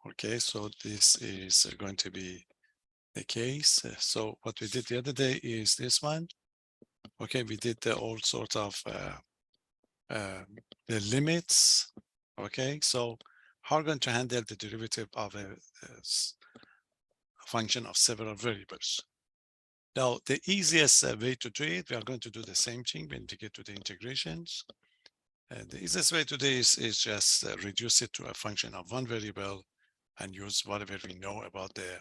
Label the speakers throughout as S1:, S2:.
S1: Okay, so this is going to be the case. So what we did the other day is this one. Okay, we did all sorts of the limits. Okay, so how are we going to handle the derivative of a function of several variables? Now, the easiest way to do it, we are going to do the same thing when we get to the integrations. The easiest way to do this is just reduce it to a function of one variable and use whatever we know about the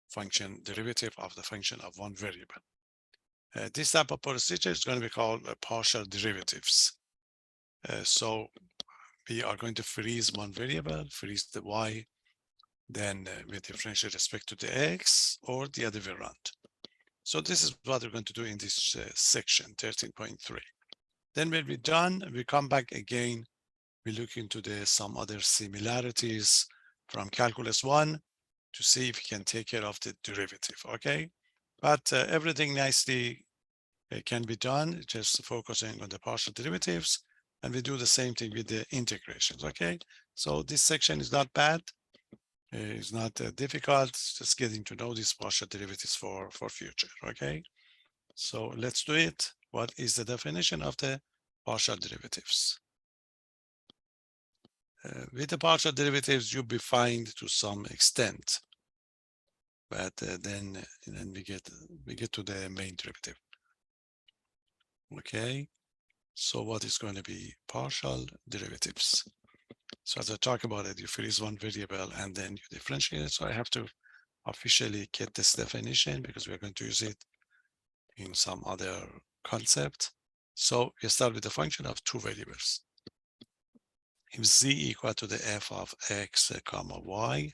S1: function derivative of the function of one variable. This type of procedure is going to be called partial derivatives. So we are going to freeze one variable, freeze the y, then we differentiate with respect to the x or the other way around. So this is what we're going to do in this section 13.3. Then when we're done, we come back again. We look into some other similarities from calculus 1 to see if we can take care of the derivative, okay? But everything nicely can be done, just focusing on the partial derivatives, and we do the same thing with the integrations, okay? So this section is not bad. It's not difficult, it's just getting to know these partial derivatives for future, okay? So let's do it. What is the definition of the partial derivatives? With the partial derivatives, you'll be fine to some extent, but then we get to the main derivative. Okay, so what is going to be partial derivatives? So as I talk about it, you freeze one variable and then you differentiate it. So I have to officially get this definition because we're going to use it in some other concept. So we start with the function of two variables. If z equal to the f of x comma y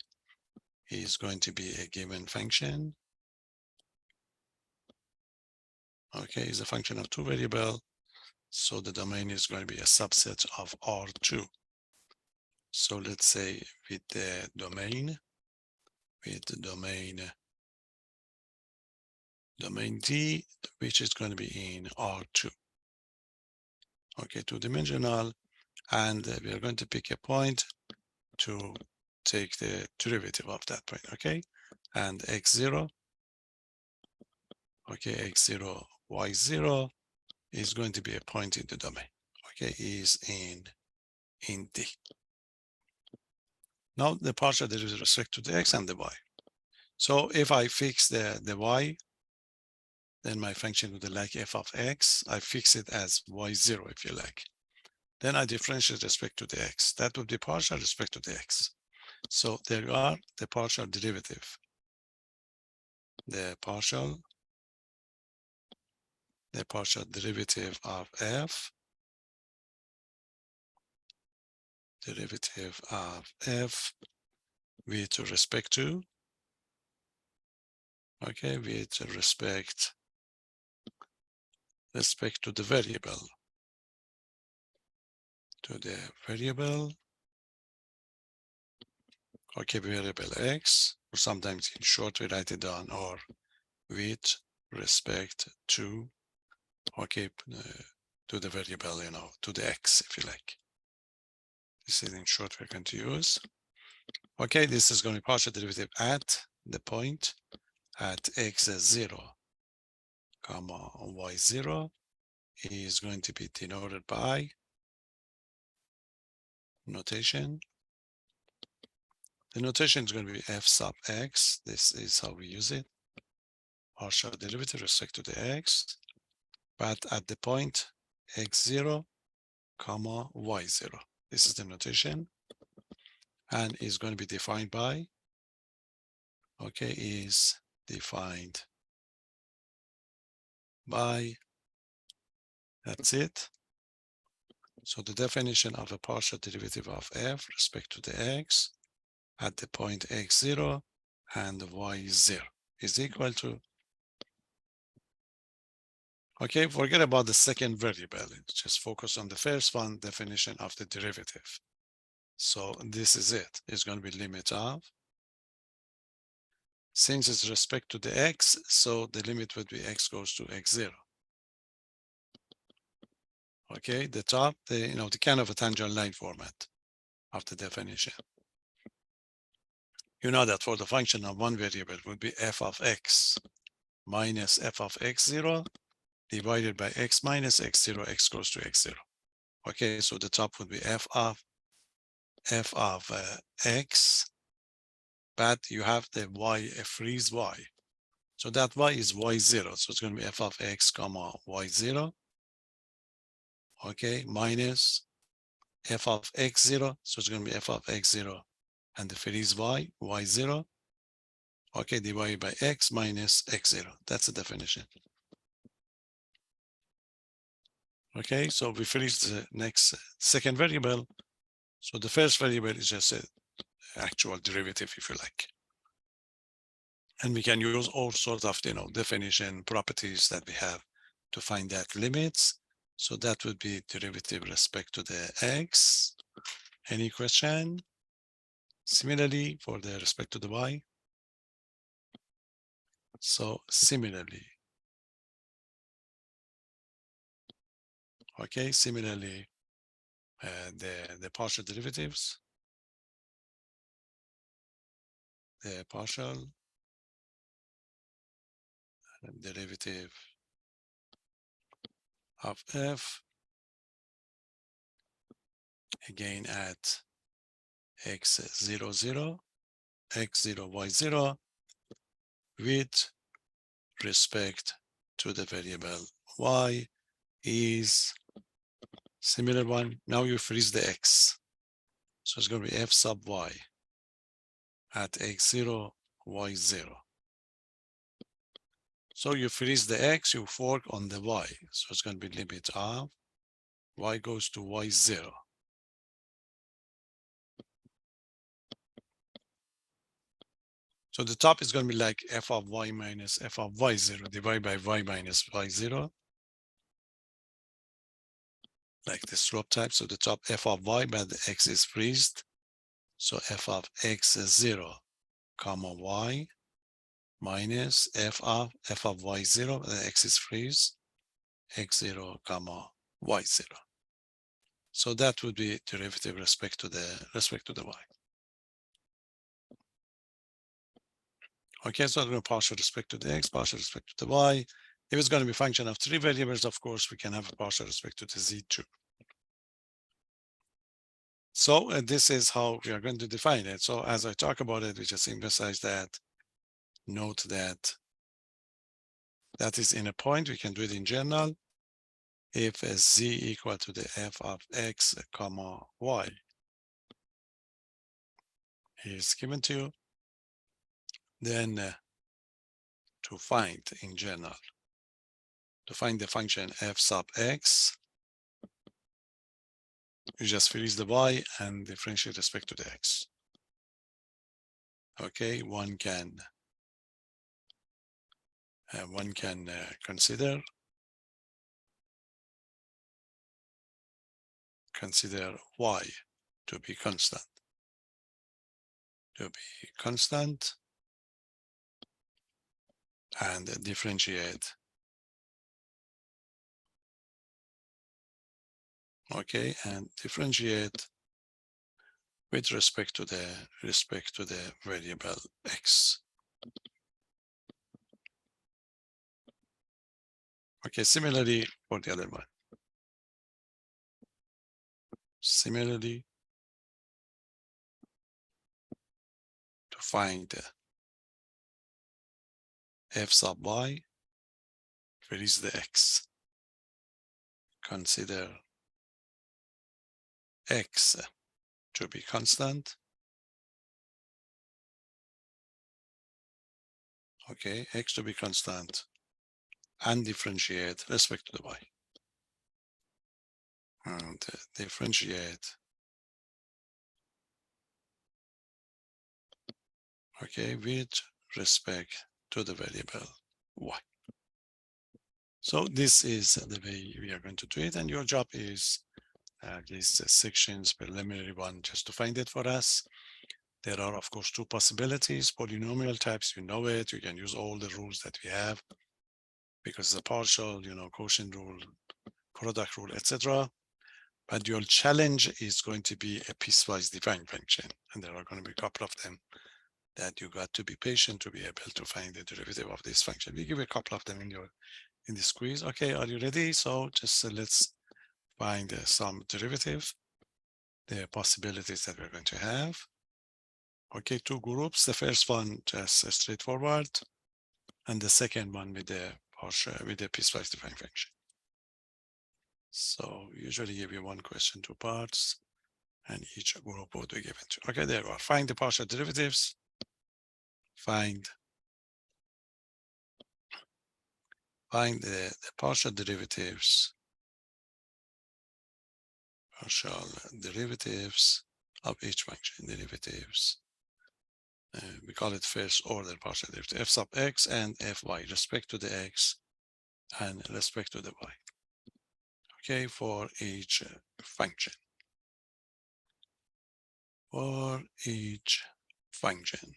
S1: is going to be a given function. Okay, is a function of two variable. So the domain is going to be a subset of R2. So let's say with the domain D, which is going to be in R2. Okay, two-dimensional, and we are going to pick a point to take the derivative of that point, okay? And x0, okay, x0, y0 is going to be a point in the domain, okay, is in D. Now the partial derivative with respect to the x and the y. So if I fix the y, then my function would be like f of x. I fix it as y0 if you like. Then I differentiate with respect to the x. That would be partial with respect to the x. So there you are, the partial derivative. The partial derivative of f, with respect to, okay, with respect to the variable, okay, variable x, or sometimes in short we write it down, or with respect to, okay, to the variable, to the x, if you like. This is in short we're going to use. Okay, this is going to be partial derivative at the point at x0 comma y0 is going to be denoted by notation. The notation is going to be f sub x. This is how we use it. Partial derivative with respect to the x, but at the point x0 comma y0. This is the notation, and is going to be defined by, okay, is defined by, that's it. So the definition of a partial derivative of f respect to the x at the point x0 and y0 is equal to, okay, forget about the second variable. Just focus on the first one, definition of the derivative. So this is it. It's going to be limit of, since it's respect to the x, so the limit would be x goes to x0. Okay, the top, the kind of a tangent line format of the definition. You know that for the function of one variable would be f of x minus f of x0 divided by x minus x0, x goes to x0. Okay, so the top would be f of x, but you have the y, a freeze y. So that y is y0, so it's going to be f of x comma y0, okay, minus f of x0, so it's going to be f of x0 and the freeze y, y0, okay, divided by x minus x0. That's the definition. Okay, so we finish the next second variable. So the first variable is just an actual derivative, if you like. And we can use all sorts of, definition properties that we have to find that limits. So that would be derivative respect to the x. Any question? Similarly, for the respect to the y. So similarly, okay, similarly, the partial derivatives, the partial derivative of f, again at x0, 0, x0, y0 with respect to the variable y is similar one. Now you freeze the x. So it's going to be f sub y at x0, y0. So you freeze the x, you fork on the y. So it's going to be limit of y goes to y0. So the top is going to be like f of y minus f of y0 divided by y minus y0, like the slope type. So the top f of y, but the x is freezed. So f of x0 comma y minus f of y0, the x is freeze, x0 comma y0. So that would be derivative respect to the y. Okay, so I'm going to partial respect to the x, partial respect to the y. If it's going to be a function of three variables, of course, we can have a partial respect to the z too. So this is how we are going to define it. So as I talk about it, we just emphasize that, note that that is in a point, we can do it in general. If z equal to the f of x comma y is given to you, then to find in general, to find the function f sub x, you just freeze the y and differentiate respect to the x. Okay, one can consider y to be constant, and differentiate, okay, and differentiate with respect to the variable x. Okay, similarly for the other one. Similarly, to find f sub y, where is the x? Consider x to be constant. Okay, x to be constant, and differentiate respect to the y. And differentiate, okay, with respect to the variable y. So this is the way we are going to do it, and your job is these sections, preliminary one, just to find it for us. There are, of course, two possibilities. Polynomial types, you know it. You can use all the rules that we have because the partial, quotient rule, product rule, etc. But your challenge is going to be a piecewise defined function, and there are going to be a couple of them. that you got to be patient to be able to find the derivative of this function. We give a couple of them in this quiz. Okay, are you ready? So just let's find some derivative, the possibilities that we're going to have. Okay, two groups. The first one just straightforward, and the second one with the partial, with the piecewise defined function. So usually give you one question, two parts, and each group would be given to. Okay, there you are. Find the partial derivatives. Find the partial derivatives of each function. Derivatives. We call it first order partial derivative, f sub x and fy, respect to the x and respect to the y. Okay, for each function. For each function.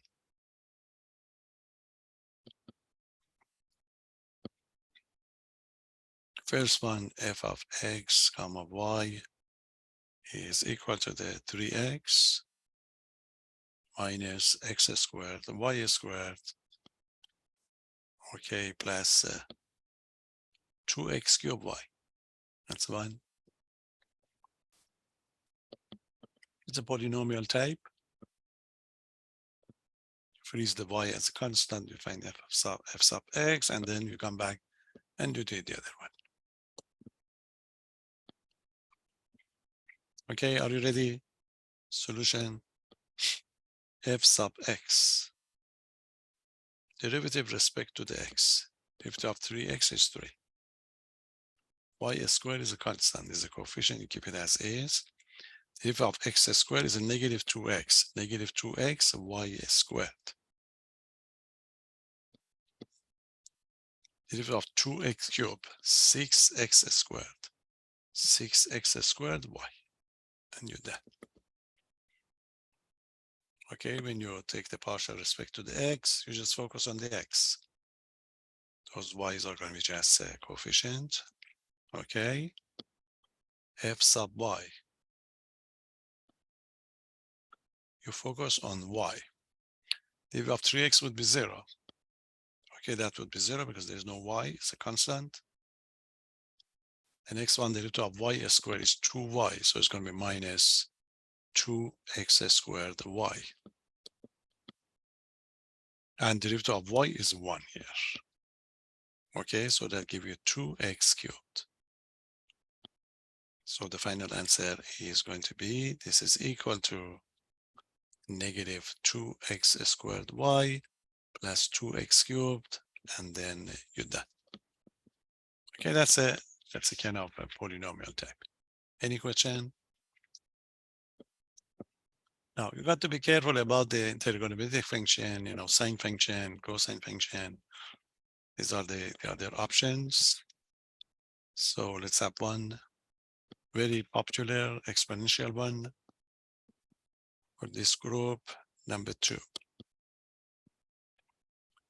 S1: First one, f of x comma y is equal to the 3x minus x squared, y squared, okay, plus 2x cubed y. That's one. It's a polynomial type. Freeze the y as a constant, you find f sub x, and then you come back and you do the other one. Okay, are you ready? Solution f sub x. Derivative respect to the x. Derivative of 3x is 3. Y squared is a constant, is a coefficient, you keep it as is. Derivative of x squared is a negative 2x. Negative 2x y squared. Derivative of 2x cubed, 6x squared. 6x squared y. And you're done. Okay, when you take the partial respect to the x, you just focus on the x. Those y's are going to be just a coefficient. Okay, f sub y. You focus on y. Derivative of 3x would be 0. Okay, that would be 0 because there's no y, it's a constant. The next one, the derivative of y squared is 2y, so it's going to be minus 2x squared y. And the derivative of y is 1 here. Okay, so that gives you 2x cubed. So the final answer is going to be, this is equal to negative 2x squared y plus 2x cubed, and then you're done. Okay, that's a kind of a polynomial type. Any question? Now, you got to be careful about the trigonometric function, sine function, cosine function. These are the other options. So let's have one very popular exponential one for this group, number 2.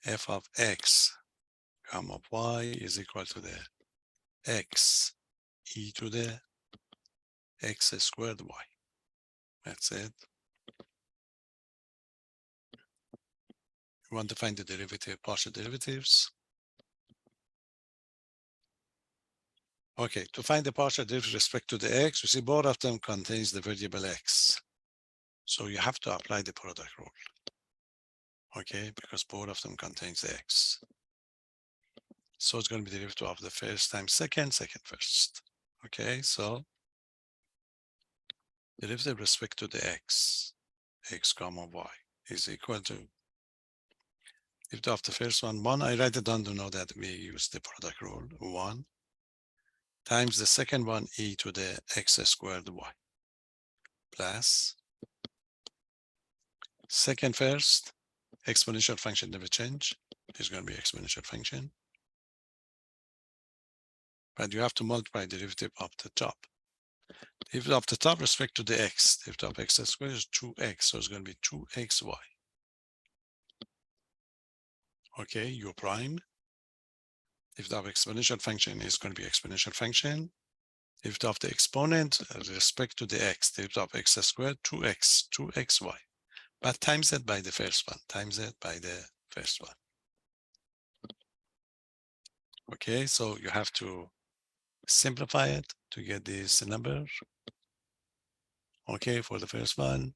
S1: F of x comma y is equal to the x e to the x squared y. That's it. We want to find the derivative, partial derivatives. Okay, to find the partial derivative with respect to the x, you see both of them contains the variable x. So you have to apply the product rule. Okay, because both of them contains the x. So it's going to be the derivative of the first times second, second first. Okay, so derivative with respect to the x comma y is equal to derivative of the first one, 1. I write it down to know that we use the product rule, 1 times the second one, e to the x squared y plus second first, exponential function never change. It's going to be exponential function. But you have to multiply derivative of the top. Derivative of the top respect to the x. Derivative of x squared is 2x, so it's going to be 2xy. Okay, u prime. Derivative of exponential function is going to be exponential function. Derivative of the exponent respect to the x. Derivative of x squared, 2xy but times it by the first one, times it by the first one. Okay, so you have to simplify it to get this number. Okay, for the first one.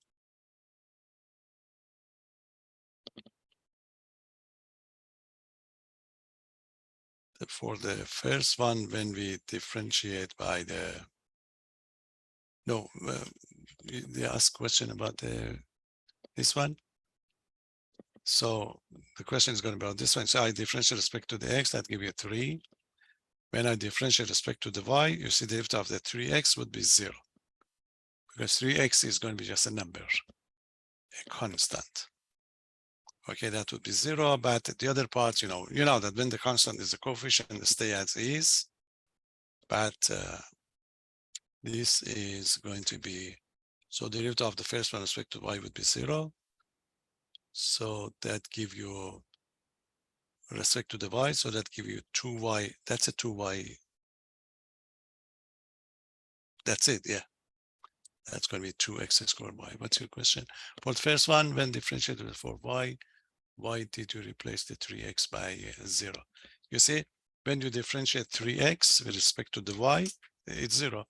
S1: For the first one, when we differentiate by the, no, they ask question about this one. So the question is going to be about this one. So I differentiate respect to the x, that give you 3. When I differentiate respect to the y, you see the derivative of the 3x would be 0. Because 3x is going to be just a number, a constant. Okay, that would be 0, but the other part, you know that when the constant is a coefficient, it stay as is. But this is going to be, so the derivative of the first one respect to y would be 0. So that give you respect to the y, so that give you 2y, that's a 2y. That's it, yeah. That's going to be 2x squared y. What's your question? For the first one, when differentiated for y, why did you replace the 3x by 0? You see, when you differentiate 3x with respect to the y, it's 0.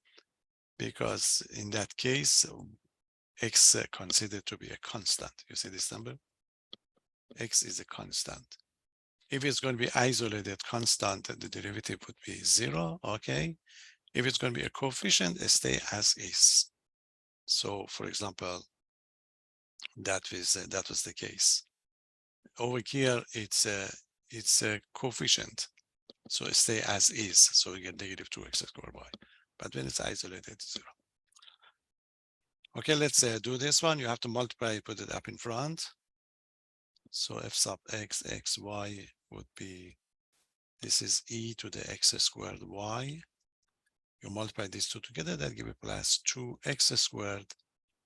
S1: Because in that case, x considered to be a constant. You see this number? X is a constant. If it's going to be isolated constant, the derivative would be 0, okay? If it's going to be a coefficient, it stay as is. So for example, that was the case. Over here, it's a coefficient. So it stay as is. So you get negative 2x squared y. But when it's isolated, it's 0. Okay, let's do this one. You have to multiply, put it up in front. So f sub x, x, y would be, this is e to the x squared y. You multiply these two together, that give you plus 2x squared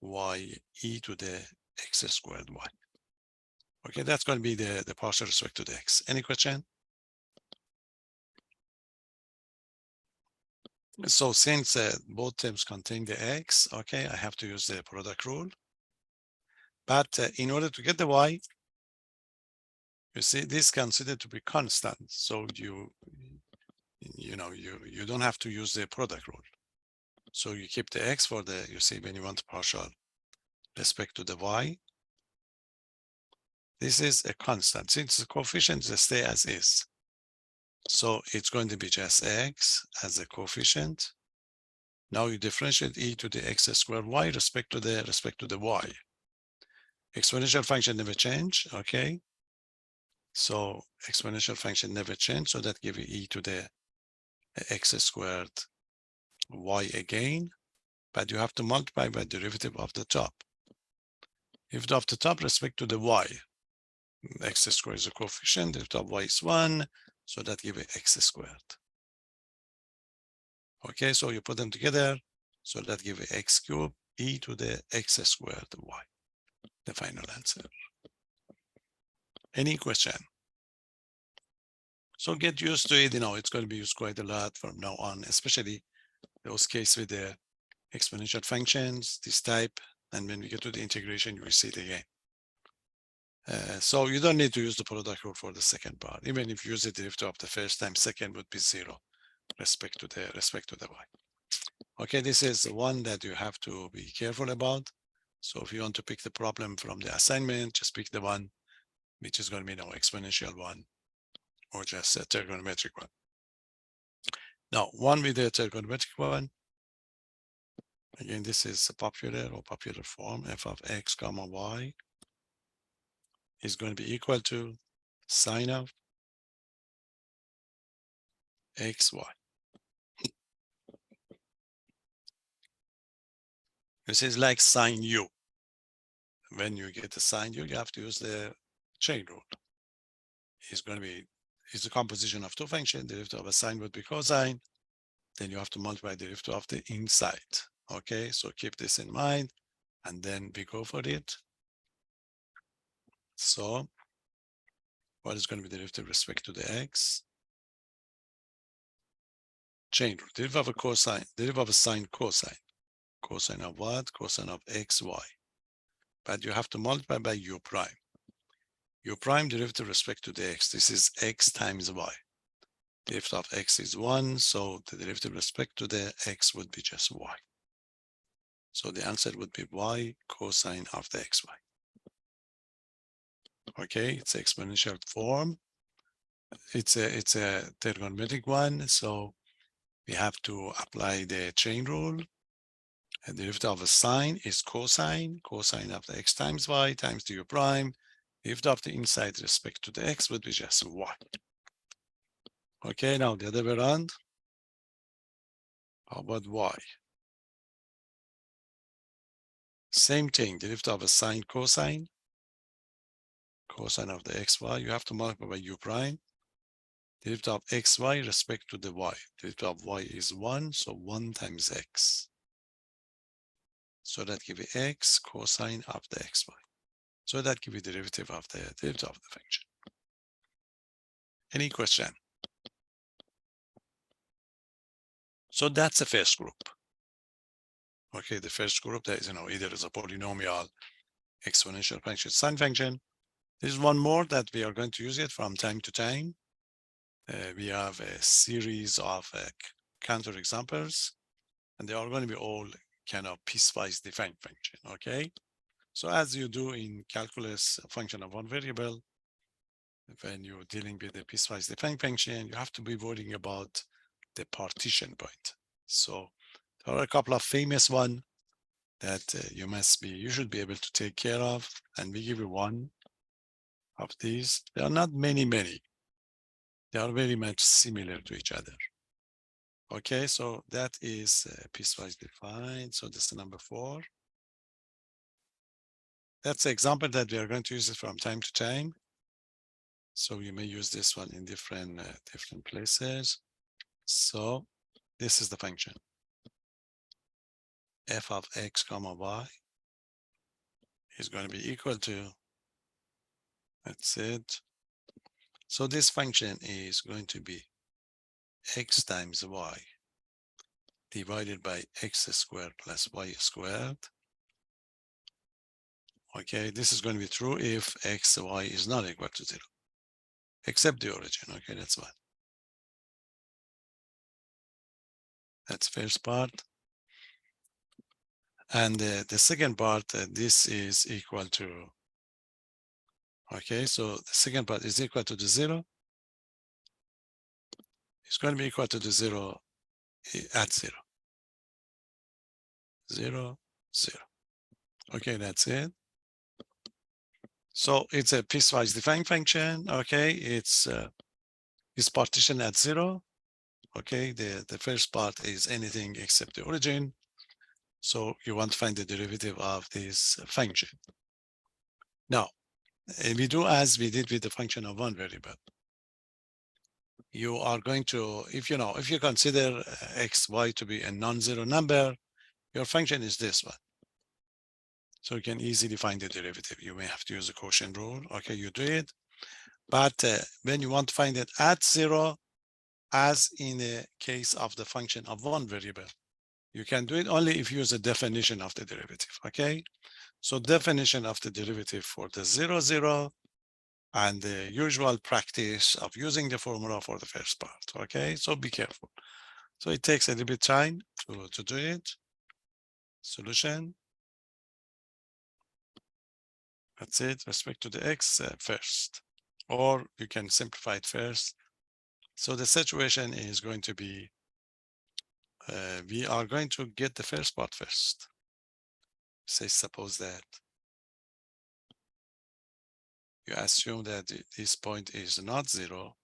S1: y e to the x squared y. Okay, that's going to be the partial respect to the x. Any question? So since both terms contain the x, okay, I have to use the product rule. But in order to get the y, you see, this is considered to be constant. So you don't have to use the product rule. So you keep the x for the, you see, when you want partial respect to the y, this is a constant. Since the coefficients stay as is, so it's going to be just x as a coefficient. Now you differentiate e to the x squared y respect to the y. Exponential function never change, okay? So exponential function never change, so that give you e to the x squared y again, but you have to multiply by derivative of the top. If of the top respect to the y, x squared is a coefficient, derivative of y is 1, so that give you x squared. Okay, so you put them together, so that give you x cubed e to the x squared y, the final answer. Any question? So get used to it, it's going to be used quite a lot from now on, especially those cases with the exponential functions, this type, and when we get to the integration, you will see it again. So you don't need to use the product rule for the second part. Even if you use the derivative of the first time, second would be 0 respect to the y. Okay, this is the one that you have to be careful about. So if you want to pick the problem from the assignment, just pick the one which is going to be exponential one, or just a trigonometric one. Now, one with the trigonometric one, again, this is a popular form, f of x comma y is going to be equal to sine of xy. This is like sine u. When you get the sine u, you have to use the chain rule. It's going to be, it's a composition of two functions. The derivative of a sine would be cosine. Then you have to multiply the derivative of the inside. Okay, so keep this in mind, and then we go for it. So what is going to be the derivative with respect to the x? Chain rule, derivative of a cosine, derivative of a sine cosine. Cosine of what? Cosine of xy. but you have to multiply by u prime. U prime derivative respect to the x. This is x times y. Derivative of x is 1, so the derivative respect to the x would be just y. So the answer would be y cosine of the xy. Okay, it's exponential form. It's a trigonometric one, so we have to apply the chain rule. And the derivative of a sine is cosine. Cosine of the x times y times the u prime. Derivative of the inside respect to the x would be just y. Okay, now the other way around. How about y? Same thing, derivative of a sine cosine. Cosine of the xy, you have to multiply by u prime. Derivative of xy respect to the y. Derivative of y is 1, so 1 times x. So that gives you x cosine of the xy. So that gives you the derivative of the function. Any question? So that's the first group. Okay, the first group that is, either is a polynomial, exponential function, sine function. There's one more that we are going to use it from time to time. We have a series of counterexamples, and they are going to be all kind of piecewise defined function, okay? So as you do in calculus, a function of one variable, when you're dealing with a piecewise defined function, you have to be worrying about the partition point. So there are a couple of famous ones that you should be able to take care of, and we give you one of these. There are not many. They are very much similar to each other. Okay, so that is piecewise defined. So this is number 4. That's the example that we are going to use it from time to time. So you may use this one in different places. So this is the function. F of x comma y is going to be equal to, that's it. So this function is going to be x times y divided by x squared plus y squared. Okay, this is going to be true if x, y is not equal to 0, except the origin. Okay, that's one. That's first part. And the second part, this is equal to, okay, so the second part is equal to the 0. It's going to be equal to the 0 at 0. 0, 0. Okay, that's it. So it's a piecewise defined function. Okay, it's partitioned at 0. Okay, the first part is anything except the origin. So you want to find the derivative of this function. Now, if we do as we did with the function of one variable, you are going to, if you consider x, y to be a non-zero number, your function is this one. So you can easily find the derivative. You may have to use the quotient rule. Okay, you do it. But when you want to find it at 0, as in the case of the function of one variable, you can do it only if you use a definition of the derivative. Okay, so definition of the derivative for the 0, 0, and the usual practice of using the formula for the first part. Okay, so be careful. So it takes a little bit time to do it. Solution. That's it, respect to the x first. Or you can simplify it first. So the situation is going to be, we are going to get the first part first. Say, suppose that you assume that this point is not 0,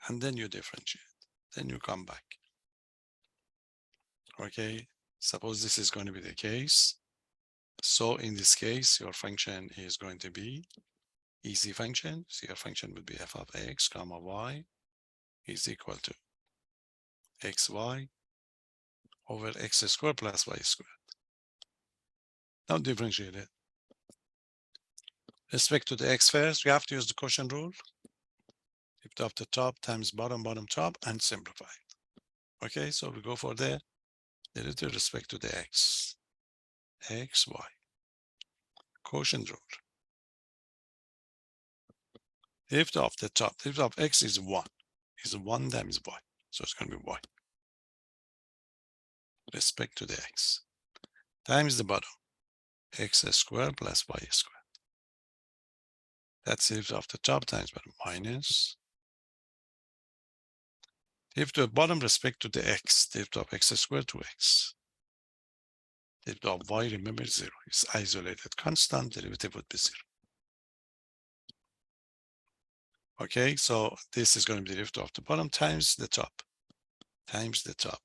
S1: and then you differentiate. Then you come back. Okay, suppose this is going to be the case. So in this case, your function is going to be easy function. So your function would be f of x comma y is equal to xy over x squared plus y squared. Now differentiate it. Respect to the x first, you have to use the quotient rule. Lift up the top times bottom, top, and simplify it. Okay, so we go for the derivative respect to the x, y. quotient rule. Derivative of the top, derivative of x is 1. Is 1 times y. So it's going to be y. Respect to the x. Times the bottom. X squared plus y squared. That's derivative of the top times bottom minus. Derivative of bottom respect to the x. Derivative of x squared to x. Derivative of y, remember, 0. It's isolated constant. Derivative would be 0. Okay, so this is going to be the derivative of the bottom times the top. Times the top.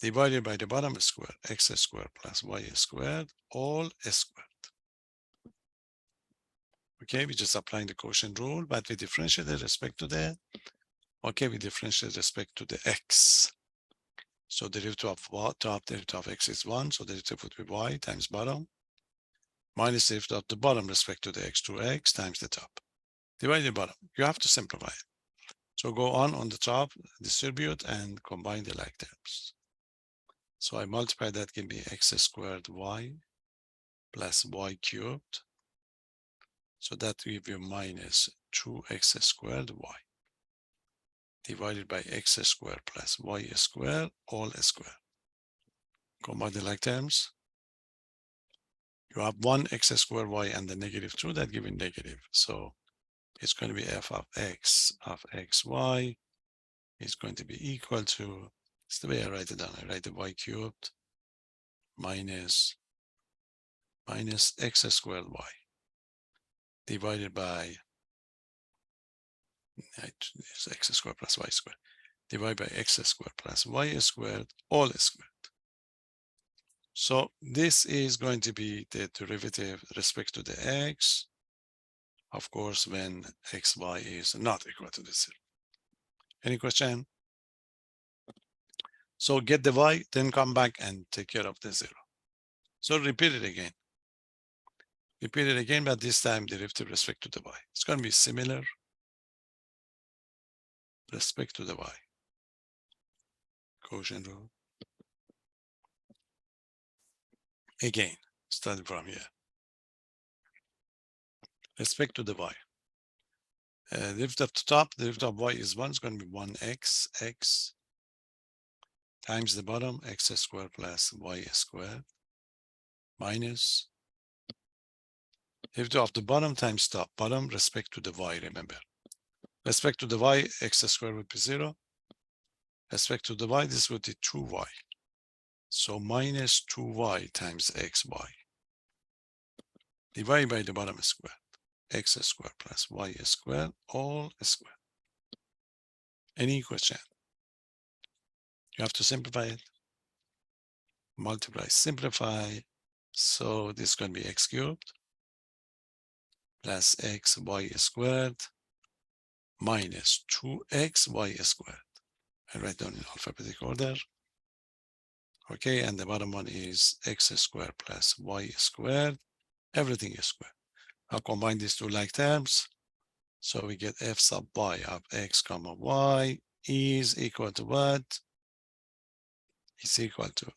S1: Divided by the bottom squared. X squared plus y squared, all squared. Okay, we just applying the quotient rule, but we differentiate with respect to the, okay, we differentiate with respect to the x. So the derivative of what? Top derivative of x is 1, so the derivative would be y times bottom, minus the derivative of the bottom respect to the x to x times the top. Divide the bottom. You have to simplify it. So go on the top, distribute, and combine the like terms. So I multiply that, give me x squared y plus y cubed. So that gives you minus 2x squared y divided by x squared plus y squared, all squared. Combine the like terms. You have 1x squared y and the negative 2, that gives you negative. So it's going to be f of x of xy is going to be equal to, it's the way I write it down. I write the y cubed minus x squared y divided by x squared plus y squared divided by x squared plus y squared, all squared. So this is going to be the derivative with respect to the x, of course, when xy is not equal to the 0. Any question? So get the y, then come back and take care of the 0. So repeat it again. Repeat it again, but this time derivative with respect to the y. It's going to be similar respect to the y. Quotient rule. Again, starting from here. Respect to the y. Derivative of the top, derivative of y is 1. It's going to be 1x, x times the bottom, x squared plus y squared minus derivative of the bottom times top. Bottom respect to the y, remember. Respect to the y, x squared would be 0. Respect to the y, this would be 2y. So minus 2y times xy divided by the bottom squared. X squared plus y squared, all squared. Any question? You have to simplify it. Multiply, simplify. So this is going to be x cubed plus xy squared minus 2xy squared. I write down in alphabetic order. Okay, and the bottom one is x squared plus y squared. Everything is squared. I'll combine these two like terms. So we get f sub y of x comma y is equal to what? It's equal to,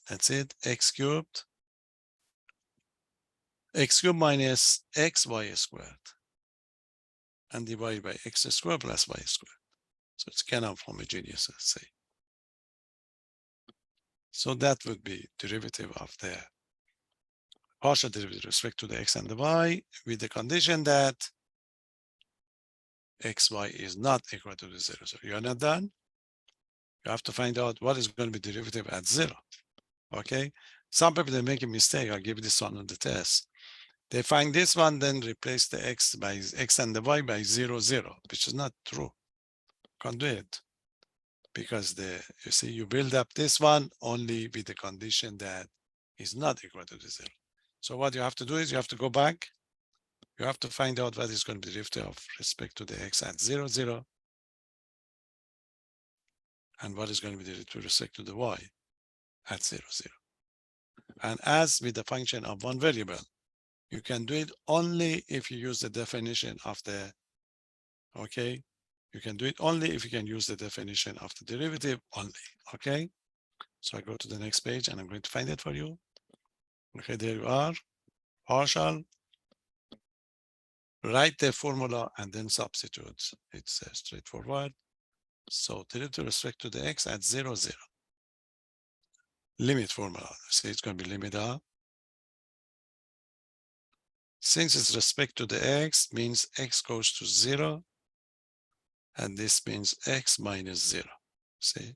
S1: that's it, x cubed minus xy squared and divided by x squared plus y squared. So it's kind of homogeneous, let's say. So that would be derivative of the partial derivative with respect to the x and the y with the condition that xy is not equal to the 0. So you're not done. You have to find out what is going to be derivative at 0. Okay. Some people, they make a mistake. I'll give this one on the test. They find this one, then replace the x by x and the y by 0, 0, which is not true. Can't do it. Because you see, you build up this one only with the condition that is not equal to the 0. So what you have to do is you have to go back. You have to find out what is going to be derivative of respect to the x at 0, 0. And what is going to be derivative with respect to the y at 0, 0. And as with the function of one variable, you can do it only if you use the definition of the, okay? You can do it only if you can use the definition of the derivative only, okay? So I go to the next page and I'm going to find it for you. Okay, there you are, partial. Write the formula and then substitute. It's straightforward. So derivative with respect to the x at 0, 0. Limit formula. So it's going to be limit of. Since it's respect to the x, means x goes to 0. And this means x minus 0. See?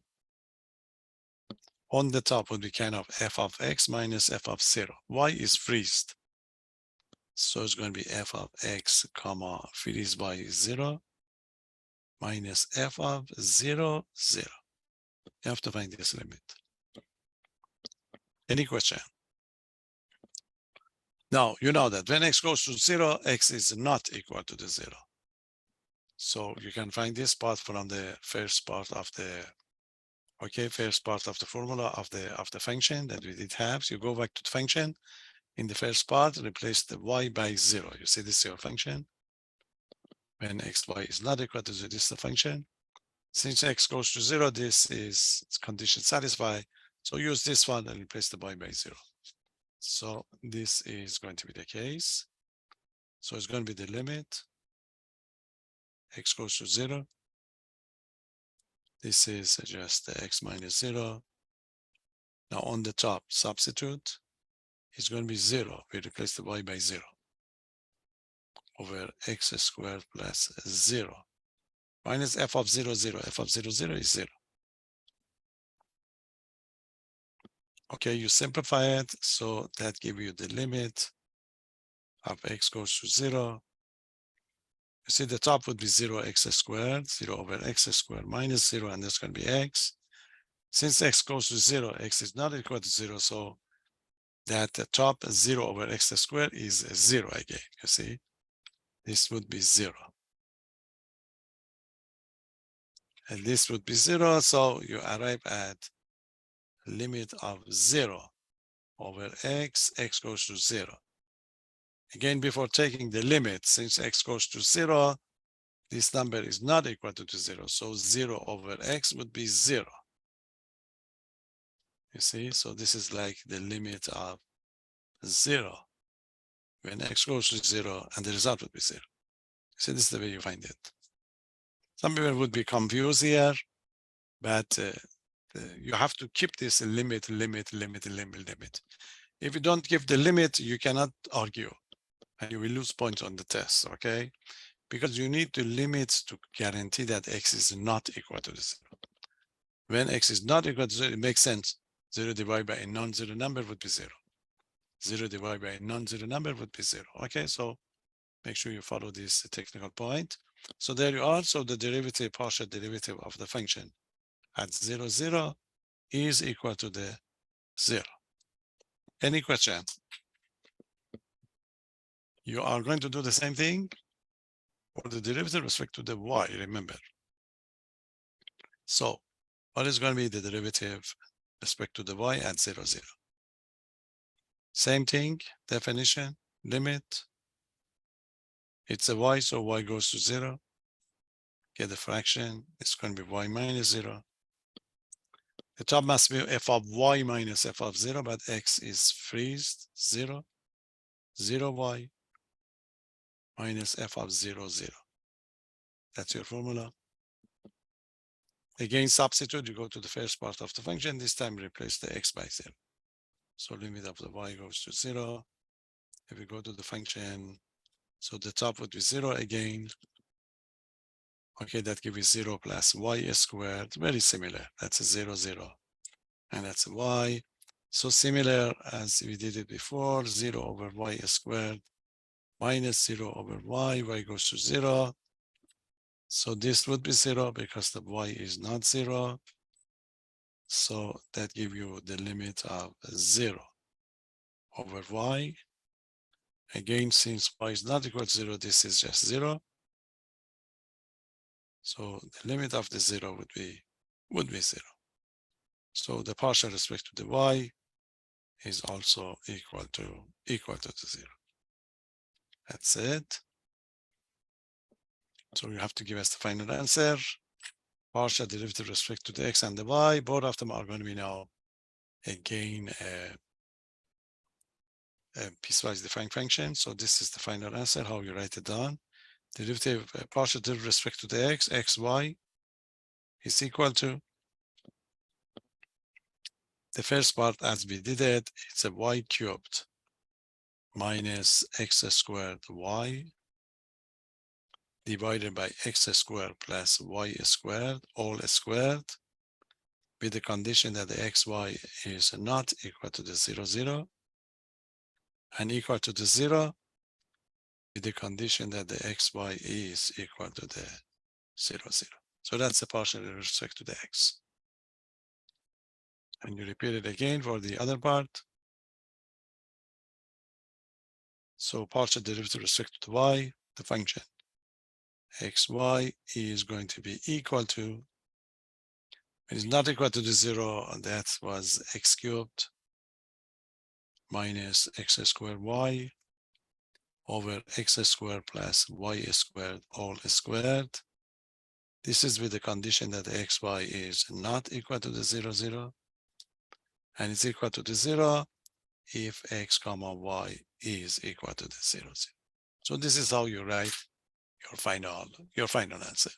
S1: On the top would be kind of f of x minus f of 0. Y is freezed. So it's going to be f of x, comma, freeze by 0 minus f of 0, 0. You have to find this limit. Any question? Now, you know that when x goes to 0, x is not equal to the 0. So you can find this part from the first part of the, okay, first part of the formula of the function that we did have. So you go back to the function. In the first part, replace the y by 0. You see this is your function. When xy is not equal to 0, this is the function. Since x goes to 0, this is condition satisfied. So use this one and replace the y by 0. So this is going to be the case. So it's going to be the limit. X goes to 0. This is just the x minus 0. Now on the top, substitute. It's going to be 0. We replace the y by 0 over x squared plus 0 minus f of 0, 0. F of 0, 0 is 0. Okay, you simplify it. So that gives you the limit of x goes to 0. You see the top would be 0 x squared, 0 over x squared minus 0, and that's going to be x. Since x goes to 0, x is not equal to 0, so that the top 0 over x squared is 0 again, you see. This would be 0. And this would be 0, so you arrive at limit of 0 over x, x goes to 0. Again, before taking the limit, since x goes to 0, this number is not equal to 0, so 0 over x would be 0. You see, so this is like the limit of 0 when x goes to 0, and the result would be 0. So this is the way you find it. Some people would be confused here, but you have to keep this limit. If you don't give the limit, you cannot argue, and you will lose points on the test, okay? Because you need to limit to guarantee that x is not equal to 0. When x is not equal to 0, it makes sense. 0 divided by a non-zero number would be 0. 0 divided by a non-zero number would be 0. Okay, so make sure you follow this technical point. So there you are. So the derivative, partial derivative of the function at 0, 0 is equal to the 0. Any question? You are going to do the same thing for the derivative with respect to the y, remember. So what is going to be the derivative with respect to the y at 0, 0? Same thing, definition, limit. It's a y, so y goes to 0. Get the fraction, it's going to be y minus 0. The top must be f of y minus f of 0, but x is freezed, 0, 0y minus f of 0, 0. That's your formula. Again, substitute, you go to the first part of the function. This time replace the x by 0. So limit of the y goes to 0. If we go to the function, so the top would be 0 again. Okay, that gives you 0 plus y squared, very similar. That's a 0, 0. And that's a y. So similar as we did it before, 0 over y squared minus 0 over y, y goes to 0. So this would be 0 because the y is not 0. So that gives you the limit of 0 over y. Again, since y is not equal to 0, this is just 0. So the limit of the 0 would be 0. So the partial respect to the y is also equal to the 0. That's it. So you have to give us the final answer. Partial derivative with respect to the x and the y. Both of them are going to be now again piecewise defined function. So this is the final answer, how you write it down. Derivative, partial derivative with respect to the x, xy is equal to the first part as we did it, it's a y cubed minus x squared y divided by x squared plus y squared, all squared, with the condition that the xy is not equal to the 0, 0, and equal to the 0 with the condition that the xy is equal to the 0, 0. So that's the partial with respect to the x. And you repeat it again for the other part. So partial derivative with respect to y, the function xy is going to be equal to, it is not equal to the 0, and that was x cubed minus x squared y over x squared plus y squared all squared. This is with the condition that xy is not equal to the 0, 0, and it's equal to the 0 if x comma y is equal to the 0, 0. So this is how you write your final answer.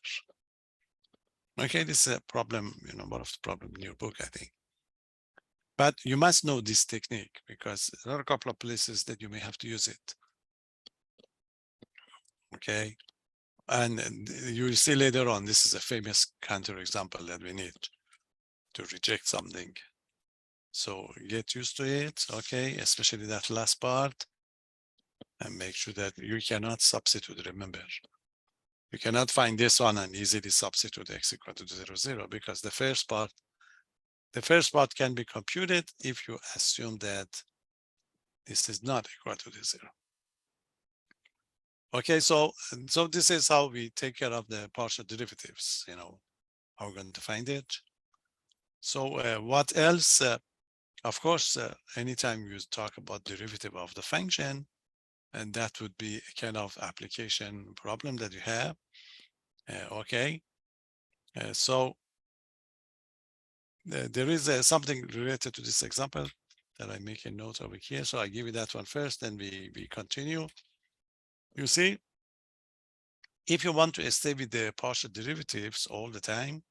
S1: Okay, this is a problem, one of the problem in your book, I think. But you must know this technique because there are a couple of places that you may have to use it. Okay, and you will see later on, this is a famous counterexample that we need to reject something. So get used to it, okay, especially that last part, and make sure that you cannot substitute, remember. You cannot find this one and easily substitute x equal to 0, 0, because the first part can be computed if you assume that this is not equal to the 0. Okay, so this is how we take care of the partial derivatives, how we're going to find it. So what else? Of course, anytime you talk about derivative of the function, and that would be a kind of application problem that you have. Okay, so there is something related to this example that I make a note over here. So I give you that one first, then we continue. You see, if you want to stay with the partial derivatives all the time,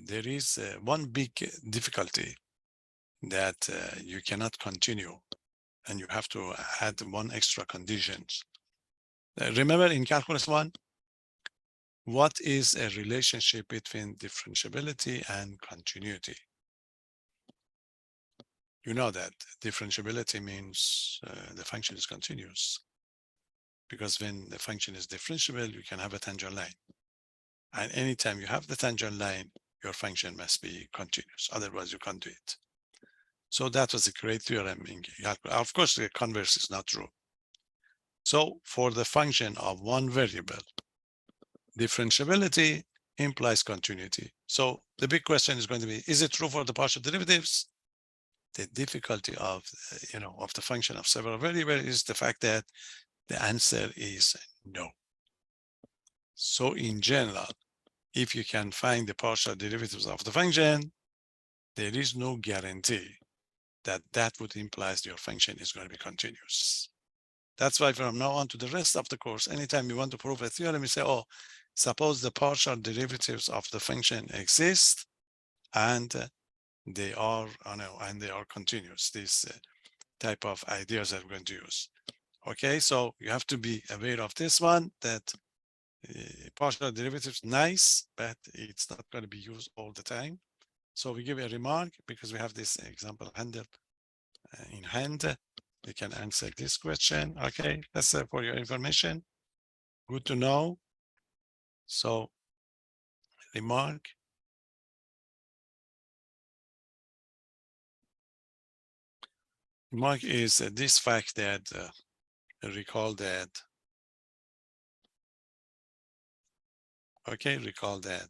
S1: there is one big difficulty that you cannot continue, and you have to add one extra condition. Remember in calculus 1, what is a relationship between differentiability and continuity? You know that differentiability means the function is continuous, because when the function is differentiable, you can have a tangent line. And anytime you have the tangent line, your function must be continuous. Otherwise, you can't do it. So that was a great theorem in calculus. Of course, the converse is not true. So for the function of one variable, differentiability implies continuity. So the big question is going to be, is it true for the partial derivatives? The difficulty of, of the function of several variables is the fact that the answer is no. So in general, if you can find the partial derivatives of the function, there is no guarantee that that would imply your function is going to be continuous. That's why from now on to the rest of the course, anytime you want to prove a theorem, you say, oh, suppose the partial derivatives of the function exist and they are, and they are continuous. This type of ideas that we're going to use. Okay, so you have to be aware of this one, that partial derivatives, nice, but it's not going to be used all the time. So we give a remark because we have this example handle in hand. We can answer this question. Okay, that's for your information. Good to know. So remark. Remark is this fact that recall that. Okay, recall that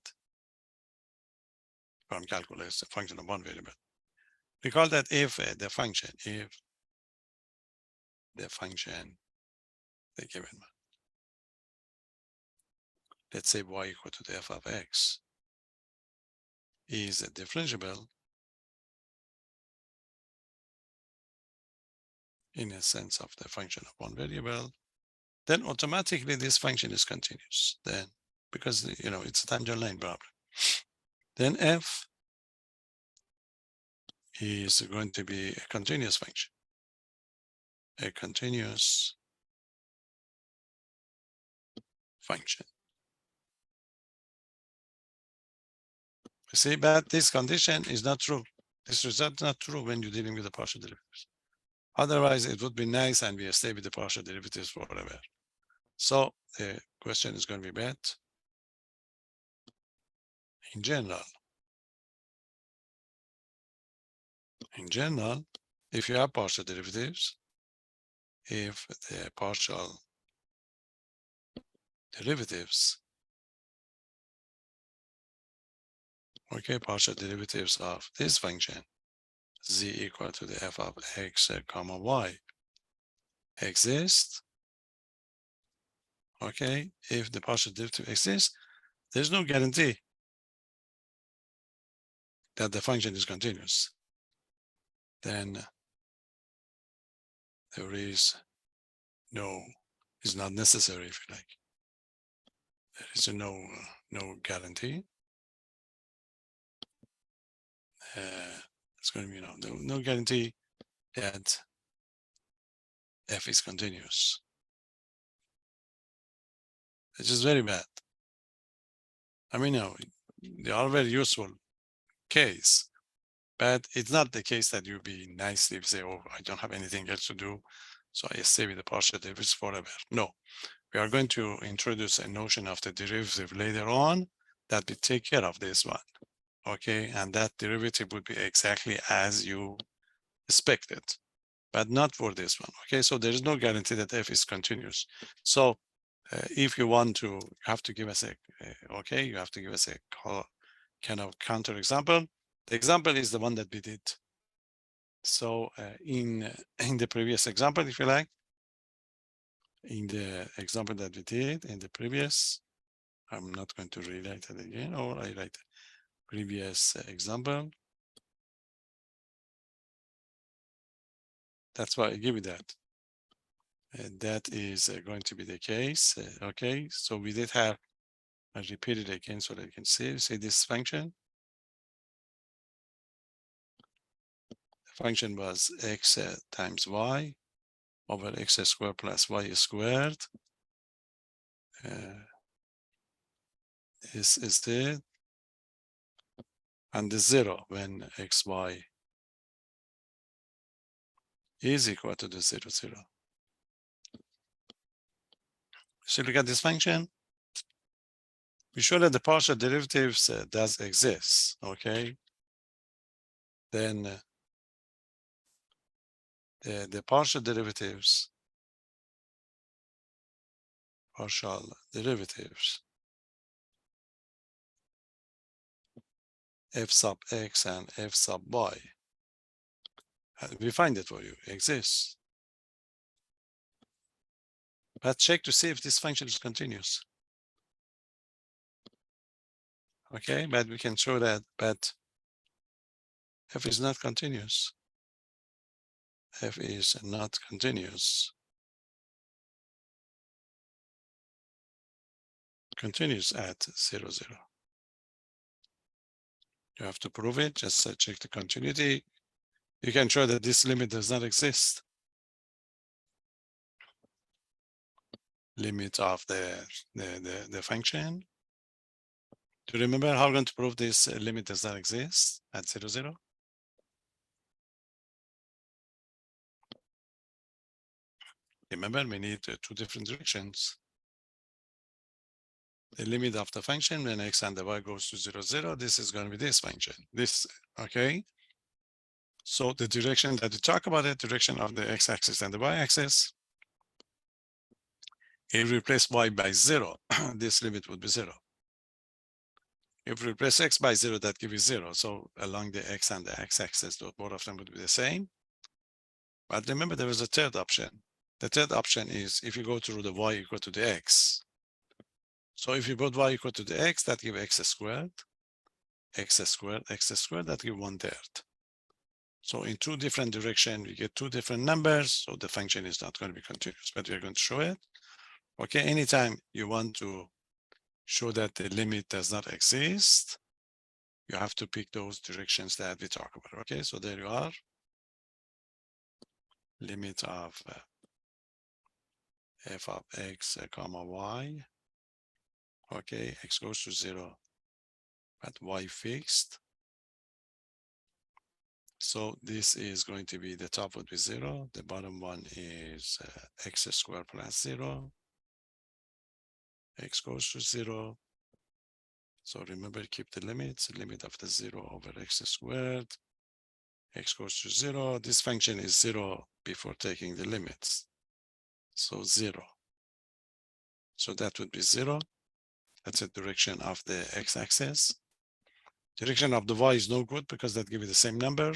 S1: from calculus, a function of one variable. Recall that if the function, the given, let's say y equal to the f of x, is differentiable, in a sense of the function of one variable, then automatically this function is continuous. Then, because it's a tangent line problem. Then f is going to be a continuous function, a continuous function. You see, but this condition is not true. This result is not true when you're dealing with the partial derivatives. Otherwise, it would be nice and we stay with the partial derivatives forever. So the question is going to be bad. In general, if you have partial derivatives, if the partial derivatives, partial derivatives of this function, z equal to the f of x comma y exist, if the partial derivative exists, there's no guarantee that the function is continuous. Then there is it's not necessary, if you like. There is no guarantee. It's going to be no guarantee that f is continuous. Which is very bad. I mean, they are very useful case, but it's not the case that you be nicely say, oh, I don't have anything else to do, so I stay with the partial derivatives forever. No, we are going to introduce a notion of the derivative later on that will take care of this one. And that derivative would be exactly as you expected, but not for this one. So there is no guarantee that f is continuous. So if you want to, you have to give us you have to give us a kind of counter example. The example is the one that we did. So in the previous example, if you like, in the example that we did in the previous, I'm not going to rewrite it again, or I write previous example. That's why I give you that. And that is going to be the case. So we did have, I repeat it again so that you can see this function. The function was x times y over x squared plus y squared. This is it. And the 0 when xy is equal to the 0, 0. So look at this function. We show that the partial derivatives does exist, Then the partial derivatives f sub x and f sub y, we find it for you, exists. But check to see if this function is continuous. But we can show that, but f is not continuous. F is not continuous. Continuous at 0, 0. You have to prove it, just check the continuity. You can show that this limit does not exist. Limit of the function. Do you remember how we're going to prove this limit does not exist at 0, 0? Remember, we need two different directions. The limit of the function when x and the y goes to 0, 0, this is going to be this function. This, So the direction that we talk about, the direction of the x-axis and the y-axis, if we replace y by 0, this limit would be 0. If we replace x by 0, that gives you 0. So along the x and the x-axis, both of them would be the same. But remember, there is a third option. The third option is if you go through the y equal to the x. So if you put y equal to the x, that gives x squared, that gives 1/3. So in two different directions, we get two different numbers. So the function is not going to be continuous, but we're going to show it. Okay, anytime you want to show that the limit does not exist, you have to pick those directions that we talk about. Okay, so there you are. Limit of f of x comma y. Okay, x goes to 0, but y fixed. So this is going to be, the top would be 0. The bottom one is x squared plus 0. X goes to 0. So remember, keep the limits, limit of the 0 over x squared. X goes to 0. This function is 0 before taking the limits. So 0. So that would be 0. That's the direction of the x-axis. Direction of the y is no good because that gives you the same number.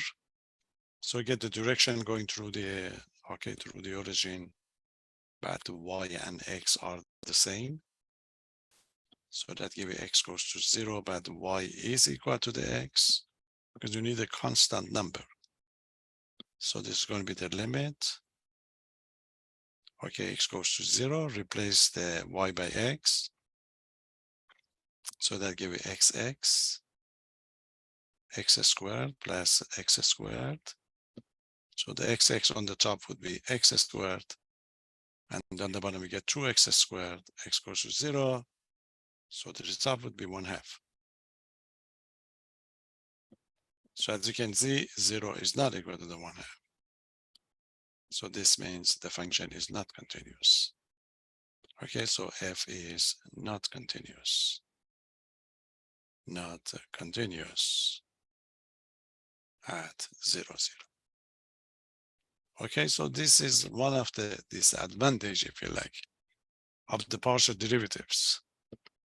S1: So you get the direction going through the, okay, through the origin, but y and x are the same. So that gives you x goes to 0, but y is equal to the x because you need a constant number. So this is going to be the limit. Okay, x goes to 0, replace the y by x. So that gives you xx, x squared plus x squared. So the xx on the top would be x squared. And on the bottom, we get 2x squared, x goes to 0. So the result would be 1/2. So as you can see, 0 is not equal to the 1/2. So this means the function is not continuous. Okay, so f is not continuous. Not continuous at 0, 0. Okay, so this is one of the disadvantage, if you like, of the partial derivatives.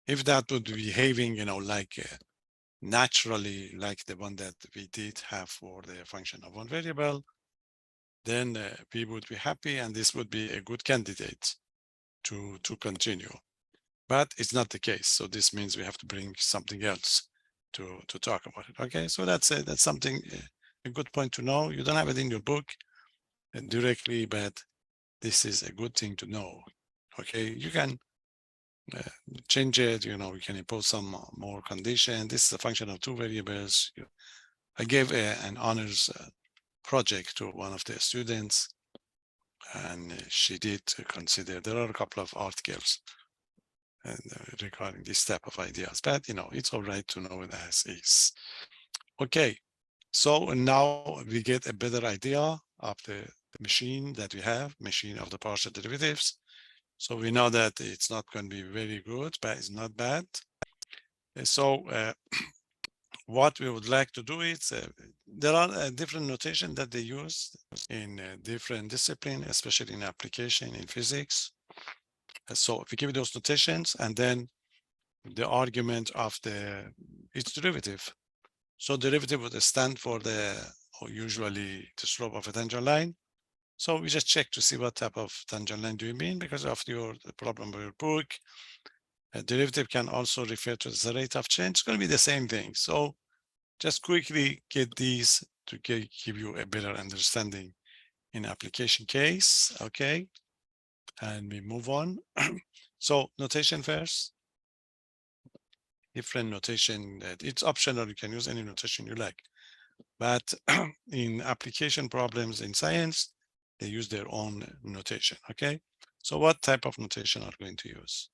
S1: If that would be behaving, like naturally, like the one that we did have for the function of one variable, then we would be happy, and this would be a good candidate to continue. But it's not the case. So this means we have to bring something else to talk about it. Okay, so that's something, a good point to know. You don't have it in your book directly, but this is a good thing to know. Okay, you can change it, you can impose some more condition. This is a function of two variables. I gave an honors project to one of the students, and she did consider, there are a couple of articles regarding this type of ideas, but it's all right to know it as is. Okay, so now we get a better idea of the machine that we have, machine of the partial derivatives. So we know that it's not going to be very good, but it's not bad. So what we would like to do is, there are different notation that they use in different discipline, especially in application in physics. So if we give those notations and then the argument of its derivative. So derivative would stand for or usually the slope of a tangent line. So we just check to see what type of tangent line do you mean, because of the problem of your book. A derivative can also refer to the rate of change. It's going to be the same thing. So just quickly get these to give you a better understanding in application case. Okay, and we move on. So notation first. Different notation, that it's optional. You can use any notation you like. But in application problems in science, they use their own notation. Okay, so what type of notation are you going to use?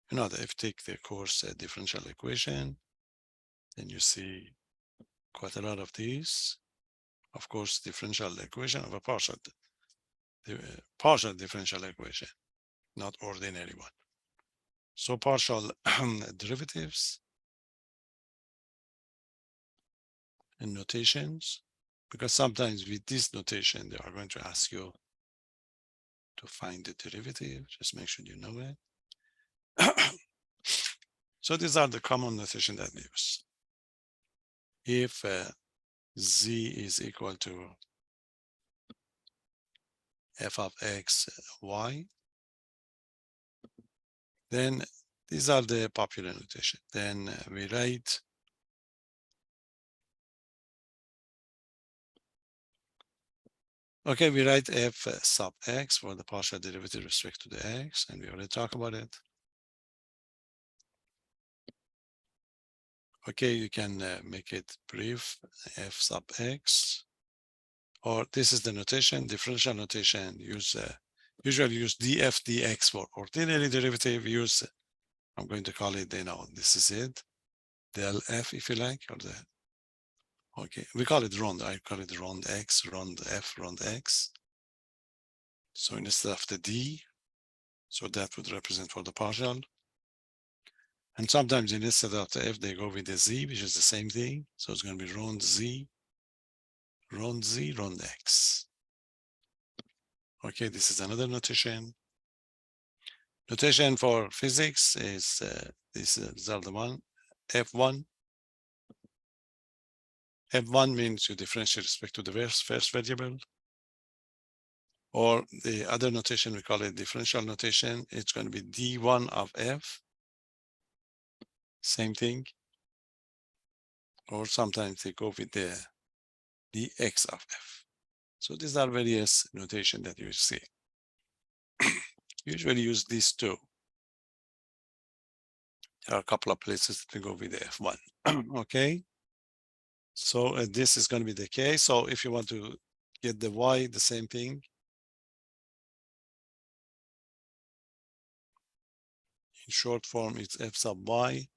S1: If you take the course differential equation, then you see quite a lot of these. Of course, differential equation of a partial differential equation, not ordinary one. So partial derivatives and notations, because sometimes with this notation, they are going to ask you to find the derivative. Just make sure you know it. So these are the common notation that we use. If z is equal to f of x, y, then these are the popular notation. Then we write Okay, we write f sub x for the partial derivative with respect to the x, and we already talked about it. Okay, you can make it brief, f sub x, or this is the notation, differential notation, usually use df dx for ordinary derivative, use, I'm going to call it, this is it, del f if you like, or the, okay, we call it rond, I call it rond x, rond f, rond x. So instead of the d, so that would represent for the partial. And sometimes instead of the f, they go with the z, which is the same thing. So it's going to be rond z, rond z, rond x. Okay, this is another notation. Notation for physics is this is the one, f1. f1 means you differentiate respect to the first variable. Or the other notation, we call it differential notation. It's going to be d1 of f. Same thing. Or sometimes they go with the dx of f. So these are various notation that you see. Usually use these two. There are a couple of places to go with the f1. Okay. So this is going to be the case. So if you want to get the y, the same thing. In short form, it's f sub y.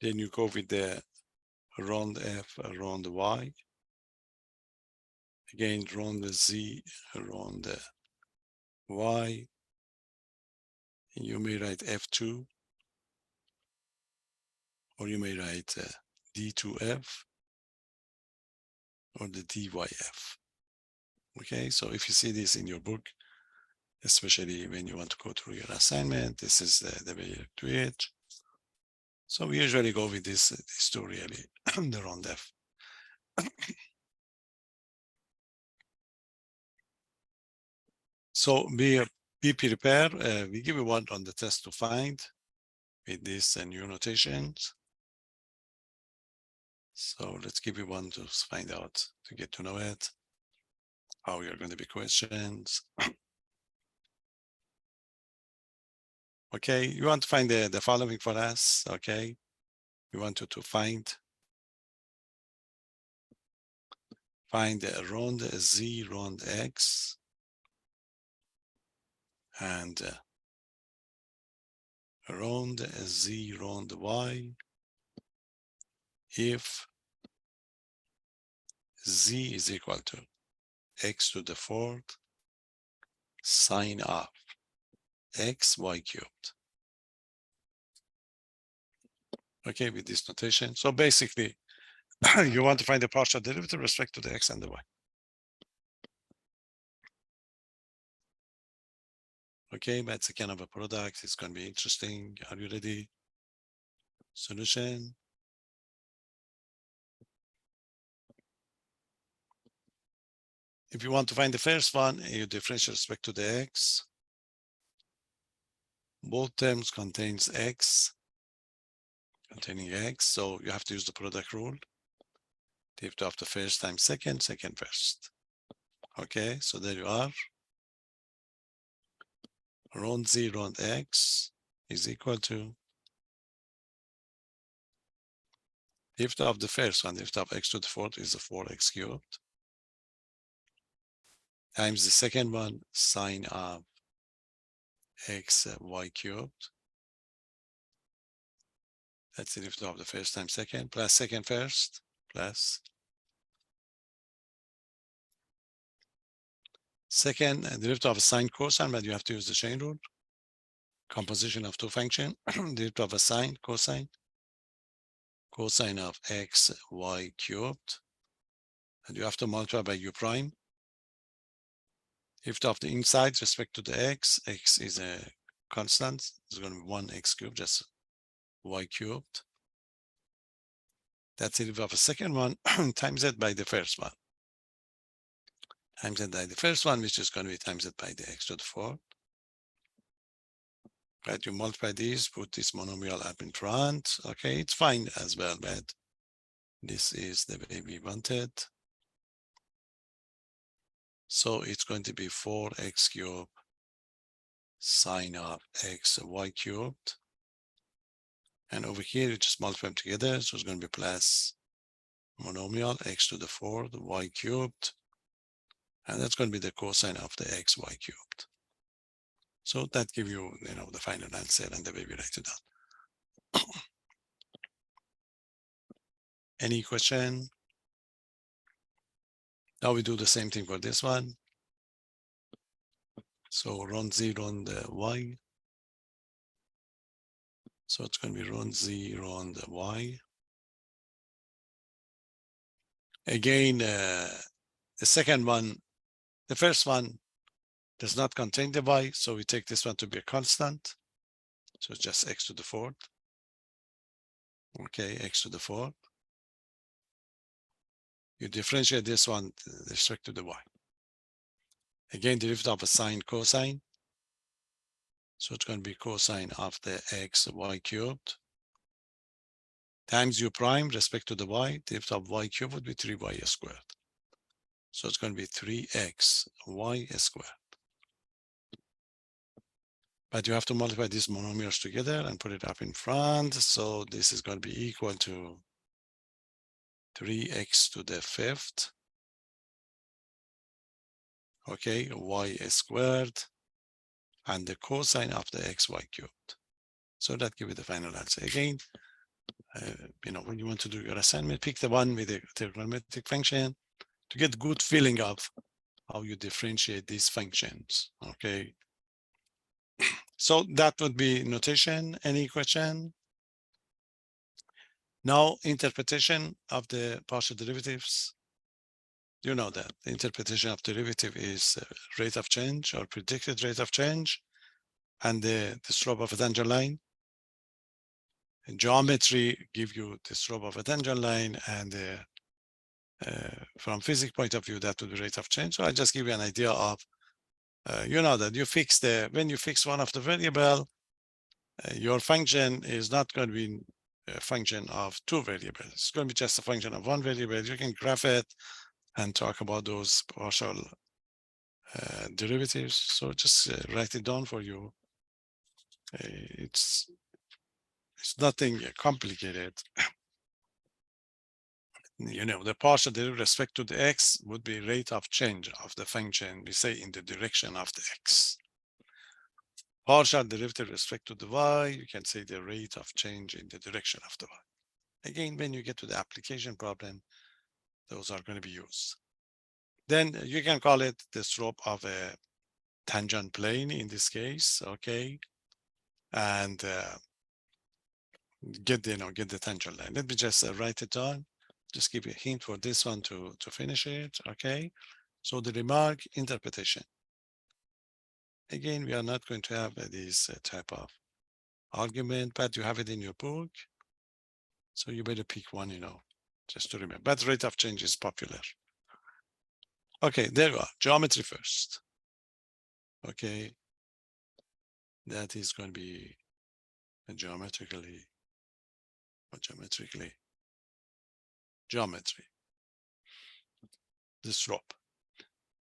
S1: Then you go with the rond f, rond y. Again, rond z, rond y. And you may write f2, or you may write d2f, or the dyf. Okay, so if you see this in your book, especially when you want to go through your assignment, this is the way you do it. So we usually go with this two really, the rond f. So be prepared. We give you one on the test to find with these new notations. So let's give you one to find out, to get to know it, how you're going to be questions. Okay, you want to find the following for us, okay? You want to find the rond z, rond x, and rond z, rond y, if z is equal to x to the fourth sine of x y cubed. Okay, with this notation. So basically, you want to find the partial derivative with respect to the x and the y. Okay, but it's a kind of a product. It's going to be interesting. Are you ready? Solution. If you want to find the first one, you differentiate respect to the x. Both terms contains x, containing x, so you have to use the product rule. Derivative of the first times second, second first. Okay, so there you are. Rond z, rond x is equal to derivative of the first one, derivative of x to the fourth is a 4x cubed, times the second one, sine of x y cubed. That's the derivative of the first times second, plus second first, plus second derivative of a sine cosine, but you have to use the chain rule. Composition of two functions, derivative of a sine, cosine of x y cubed, and you have to multiply by u prime. Derivative of the inside respect to the x is a constant. It's going to be 1x cubed, just y cubed. That's the derivative of the second one times it by the first one. Times it by the first one, which is going to be times it by the x to the fourth. Right, you multiply these, put this monomial up in front. Okay, it's fine as well, but this is the way we wanted. So it's going to be 4x cubed sine of x y cubed. And over here, you just multiply them together. So it's going to be plus monomial x to the 4th y cubed. And that's going to be the cosine of the xy cubed. So that gives you, the final answer, and the way we write it down. Any question? Now we do the same thing for this one. So run 0 on the y. So it's going to be run 0 on the y. Again, the second one, the first one does not contain the y, so we take this one to be a constant. So it's just x to the 4th. Okay, x to the 4th. You differentiate this one with respect to the y. Again, derivative of a sine cosine. So it's going to be cosine of the x y cubed times u prime respect to the y. Derivative of y cubed would be 3y squared. So it's going to be 3x y squared. But you have to multiply these monomials together and put it up in front. So this is going to be equal to 3x to the 5th. Okay, y squared, and the cosine of the xy cubed. So that gives you the final answer. Again, when you want to do your assignment, pick the one with the trigonometric function to get good feeling of how you differentiate these functions. Okay. So that would be notation. Any question? Now, interpretation of the partial derivatives. You know that the interpretation of derivative is rate of change or predicted rate of change and the slope of a tangent line. And geometry give you the slope of a tangent line, and from physics point of view, that would be rate of change. So I just give you an idea of, that you fix when you fix one of the variable, your function is not going to be a function of two variables. It's going to be just a function of one variable. You can graph it and talk about those partial derivatives. So just write it down for you. It's nothing complicated. The partial derivative with respect to the x would be rate of change of the function, we say, in the direction of the x. Partial derivative with respect to the y, you can say the rate of change in the direction of the y. Again, when you get to the application problem, those are going to be used. Then you can call it the slope of a tangent plane in this case, okay? And get the tangent line. Let me just write it down. Just give you a hint for this one to finish it, okay? So the remark interpretation. Again, we are not going to have this type of argument, but you have it in your book. So you better pick one, just to remember. But rate of change is popular. Okay, there you are. Geometry first. Okay. That is going to be geometry. The slope.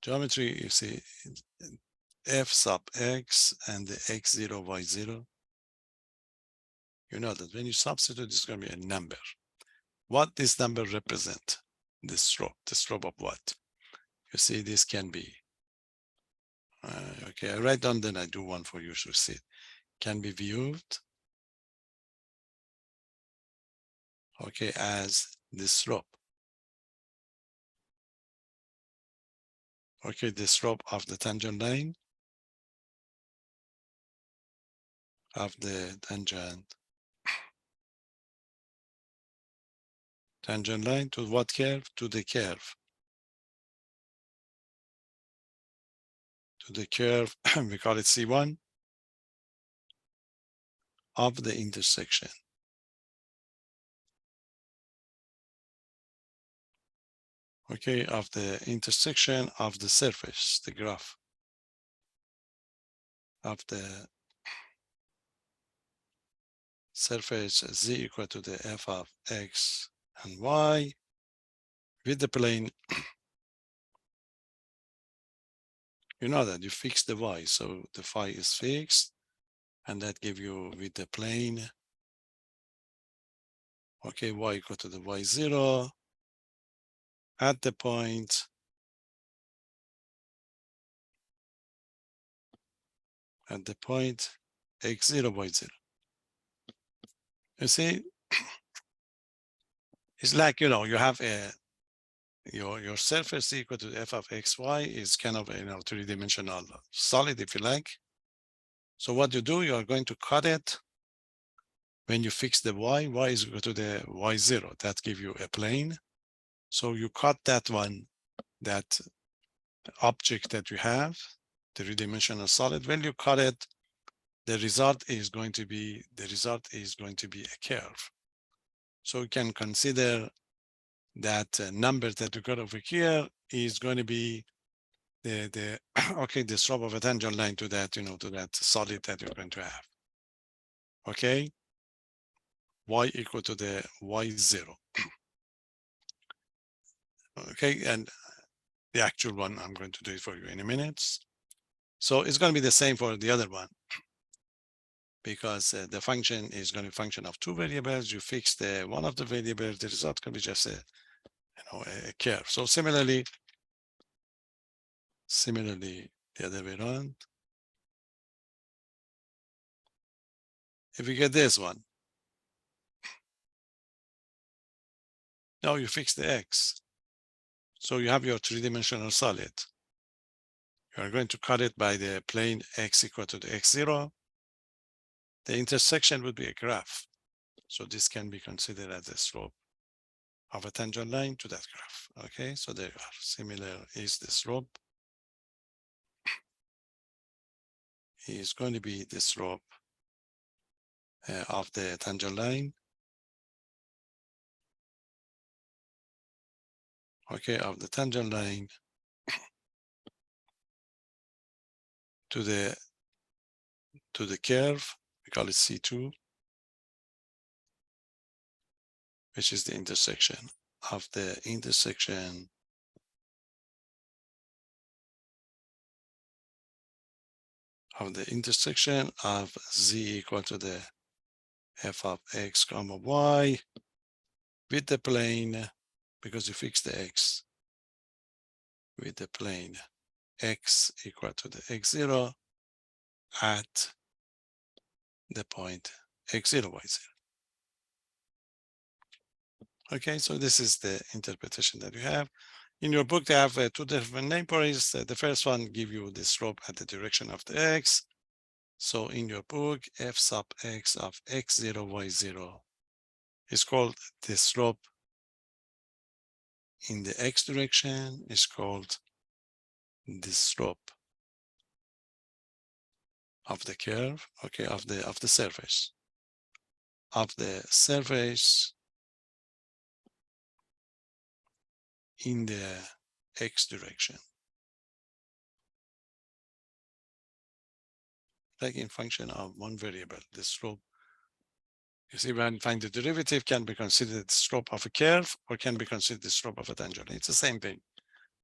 S1: Geometry, you see, f sub x and the x0, y0. You know that when you substitute, it's going to be a number. What this number represent? The slope of what? You see, this can be, okay, I write down, then I do one for you to see it. Can be viewed, okay, as the slope. Okay, the slope of the tangent line of the tangent line to what curve? To the curve. To the curve, we call it C1 of the intersection. Okay, of the intersection of the surface, the graph of the surface z equal to the f of x and y with the plane you know that you fix the y, so the phi is fixed, and that give you with the plane, okay, y equal to the y0 at the point x0, y0. You see, it's like, you know, you have a your surface equal to f of xy is kind of a, you know, three-dimensional solid, if you like. So what you do, you are going to cut it when you fix the y is equal to the y0. That gives you a plane. So you cut that one, that object that you have, the three-dimensional solid. When you cut it, the result is going to be a curve. So you can consider that number that you got over here is going to be the okay, the slope of a tangent line to that, you know, to that solid that you're going to have. Okay, y equal to the y0. Okay, and the actual one, I'm going to do it for you in a minute. So it's going to be the same for the other one, because the function is going to be a function of two variables. You fix the one of the variables, the result can be just a, you know, a curve. So similarly, the other way around, if you get this one, now you fix the x. So you have your three-dimensional solid. You are going to cut it by the plane x equal to the x0. The intersection would be a graph. So this can be considered as a slope of a tangent line to that graph. Okay, so there you are. Similar is the slope. Is going to be the slope of the tangent line. Okay, of the tangent line to the curve. We call it C2, which is the intersection of the intersection of z equal to the f of x comma y with the plane, because you fix the x, with the plane x equal to the x0 at the point x0, y0. Okay, so this is the interpretation that you have. In your book, they have two different neighbors. The first one give you the slope at the direction of the x. So in your book, f sub x of x0, y0 is called the slope in the x direction, is called the slope of the curve, okay, of the surface. Of the surface in the x direction. Like in function of one variable, the slope. You see, when find the derivative can be considered the slope of a curve or can be considered the slope of a tangent. It's the same thing.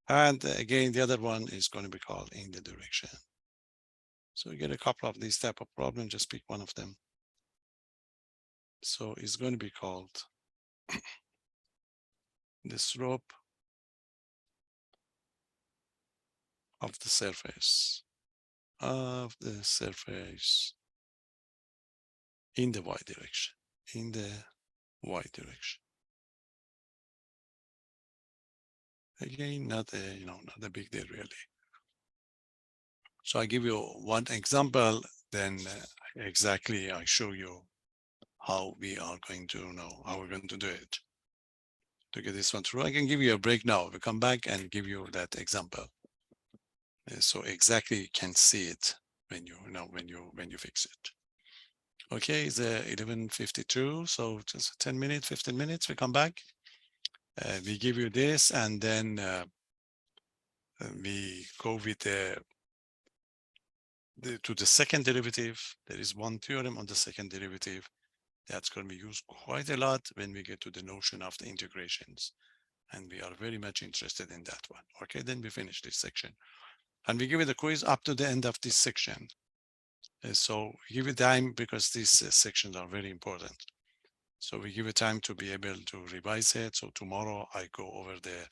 S1: And again, the other one is going to be called in the direction. So you get a couple of these type of problems, just pick one of them. So it's going to be called the slope of the surface in the y direction, Again, not a big deal really. So I give you one example, then exactly I show you how we are going to how we're going to do it. To get this one through, I can give you a break now. We come back and give you that example. So exactly you can see it when you fix it. Okay, it's 11:52, so just 10 minutes, 15 minutes, we come back. We give you this, and then we go with to the second derivative. There is one theorem on the second derivative that's going to be used quite a lot when we get to the notion of the integrations. And we are very much interested in that one. Okay, then we finish this section. And we give you the quiz up to the end of this section. So we give you time because these sections are very important. So we give you time to be able to revise it. So tomorrow I go over the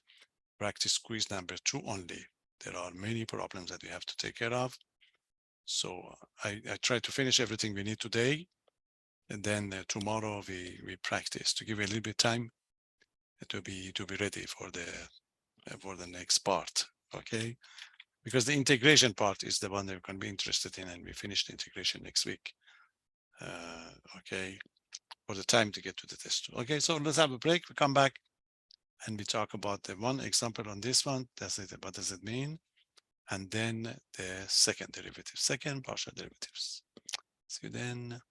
S1: practice quiz number 2 only. There are many problems that we have to take care of. So I try to finish everything we need today. And then tomorrow we practice to give you a little bit time to be ready for the next part. Okay. Because the integration part is the one that we're going to be interested in, and we finish the integration next week. Okay, for the time to get to the test. Okay, so let's have a break. We come back and we talk about the one example on this one. That's it. What does it mean? And then the second derivative, second partial derivatives. See you then.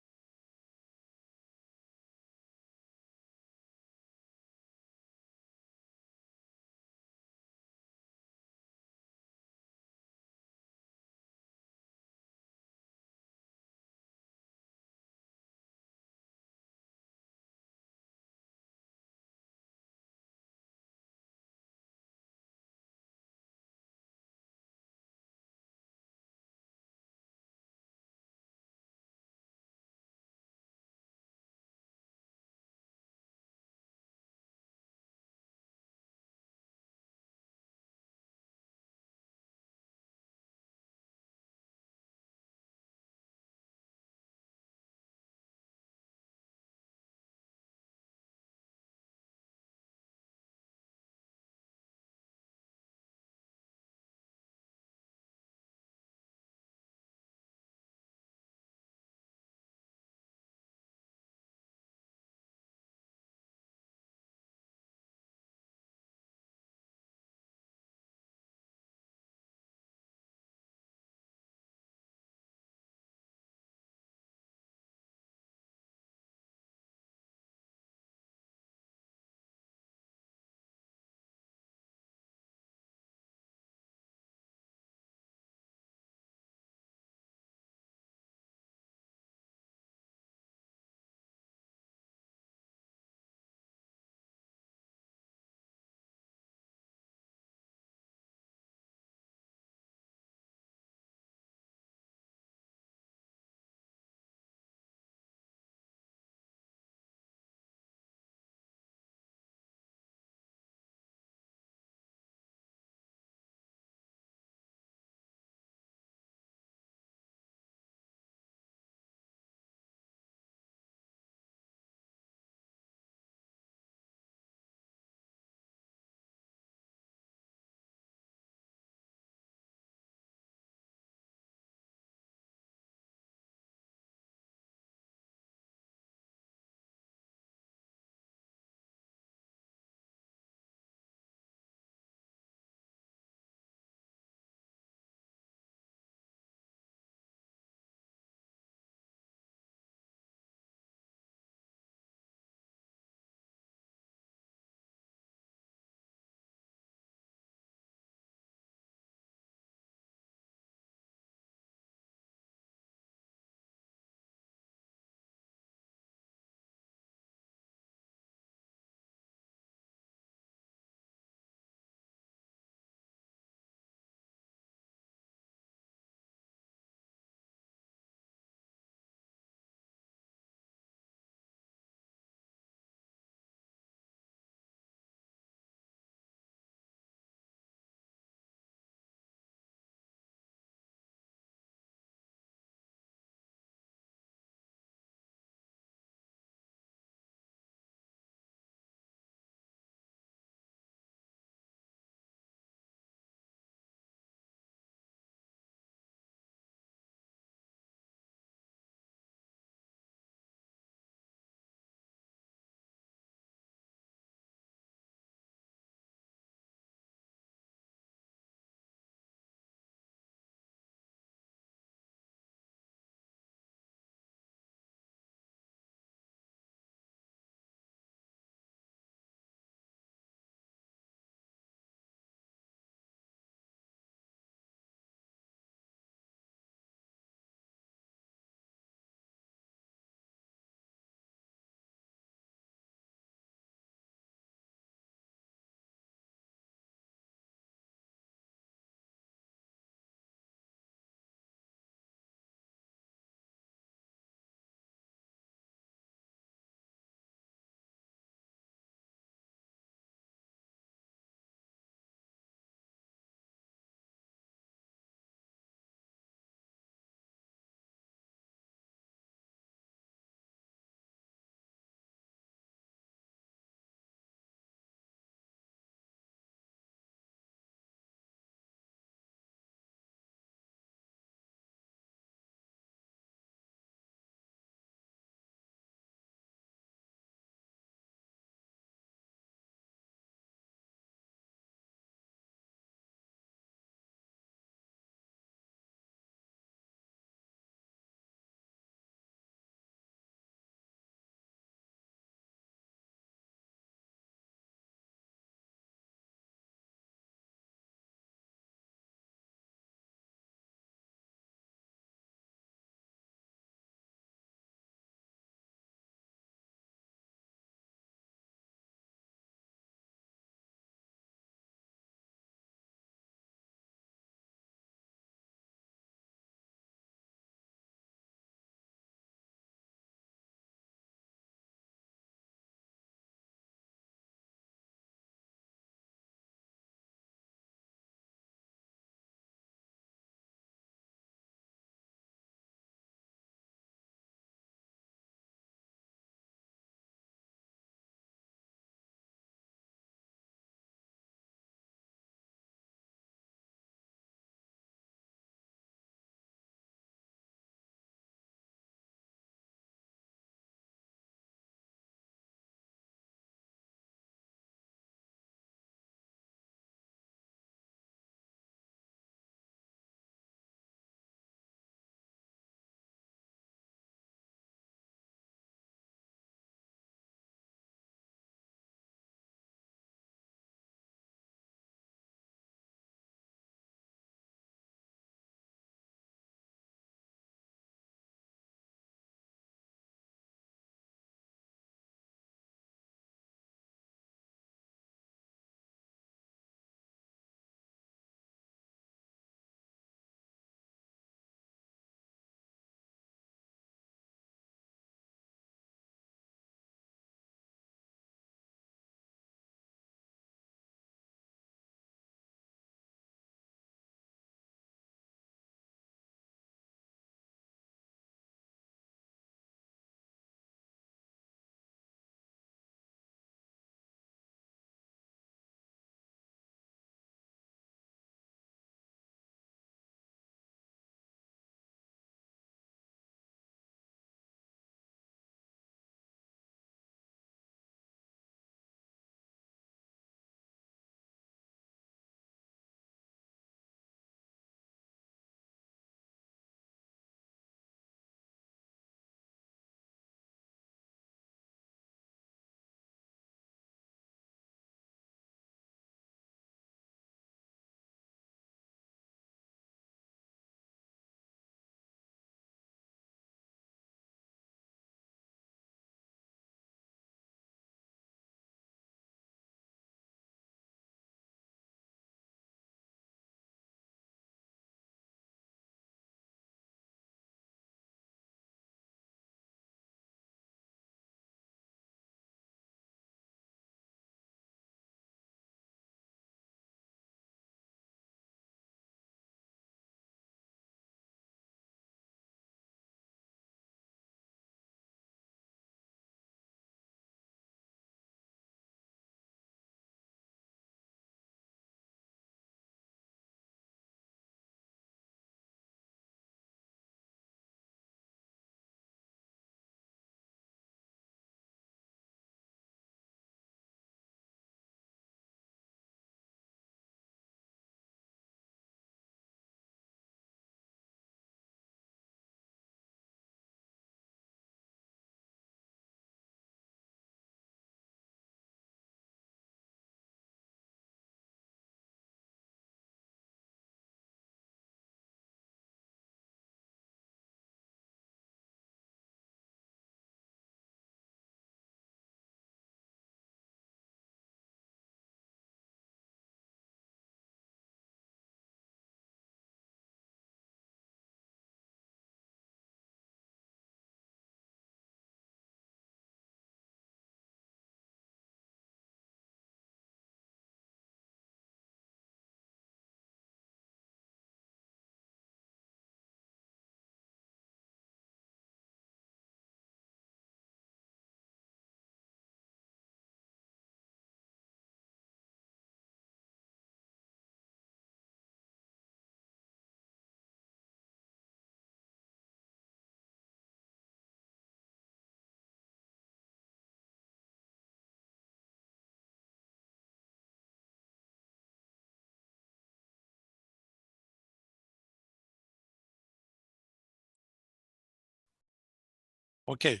S1: Okay,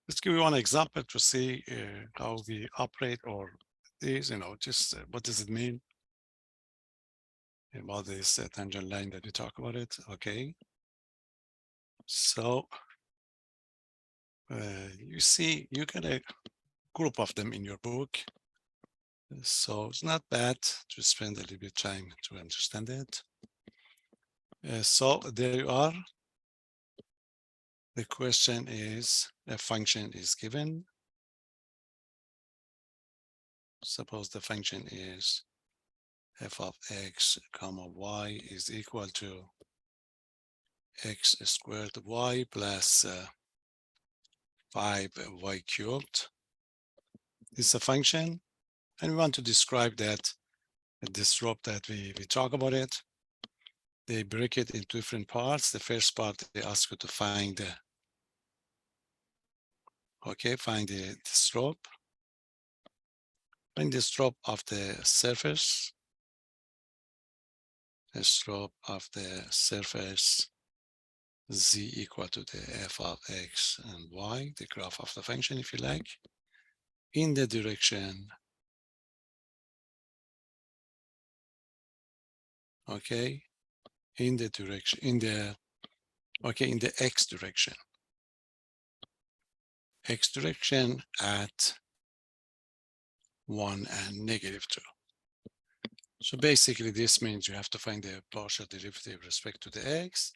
S1: let's give you one example to see how we operate or this, just what does it mean about this tangent line that we talk about it. Okay, so you see, you get a group of them in your book. So it's not bad to spend a little bit of time to understand it. So there you are. The question is, a function is given. Suppose the function is f of x comma y is equal to x squared y plus 5y cubed. This is a function, and we want to describe that disrupt that we talk about it. They break it into different parts. The first part, they ask you to find the slope. Find the slope of the surface. The slope of the surface z equal to the f of x and y, the graph of the function, if you like, in the direction, okay, in the x direction. X direction at 1 and -2. So basically, this means you have to find the partial derivative with respect to the x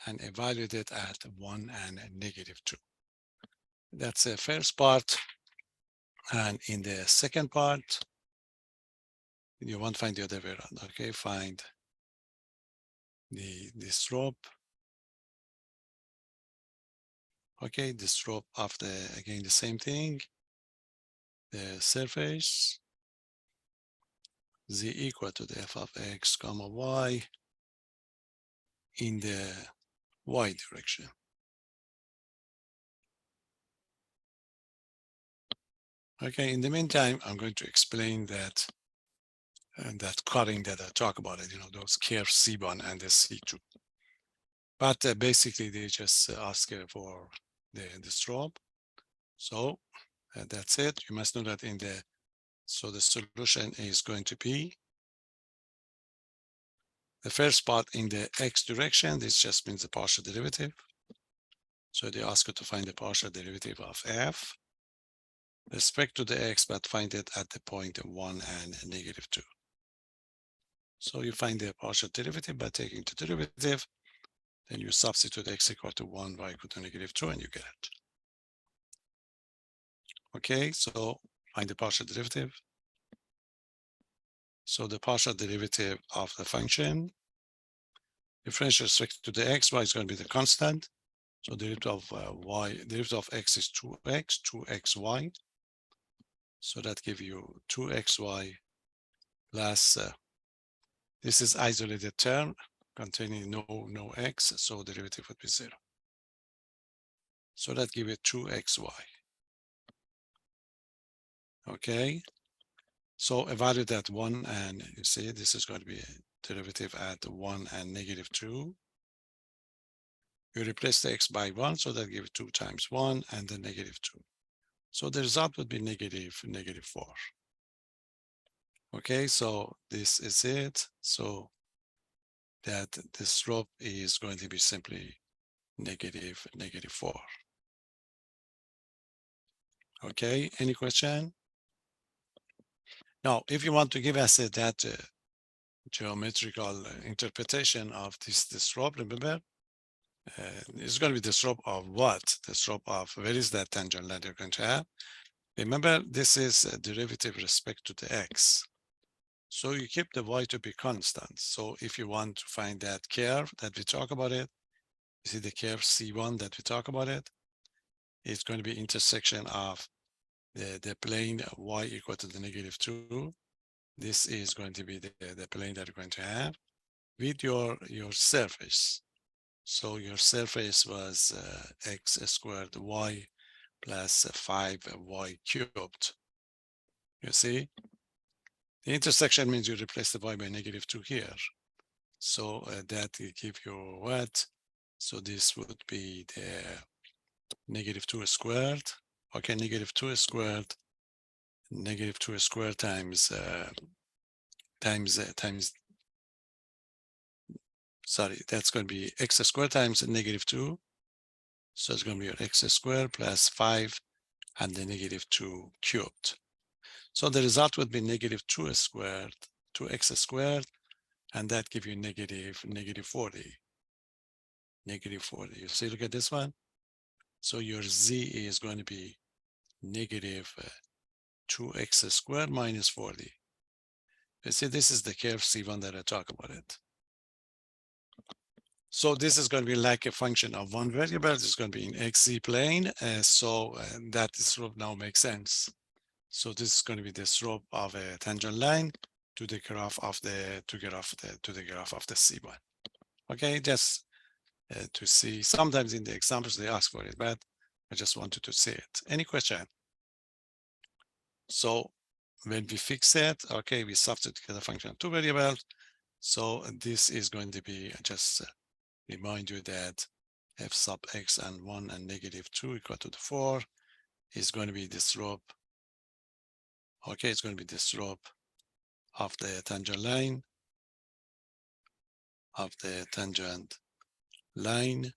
S1: and evaluate it at 1 and -2. That's the first part. And in the second part, you want to find the other way around. Okay, find the slope. Okay, the slope of again, the same thing, the surface, z equal to the f of x comma y in the y direction. Okay, in the meantime, I'm going to explain that cutting that I talk about it, those curves C1 and the C2. But basically, they just ask for the slope. So that's it. You must know that so the solution is going to be the first part in the x direction. This just means the partial derivative. So they ask you to find the partial derivative of f respect to the x, but find it at the point 1 and -2. So you find the partial derivative by taking the derivative, then you substitute x equal to 1, y equal to -2, and you get it. Okay, so find the partial derivative. So the partial derivative of the function, differential respect to the x, y is going to be the constant. So the derivative of x is 2x, 2xy. So that gives you 2xy plus, this is isolated term containing no x, so derivative would be 0. So that gives it 2xy. Okay, so evaluate that 1, and you see this is going to be a derivative at 1 and -2. You replace the x by 1, so that gives 2 times 1 and then -2. So the result would be -4. Okay, so this is it. So that the slope is going to be simply -4. Okay, any question? Now, if you want to give us that geometrical interpretation of this slope, remember, it's going to be the slope of what? The slope of, where is that tangent line you're going to have? Remember, this is a derivative respect to the x. So you keep the y to be constant. So if you want to find that curve that we talk about it, you see the curve C1 that we talk about it, it's going to be intersection of the plane y equal to the -2. This is going to be the plane that you're going to have with your surface. So your surface was x squared y plus 5y cubed. You see? The intersection means you replace the y by -2 here. So that will give you what? So this would be the -2 squared. Okay, -2 squared, -2 squared times sorry, that's going to be x squared times -2. So it's going to be your x squared plus 5 and the -2 cubed. So the result would be -2 squared, 2x squared, and that give you -40. -40. You see, look at this one. So your z is going to be -2x squared minus 40. You see, this is the curve C1 that I talk about it. So this is going to be like a function of one variable. It's going to be in xz plane. That slope now makes sense. So this is going to be the slope of a tangent line to the graph of the graph of the C1. Okay, just to see. Sometimes in the examples they ask for it, but I just wanted to see it. Any question? So when we fix it, okay, we substitute the function of two variables. So this is going to be just remind you that f sub x and 1 and -2 equal to the 4 is going to be the slope. Okay, it's going to be the slope of the tangent line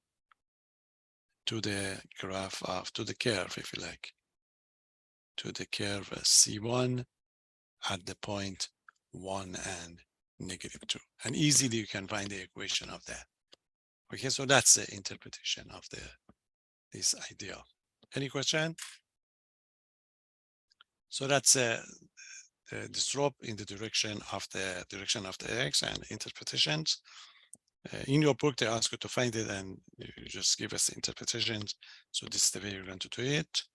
S1: to the graph of to the curve, if you like, to the curve C1 at the point 1 and -2. And easily you can find the equation of that. Okay, so that's the interpretation of this idea. Any question? So that's the slope in the direction of the x and interpretations. In your book, they ask you to find it and you just give us the interpretations. So this is the way you're going to do it.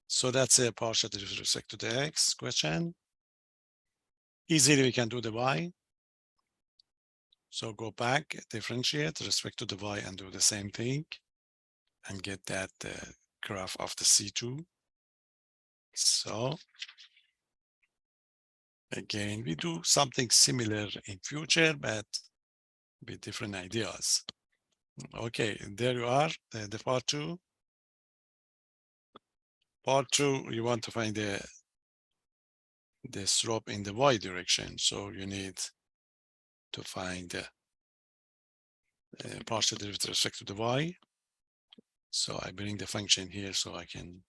S1: So that's a partial derivative with respect to the x question. Easily we can do the y. So go back, differentiate with respect to the y and do the same thing and get that graph of the C2. So again, we do something similar in future, but with different ideas. Okay, there you are, the part 2. Part 2, you want to find the slope in the y direction. So you need to find the partial derivative with respect to the y. So I bring the function here so I can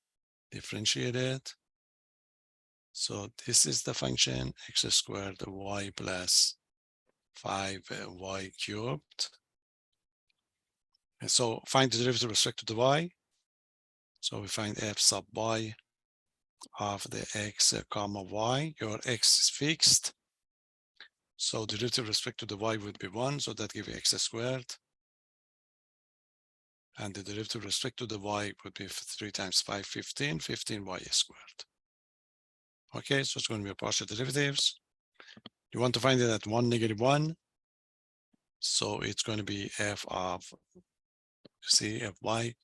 S1: differentiate it. So this is the function x squared y plus 5y cubed. And so find the derivative with respect to the y. So we find f sub y of the x comma y. Your x is fixed. So the derivative with respect to the y would be 1. So that gives you x squared. And the derivative with respect to the y would be 3 times 5, 15, 15y squared. Okay, so it's going to be a partial derivatives. You want to find it at 1, -1. So it's going to be f of, see, fy,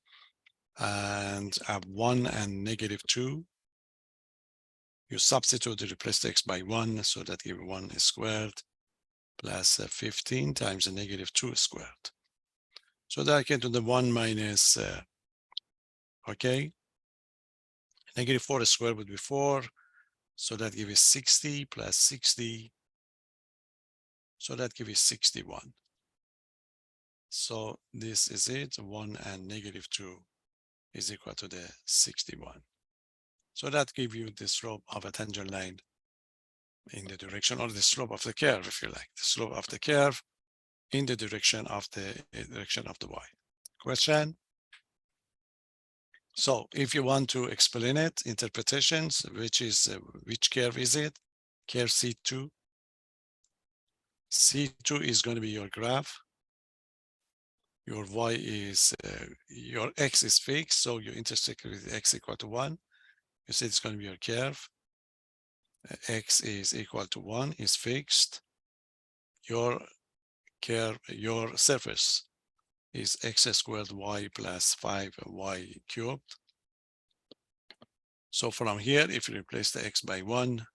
S1: and f 1 and -2. You substitute to replace the x by 1, so that gives 1 squared plus 15 times the -2 squared. So that I get to the 1 minus, okay, -4 squared would be 4. So that gives you 60 plus 60. So that gives you 61. So this is it, 1 and -2 is equal to the 61. So that gives you the slope of a tangent line in the direction, or the slope of the curve, if you like, the slope of the curve in the direction of the y. Question? So if you want to explain it, interpretations, which curve is it? Curve C2. C2 is going to be your graph. Your y is, your x is fixed, so you intersect with x equal to 1. You see it's going to be your curve. X is equal to 1 is fixed. Your curve, your surface is x squared y plus 5y cubed. So from here, if you replace the x by 1,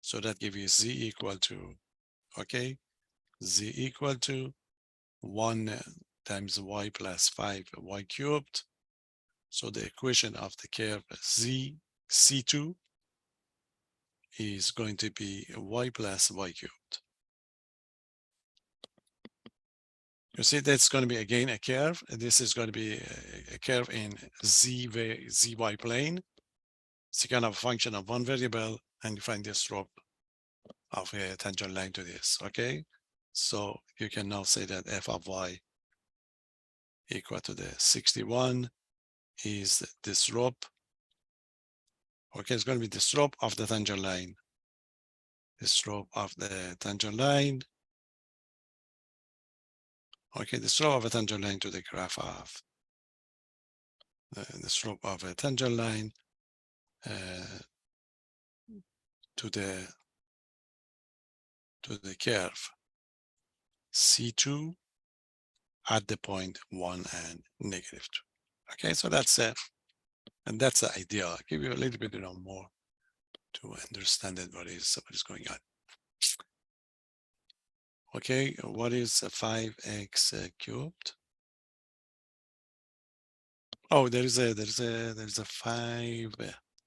S1: so that gives you z equal to, okay, z equal to 1 times y plus 5y cubed So the equation of the curve z C2 is going to be y plus y cubed. You see, that's going to be again a curve. This is going to be a curve in zy plane. It's kind of a function of one variable, and you find the slope of a tangent line to this. Okay, so you can now say that f of y equal to the 61 is the slope. Okay, it's going to be the slope of the tangent line. The slope of the tangent line. Okay, the slope of a tangent line to the graph of the slope of a tangent line to the curve C2 at the point 1 and negative 2. Okay, so that's it. And that's the idea. I'll give you a little bit more to understand it, what is going on. Okay, what is 5x cubed? Oh, there's a 5.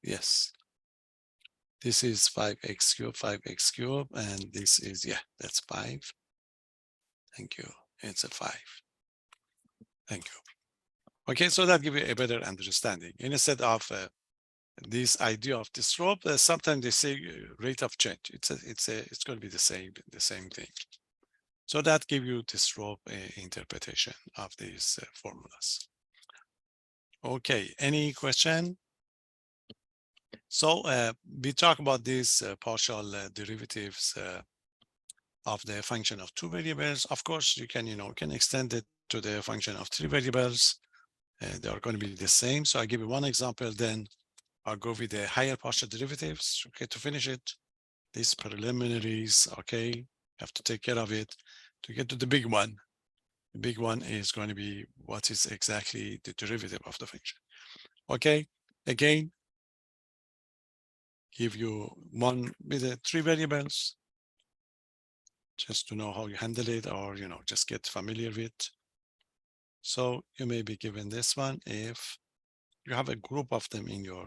S1: Yes, this is 5x cubed, and this is, yeah, that's 5. Thank you. It's a 5. Thank you. Okay, so that gives you a better understanding. Instead of this idea of the slope, sometimes they say rate of change. It's going to be the same thing. So that gives you the slope interpretation of these formulas. Okay, any question? So we talk about these partial derivatives of the function of 2 variables. Of course, you can extend it to the function of 3 variables. They are going to be the same. So I give you one example, then I'll go with the higher partial derivatives. Okay, to finish it, these preliminaries, okay, you have to take care of it to get to the big one. The big one is going to be what is exactly the derivative of the function. Okay, again, give you one with the 3 variables, just to know how you handle it, or just get familiar with. So you may be given this one if you have a group of them in your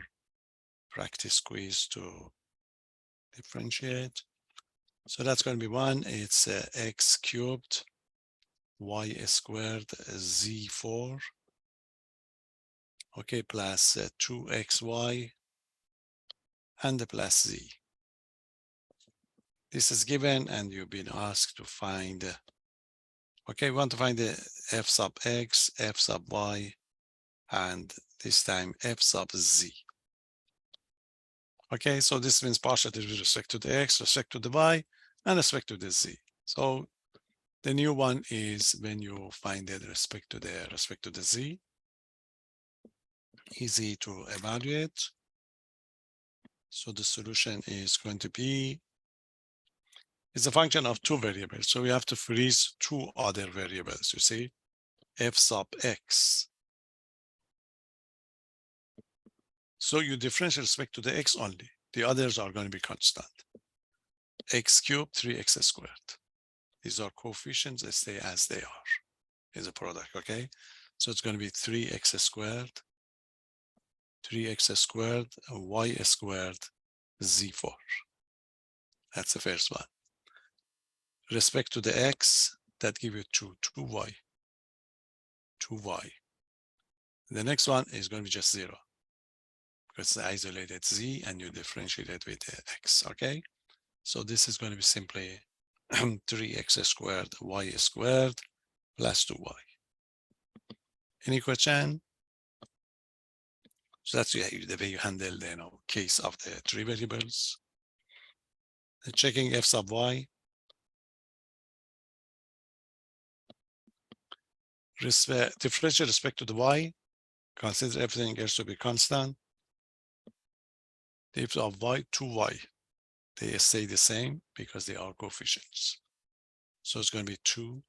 S1: practice quiz to differentiate. So that's going to be 1. It's x cubed y squared z4, okay, plus 2xy and plus z. This is given, and you've been asked to find, okay, we want to find the f sub x, f sub y, and this time f sub z. Okay, so this means partial derivative with respect to the x, respect to the y, and respect to the z. So the new one is when you find it respect to the z. Easy to evaluate. So the solution is going to be, it's a function of 2 variables. So we have to freeze 2 other variables, you see, f sub x. So you differentiate respect to the x only. The others are going to be constant. X cubed, 3x squared. These are coefficients, they stay as they are. Is a product, okay? So it's going to be 3x squared, y squared, z4. That's the first one. Respect to the x, that gives you 2y. The next one is going to be just 0, because it's the isolated z, and you differentiate it with the x, okay? So this is going to be simply 3x squared, y squared, plus 2y. Any question? So that's the way you handle the case of the 3 variables. Checking f sub y. Differential respect to the y. Consider everything else to be constant. The f of y, 2y. They stay the same because they are coefficients. So it's going to be 2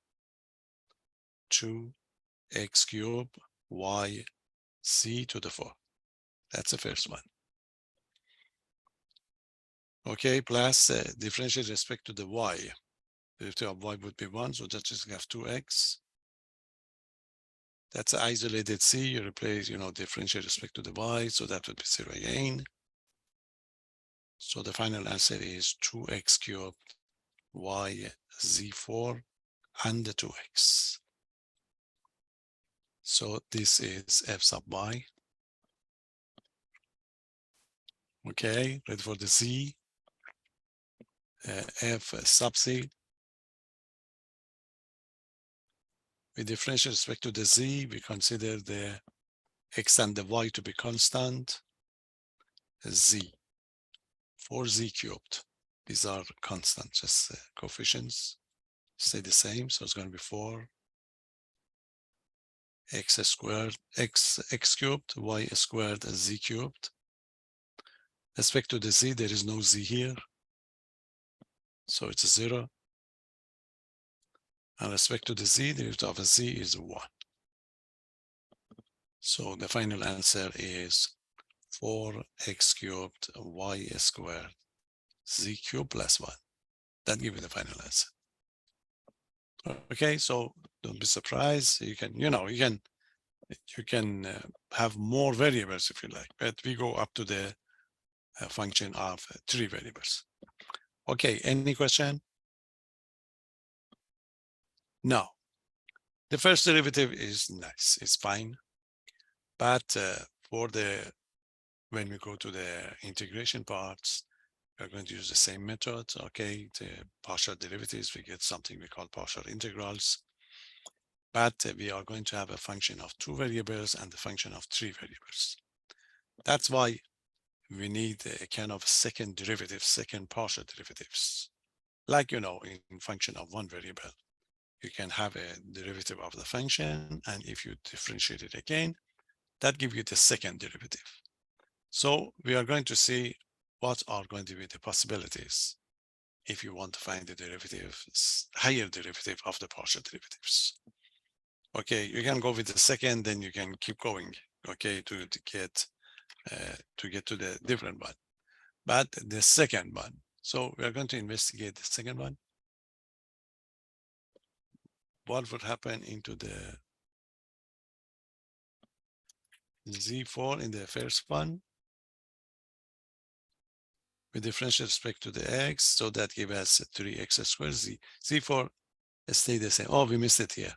S1: x cubed y c to the 4. That's the first one. Okay, plus differential respect to the y. The derivative of y would be 1, so that just have 2x That's isolated C. You replace, differentiate respect to the Y. So that would be 0 again. So the final answer is 2x cubed y z4 and 2x. So this is f sub y. Okay, ready for the z. F sub c. We differentiate respect to the z. We consider the x and the y to be constant. Z, 4z cubed. These are constant, just coefficients stay the same. So it's going to be 4 x squared, x cubed, y squared, z cubed. Respect to the z, there is no z here. So it's 0. And respect to the z, the root of a z is 1. So the final answer is 4x cubed y squared z cubed plus 1. That gives you the final answer. Okay, so don't be surprised. You can, you can have more variables if you like, but we go up to the function of 3 variables. Okay, any question? No. The first derivative is nice, it's fine. But when we go to the integration parts, we're going to use the same method. Okay, the partial derivatives, we get something we call partial integrals. But we are going to have a function of 2 variables and a function of 3 variables. That's why we need a kind of second derivative, second partial derivatives. Like, in function of 1 variable, you can have a derivative of the function, and if you differentiate it again, that gives you the second derivative. So we are going to see what are going to be the possibilities if you want to find the derivatives, higher derivative of the partial derivatives. Okay, you can go with the second, then you can keep going, okay, to get to the different one. But the second one, so we are going to investigate the second one. What would happen into the z4 in the first one? We differentiate respect to the x, so that gives us 3x squared. Z4 stay the same. Oh, we missed it here.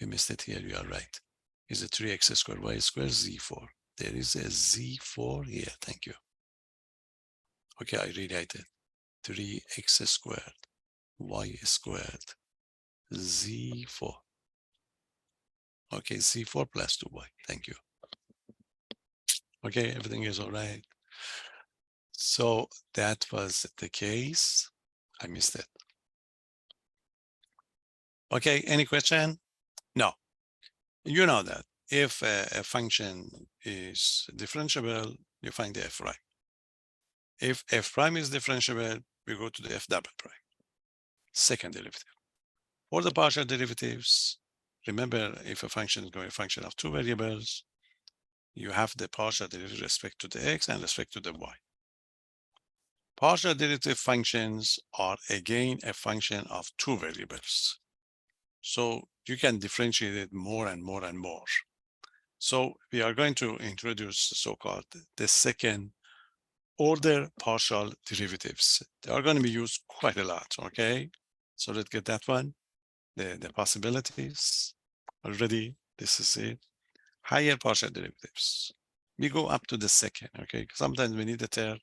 S1: We missed it here. You are right. Is a 3x squared y squared z4. There is a z4 here. Thank you. Okay, I rewrite it. 3x squared y squared z4. Okay, z4 plus 2y. Thank you. Okay, everything is all right. So that was the case. I missed it. Okay, any question? No. You know that if a function is differentiable, you find the f prime. If f prime is differentiable, we go to the f double prime, second derivative. For the partial derivatives, remember, if a function is going to be a function of 2 variables, you have the partial derivative with respect to the x and respect to the y. Partial derivative functions are again a function of 2 variables. So you can differentiate it more and more and more. So we are going to introduce so-called the second order partial derivatives. They are going to be used quite a lot, okay? So let's get that one. The possibilities already, this is it. Higher partial derivatives. We go up to the second, okay? Sometimes we need a third,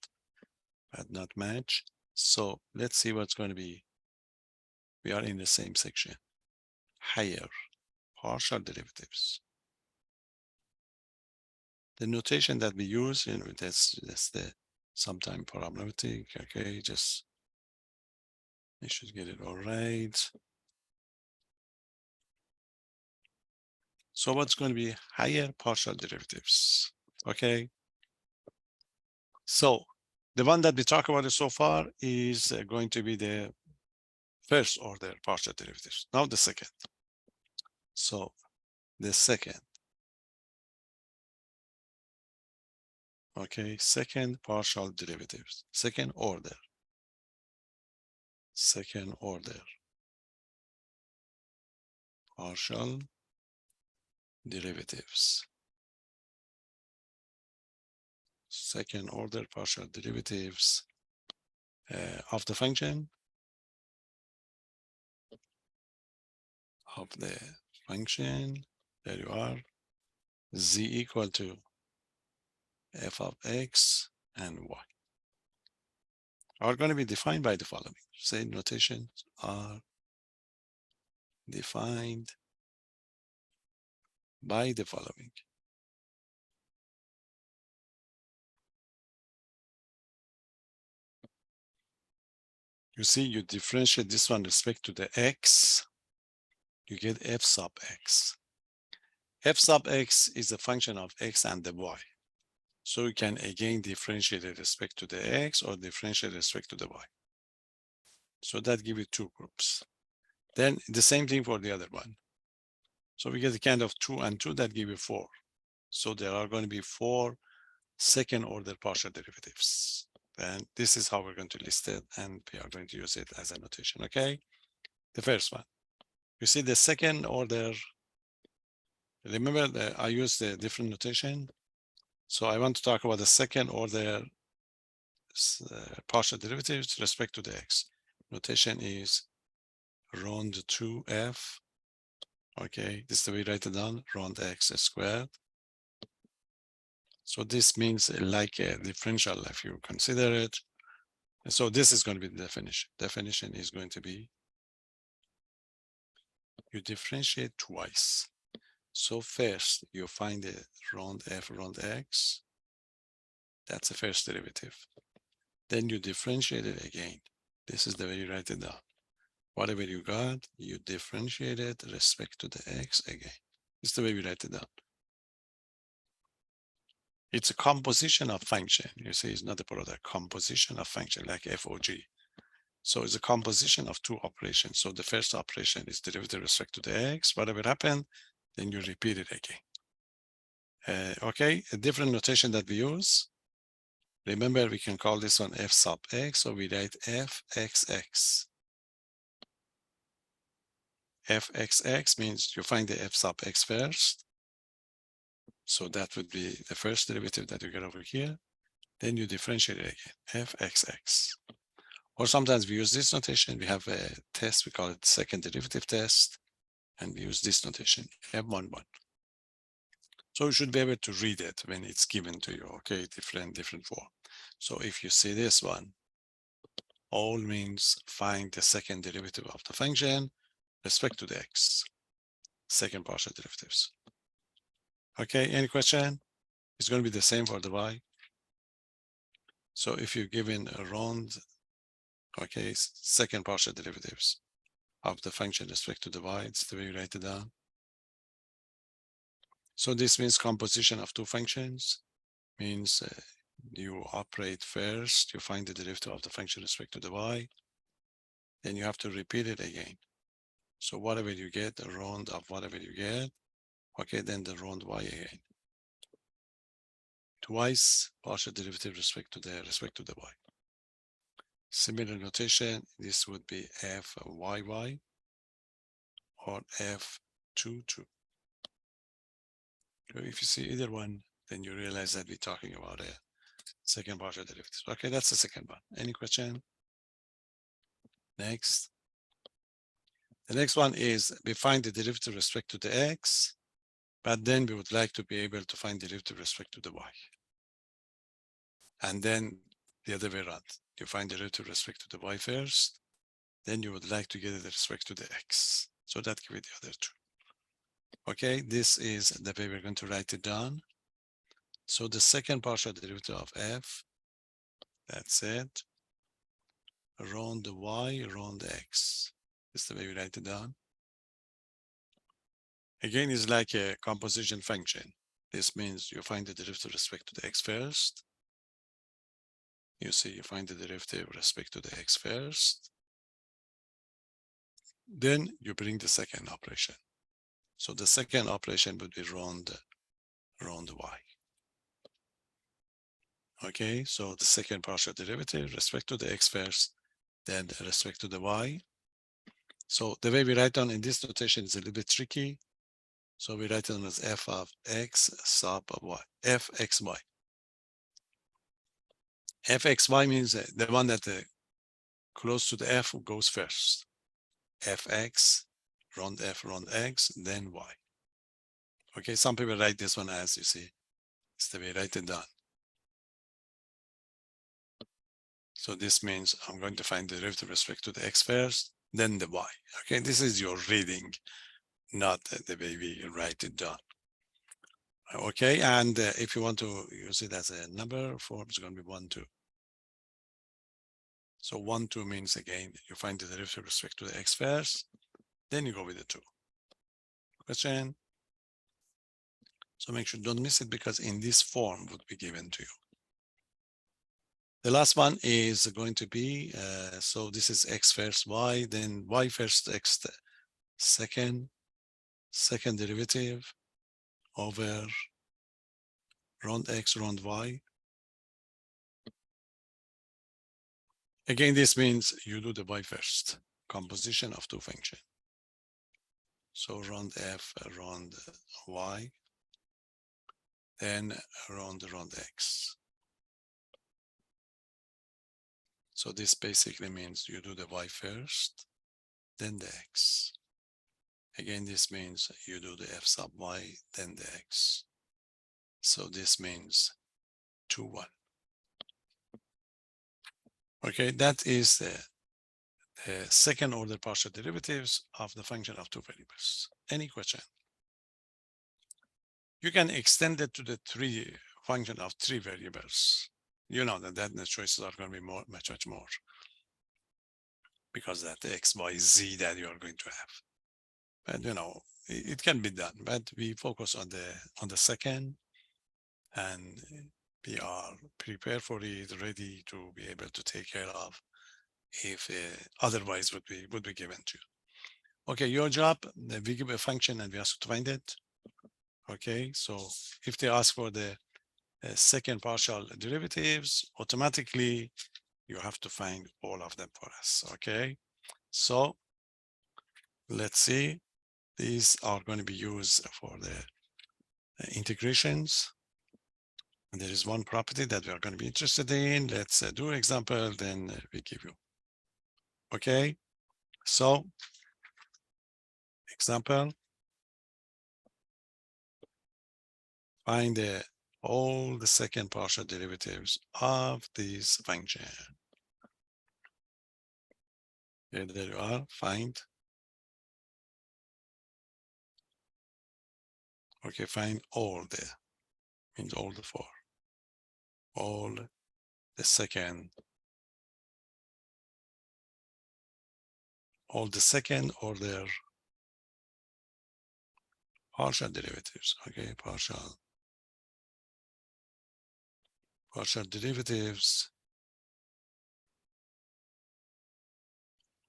S1: but not much. So let's see what's going to be. We are in the same section. Higher partial derivatives. The notation that we use, that's the sometime parametric, okay? Just, you should get it all right. So what's going to be higher partial derivatives, okay? So the one that we talk about so far is going to be the first order partial derivatives. Now the second. So the second. Okay, second partial derivatives, second order. Second order partial derivatives. Second order partial derivatives of the function there you are, z equal to f of x and y are going to be defined by the following. Say notations are defined by the following. You see, you differentiate this one with respect to the x, you get f sub x. F sub x is a function of x and the y. So you can again differentiate with respect to the x or differentiate with respect to the y. So that gives you two groups. Then the same thing for the other one. So we get a kind of 2 and 2 that give you 4. So there are going to be 4 second order partial derivatives. And this is how we're going to list it, and we are going to use it as a notation, okay? The first one. You see the second order, remember that I used a different notation. So I want to talk about the second order partial derivatives with respect to the x. Notation is round 2f. Okay, this is the way we write it down, round x squared. So this means like a differential if you consider it. So this is going to be the definition. Definition is going to be you differentiate twice. So first you find the round f round x. That's the first derivative. Then you differentiate it again. This is the way you write it down. Whatever you got, you differentiate it with respect to the x again. It's the way we write it down. It's a composition of function. You see, it's not a product. Composition of function like FOG. So it's a composition of two operations. So the first operation is derivative with respect to the x. Whatever happened, then you repeat it again. Okay, a different notation that we use. Remember, we can call this one f sub x. So we write fxx. fxx means you find the f sub x first. So that would be the first derivative that you get over here. Then you differentiate it again, fxx. Or sometimes we use this notation. We have a test, we call it second derivative test. And we use this notation, f11. So you should be able to read it when it's given to you, okay, different form. So if you see this one, all means find the second derivative of the function respect to the x, second partial derivatives. Okay, any question? It's going to be the same for the y. So if you're given a round, okay, second partial derivatives of the function respect to the y, it's the way you write it down. So this means composition of two functions, means you operate first, you find the derivative of the function respect to the y, then you have to repeat it again. So whatever you get, the round of whatever you get, okay, then the round y again. Twice partial derivative respect to the y. Similar notation, this would be fyy or f22. So if you see either one, then you realize that we're talking about a second partial derivative. Okay, that's the second one. Any question? Next. The next one is we find the derivative respect to the x, but then we would like to be able to find the derivative respect to the y. And then the other way around. You find the derivative respect to the y first, then you would like to get it with respect to the x. So that gives you the other two. Okay, this is the way we're going to write it down. So the second partial derivative of f, that's it, around the y, around the x. This is the way we write it down. Again, it's like a composition function. This means you find the derivative with respect to the x first. You see, you find the derivative with respect to the x first. Then you bring the second operation. So the second operation would be around y. Okay, so the second partial derivative with respect to the x first, then with respect to the y. So the way we write down in this notation is a little bit tricky. So we write it as f of x sub of y, fxy. Fxy means the one that close to the f goes first. Fx, round f, round x, then y. Okay, some people write this one as, you see, it's the way I write it down. So this means I'm going to find the derivative with respect to the x first, then the y. Okay, this is your reading, not the way we write it down. Okay, and if you want to use it as a number form, it's going to be 1, 2. So 1, 2 means, again, you find the derivative with respect to the x first, then you go with the 2. Question? So make sure don't miss it, because in this form would be given to you. The last one is going to be, so this is x first y, then y first x second derivative over round x round y. Again, this means you do the y first, composition of two functions. So round f round y, then round x. So this basically means you do the y first, then the x. Again, this means you do the f sub y, then the x. So this means 2, 1. Okay, that is the second order partial derivatives of the function of two variables. Any question? You can extend it to the function of 3 variables. You know that the choices are going to be much more, because that the x, y, z that you are going to have. But you know, it can be done, but we focus on the second, and we are prepared for it, ready to be able to take care of if otherwise would be given to you. Okay, your job, we give a function and we ask to find it. Okay, so if they ask for the second partial derivatives, automatically you have to find all of them for us. Okay, so let's see. These are going to be used for the integrations. And there is one property that we are going to be interested in. Let's do an example, then we give you. Okay, so example, find all the second partial derivatives of this function. Okay, there you are, find. Okay, find all means all the 4. All the second order partial derivatives. Okay, partial derivatives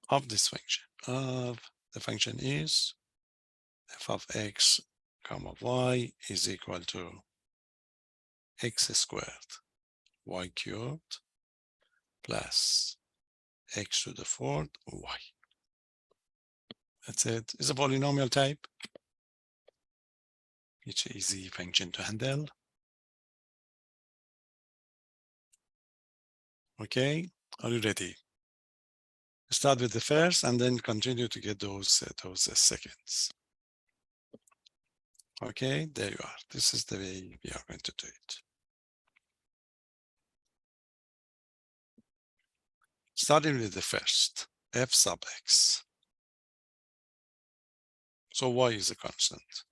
S1: of this function. The function is f of x comma y is equal to x squared y cubed plus x to the 4th y. That's it. It's a polynomial type. It's an easy function to handle. Okay, are you ready? Start with the first and then continue to get those seconds. Okay, there you are. This is the way we are going to do it. Starting with the first, f sub x. So y is a constant.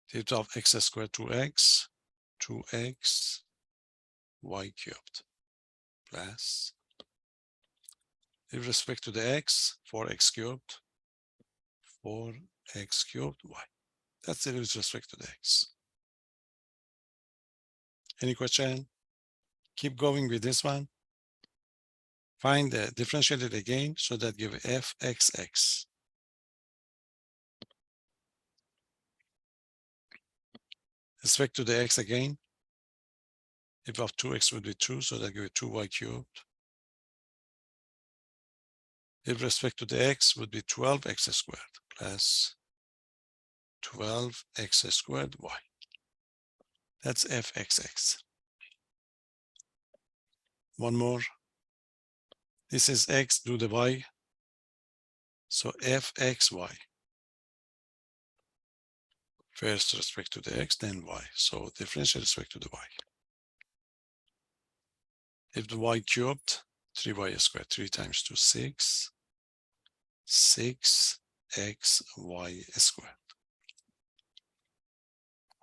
S1: Theta of x squared 2x y cubed plus, with respect to the x, 4x cubed y. That's it with respect to the x. Any question? Keep going with this one. Find the differentiated again, so that give fxx. Respect to the x again. If of 2x would be 2, so that give it 2y cubed. With respect to the x would be 12x squared plus 12x squared y. That's fxx. One more. This is x, do the y. So fxy. First respect to the x, then y. So differential respect to the y. If the y cubed, 3y squared, 3 times 2, 6. 6xy squared.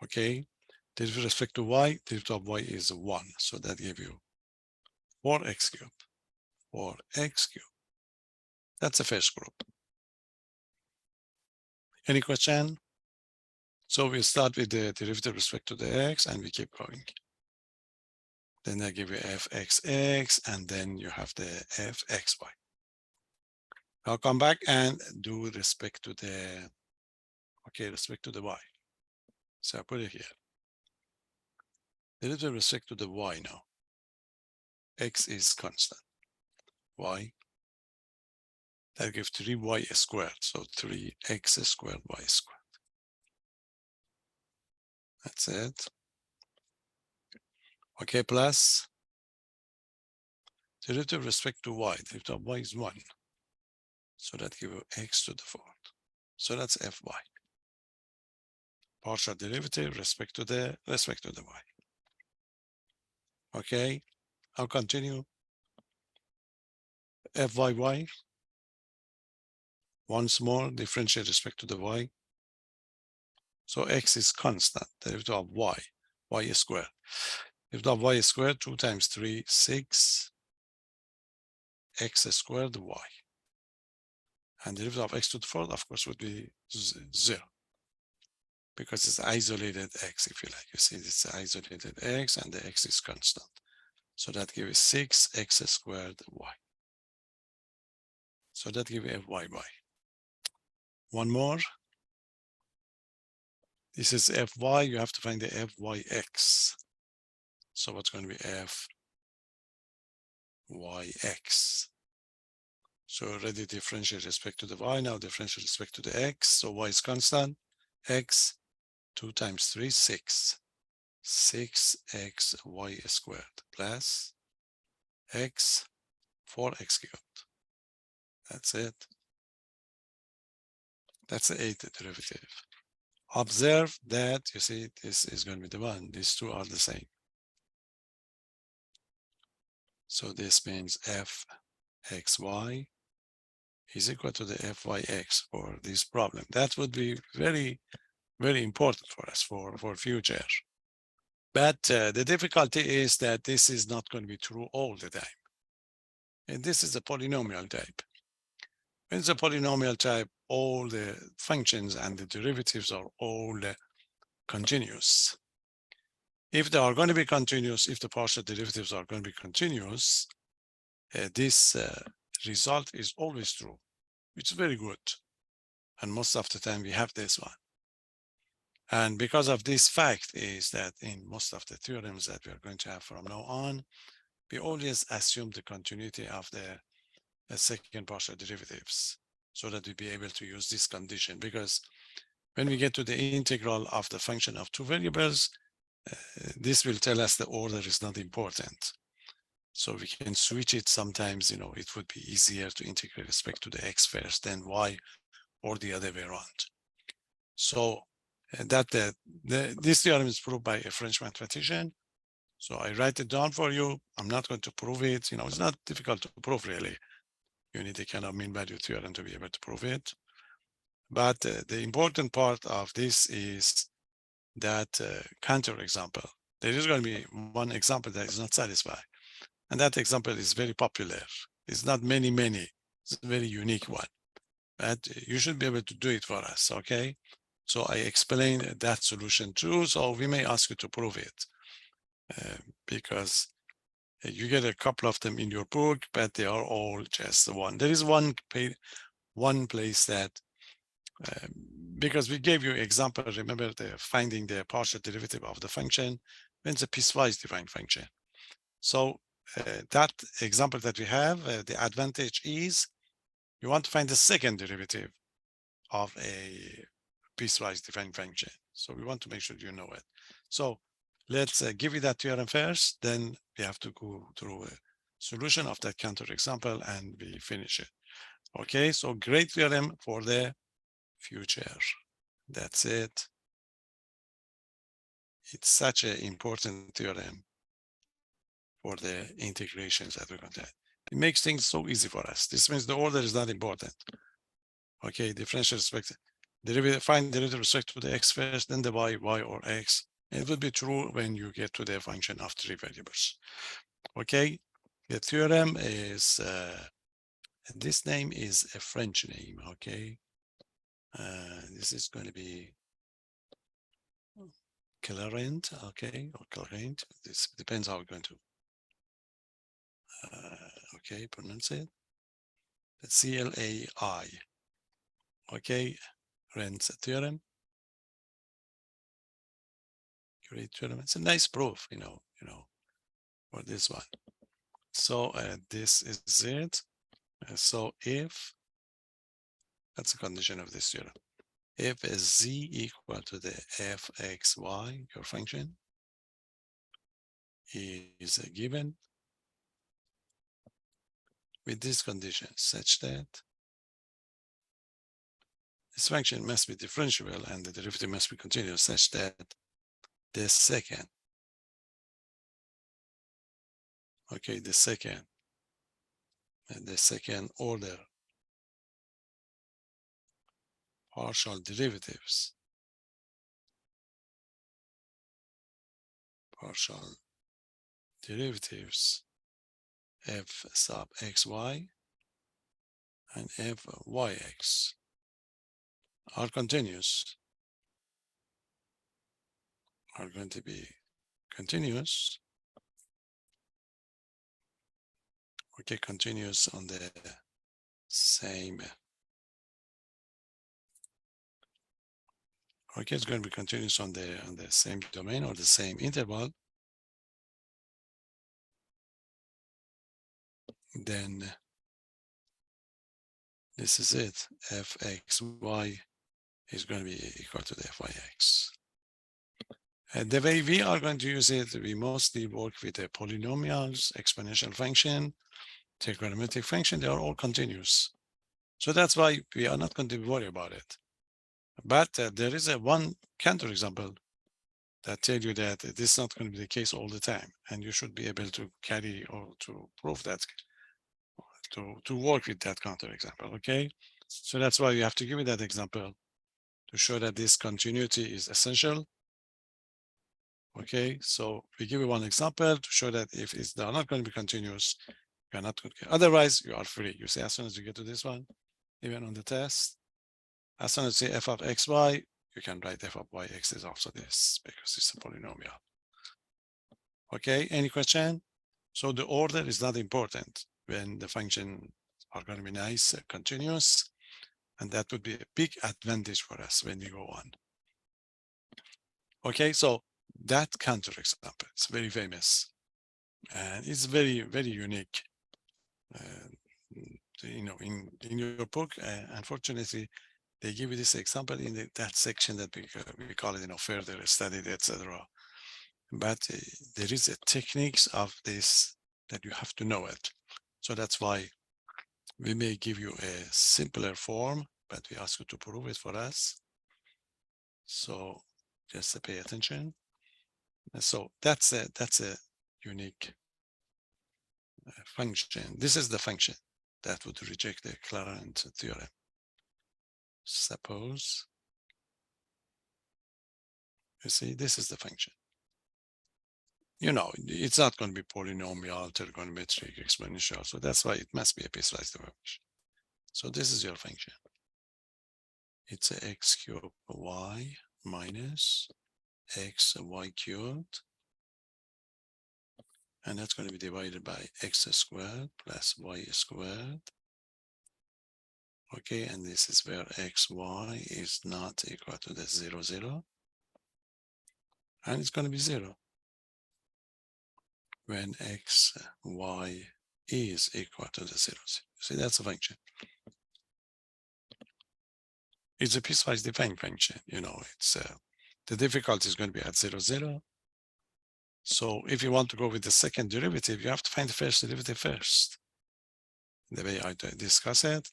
S1: Okay, with respect to y, derivative of y is 1. So that gives you 4x cubed. 4x cubed. That's the first group. Any question? So we start with the derivative with respect to the x and we keep going. Then I give you fxx and then you have the fxy. I'll come back and do respect to the, okay, respect to the y. So I put it here. Derivative with respect to the y now. X is constant. Y. That gives 3y squared. So 3x squared y squared. That's it. Okay, plus derivative with respect to y. Derivative of y is 1. So that gives you x to the 4th. So that's fy. Partial derivative respect to the y. Okay, I'll continue. Fyy. Once more, differentiate respect to the y. So x is constant. Derivative of y is squared. Derivative of y is squared, 2 times 3, 6 x squared y. And the derivative of x to the 4th, of course, would be 0. Because it's isolated x, if you like. You see, it's isolated x and the x is constant. So that gives 6x squared y. So that gives fyy. One more. This is fy. You have to find the fyx. So what's going to be fyx? So already differentiate respect to the y. Now differentiate respect to the x. So y is constant. X 2 times 3, 6. 6xy squared plus x 4x cubed. That's it. That's the 8th derivative. Observe that, you see, this is going to be the one. These two are the same. So this means fxy is equal to the fyx for this problem. That would be very, very important for us for future. But the difficulty is that this is not going to be true all the time. And this is a polynomial type. When it's a polynomial type, all the functions and the derivatives are all continuous. If they are going to be continuous, if the partial derivatives are going to be continuous, this result is always true, which is very good. And most of the time we have this one. And because of this fact is that in most of the theorems that we are going to have from now on, we always assume the continuity of the second partial derivatives so that we be able to use this condition. Because when we get to the integral of the function of two variables, this will tell us the order is not important. So we can switch it sometimes, it would be easier to integrate respect to the x first, then y, or the other way around. So this theorem is proved by a French mathematician. So I write it down for you. I'm not going to prove it. It's not difficult to prove really. You need a kind of mean value theorem to be able to prove it. But the important part of this is that counterexample. There is going to be one example that is not satisfied. And that example is very popular. It's not many. It's a very unique one. But you should be able to do it for us, okay? So I explain that solution too. So we may ask you to prove it because you get a couple of them in your book, but they are all just one. There is one place that, because we gave you example, remember finding the partial derivative of the function when it's a piecewise defined function. So that example that we have, the advantage is you want to find the second derivative of a piecewise defined function. So we want to make sure you know it. So let's give you that theorem first, then we have to go through a solution of that counterexample and we finish it. Okay, so great theorem for the future. That's it. It's such an important theorem for the integrations that we're going to have. It makes things so easy for us. This means the order is not important. Okay, differential respect, derivative, find derivative respect to the x first, then the y, or x. It will be true when you get to the function of 3 variables. Okay, the theorem is, this name is a French name, okay? This is going to be Clairaint, okay, or Clairaint. This depends how we're going to, okay, pronounce it. It's C-L-A-I, okay, Rent's theorem. Great theorem. It's a nice proof, you know, for this one. So this is it. So if, that's the condition of this theorem. If z equal to the fxy, your function, is given with this condition such that this function must be differentiable and the derivative must be continuous such that the second, okay, the second order partial derivatives f sub xy and fyx are continuous, are going to be continuous, okay, continuous on the same, okay, it's going to be continuous on the same domain or the same interval, then this is it. fxy is going to be equal to the fyx. And the way we are going to use it, we mostly work with the polynomials, exponential function, trigonometric function. They are all continuous. So that's why we are not going to worry about it. But there is a one counterexample that tell you that this is not going to be the case all the time. And you should be able to carry or to prove that, to work with that counterexample, okay? So that's why you have to give me that example to show that this continuity is essential. Okay, so we give you one example to show that if they are not going to be continuous, you are not going to, otherwise you are free. You say as soon as you get to this one, even on the test, as soon as you say f of xy, you can write f of yx is also this because it's a polynomial. Okay, any question? So the order is not important when the function are going to be nice, continuous, and that would be a big advantage for us when you go on. Okay, so that counterexample, it's very famous and it's very, very unique. You know, in your book, unfortunately, they give you this example in that section that we call it, you know, further studied, etc. But there is a techniques of this that you have to know it. So that's why we may give you a simpler form, but we ask you to prove it for us. So just pay attention. So that's a unique function. This is the function that would reject the Clairaint theorem. Suppose, you see, this is the function. You know, it's not going to be polynomial, trigonometric, exponential. So that's why it must be a piecewise function. So this is your function. It's a x cubed y minus x y cubed. And that's going to be divided by x squared plus y squared. Okay, and this is where xy is not equal to the 0, 0. And it's going to be 0 when xy is equal to the 0, 0. See, that's a function. It's a piecewise defined function. It's the difficulty is going to be at 0, 0. So if you want to go with the second derivative, you have to find the first derivative first, the way I discuss it.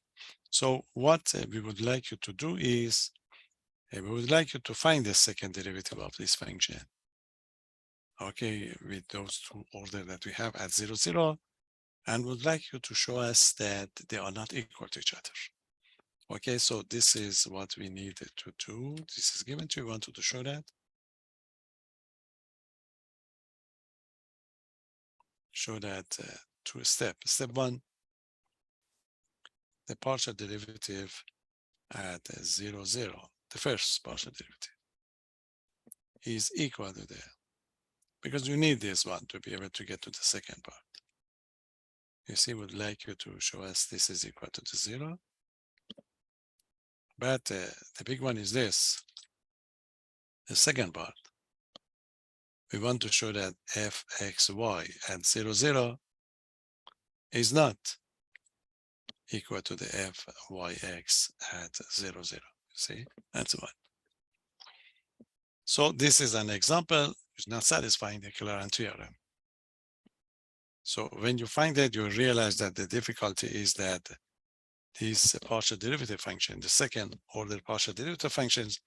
S1: So what we would like you to do is, we would like you to find the second derivative of this function. Okay, with those two order that we have at 0, 0, and would like you to show us that they are not equal to each other. Okay, so this is what we needed to do. This is given to you. We wanted to show that. Show that two steps. Step one, the partial derivative at 0, 0, the first partial derivative, is equal to the, because you need this one to be able to get to the second part. You see, would like you to show us this is equal to the 0. But the big one is this, the second part. We want to show that fxy at 0, 0 is not equal to the fyx at 0, 0. See, that's one. So this is an example. It's not satisfying the Clairaut theorem. So when you find that, you realize that the difficulty is that these partial derivative function, the second order partial derivative functions,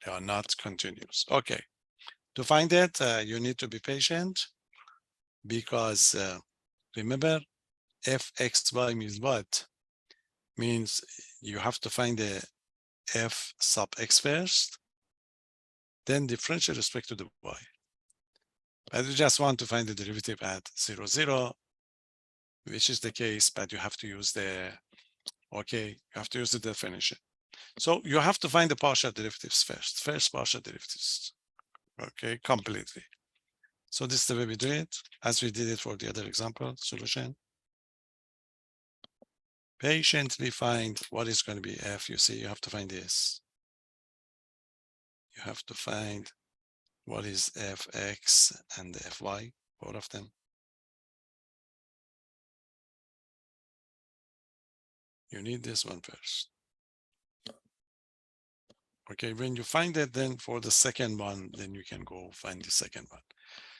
S1: they are not continuous. Okay, to find that, you need to be patient, because remember, fxy means what? Means you have to find the f sub x first, then differentiate respect to the y. But you just want to find the derivative at 0, 0, which is the case, but you have to use the, okay, you have to use the definition. So you have to find the partial derivatives first partial derivatives, okay, completely. So this is the way we do it, as we did it for the other example solution. Patiently find what is going to be f. You see, you have to find this. You have to find what is fx and fy, both of them. You need this one first. Okay, when you find it, then for the second one, then you can go find the second one.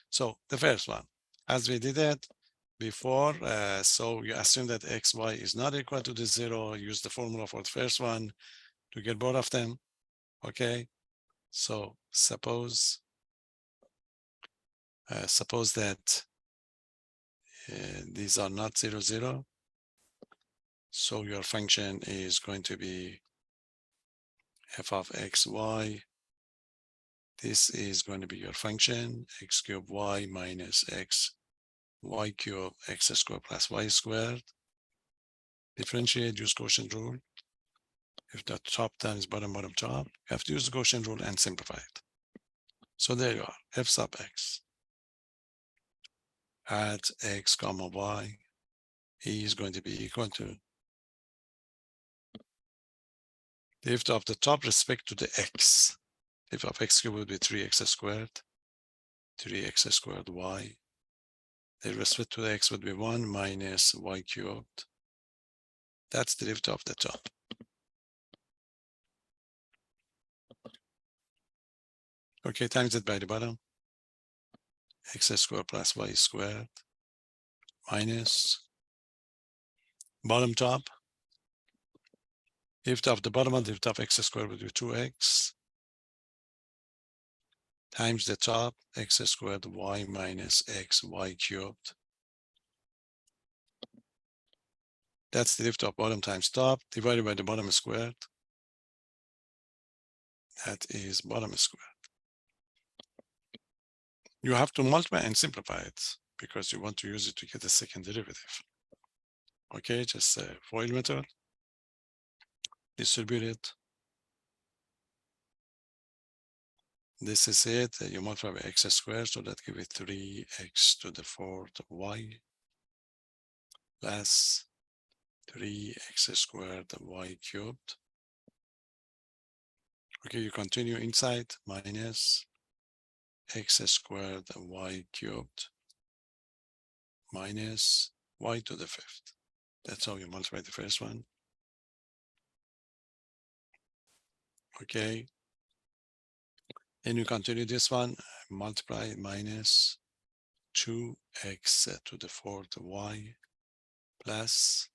S1: So the first one, as we did it before, so you assume that xy is not equal to the 0, use the formula for the first one to get both of them. Okay, so suppose that these are not 0, 0. So your function is going to be f of xy. This is going to be your function, x cubed y minus x y cubed x squared plus y squared. Differentiate, use quotient rule. If the top times bottom, bottom top, you have to use the quotient rule and simplify it. So there you are, f sub x at x comma y is going to be equal to the derivative of the top respect to the x. Derivative of x cubed would be 3x squared, 3x squared y. The respect to the x would be 1 minus y cubed. That's the derivative of the top. Okay, times it by the bottom. X squared plus y squared minus bottom top. Derivative of the bottom and derivative of x squared would be 2x times the top, x squared y minus x y cubed. That's the derivative of bottom times top divided by the bottom squared. That is bottom squared. You have to multiply and simplify it because you want to use it to get the second derivative. Okay, just FOIL method. Distribute it. This is it. You multiply by x squared, so that gives it 3x to the 4th y plus 3x squared y cubed. Okay, you continue inside, minus x squared y cubed minus y to the 5th. That's how you multiply the first one. Okay. Then you continue this one, multiply minus 2x to the fourth y plus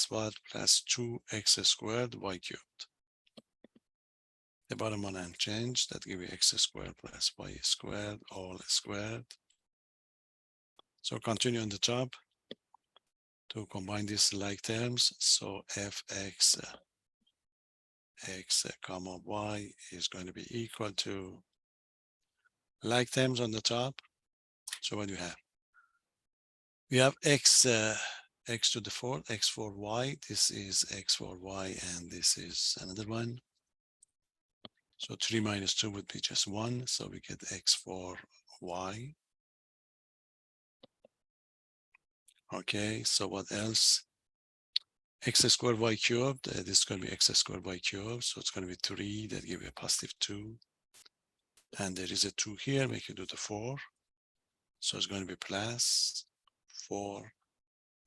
S1: what? Plus 2x squared y cubed. The bottom one unchanged, that give you x squared plus y squared, all squared. So continue on the top to combine these like terms. So fx x comma y is going to be equal to like terms on the top. So what do you have? We have x to the fourth, x for y. This is x for y, and this is another one. So 3 minus 2 would be just 1. So we get x for y. Okay, so what else? X squared y cubed. This is going to be x squared y cubed. So it's going to be 3. That gives you a positive 2. And there is a 2 here. Make it do the 4. So it's going to be plus 4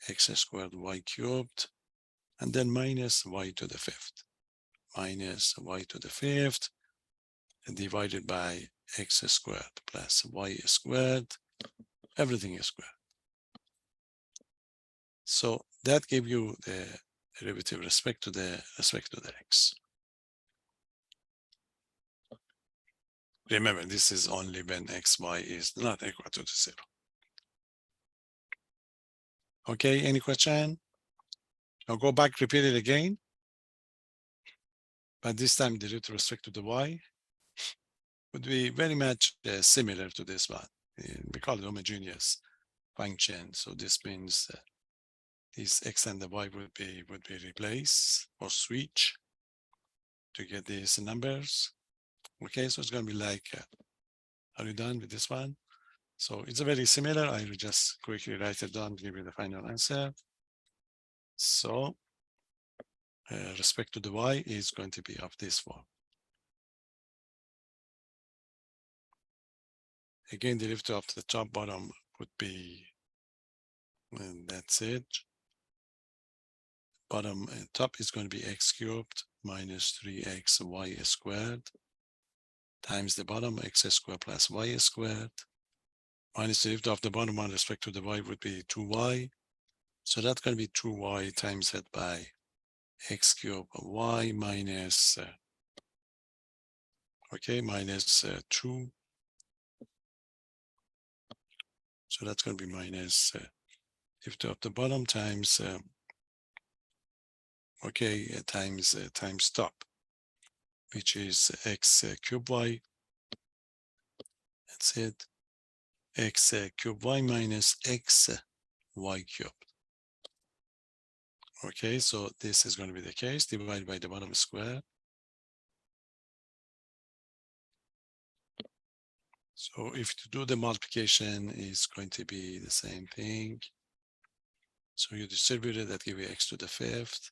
S1: x squared y cubed. And then minus y to the fifth. Minus y to the fifth. Divided by x squared plus y squared. Everything is squared. So that gives you the derivative respect to the x. Remember, this is only when xy is not equal to 0. Okay, any question? I'll go back, repeat it again. But this time the derivative with respect to the y would be very much similar to this one. We call it homogeneous function. So this means these x and the y would be replaced or switch to get these numbers. Okay, so it's going to be like, are you done with this one? So it's very similar. I will just quickly write it down, give you the final answer. So respect to the y is going to be of this form. Again, the derivative of the top bottom would be, and that's it. Bottom top is going to be x cubed minus 3xy squared times the bottom x squared plus y squared minus the derivative of the bottom one respect to the y would be 2y. So that's going to be 2y times that by x cubed y minus, minus 2. So that's going to be minus derivative of the bottom times, times top, which is x cubed y. That's it. X cubed y minus x y cubed. Okay, so this is going to be the case, divided by the bottom square. So if you do the multiplication, it's going to be the same thing. So you distribute it, that gives you x to the fifth.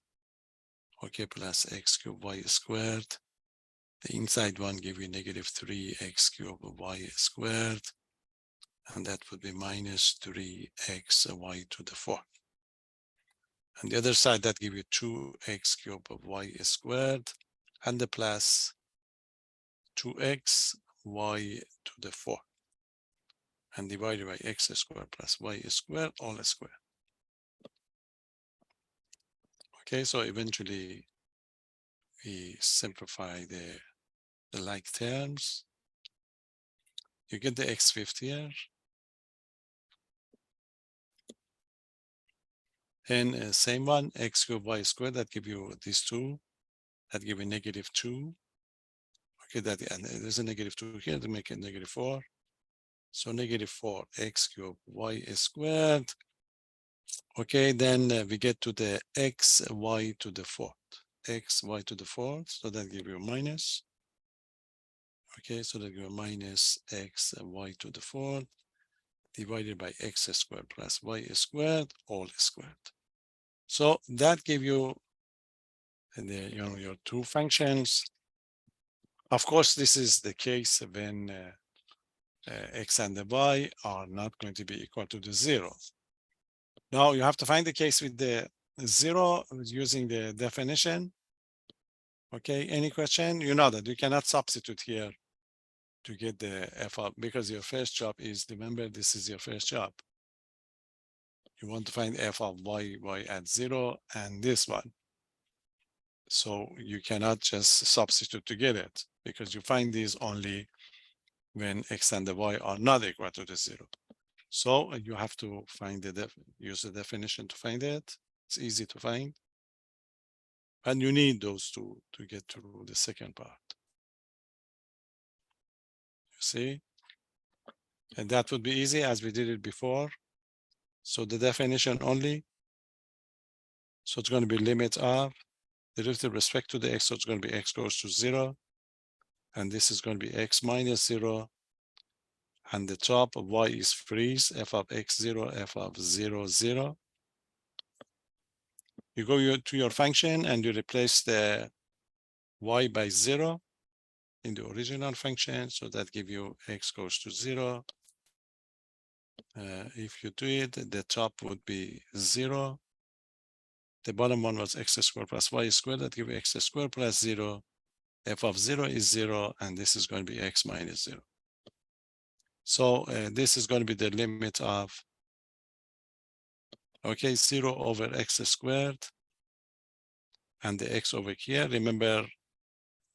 S1: Okay, plus x cubed y squared. The inside one gives you negative 3x cubed y squared. And that would be minus 3xy to the fourth. And the other side, that gives you 2x cubed of y squared, and the plus 2x y to the fourth, and divided by x squared plus y squared, all squared. Okay, so eventually we simplify the like terms. You get the x fifth here. And same one, x cubed y squared, that give you these two, that give you negative 2. Okay, and there's a negative 2 here to make it negative 4. So negative 4 x cubed y squared. Okay, then we get to the x y to the fourth. X y to the fourth, so that give you minus. Okay, so that give you minus x y to the fourth divided by x squared plus y squared, all squared. So that give you your two functions. Of course, this is the case when x and the y are not going to be equal to the 0. Now you have to find the case with the 0 using the definition. Okay, any question? You know that you cannot substitute here to get the f of, because your first job is, remember, this is your first job. You want to find f of y at 0 and this one. So you cannot just substitute to get it, because you find these only when x and the y are not equal to the 0. So you have to find use the definition to find it. It's easy to find. And you need those two to get to the second part. You see? And that would be easy as we did it before. So the definition only. So it's going to be limit of derivative respect to the x. So it's going to be x goes to 0. And this is going to be x minus 0. And the top of y is freeze, f of x0, f of 0, 0. You go to your function and you replace the y by 0 in the original function. So that gives you x goes to 0. If you do it, the top would be 0. The bottom one was x squared plus y squared. That gives you x squared plus 0. F of 0 is 0, and this is going to be x minus 0. So this is going to be the limit of, okay, 0 over x squared. And the x over here, remember,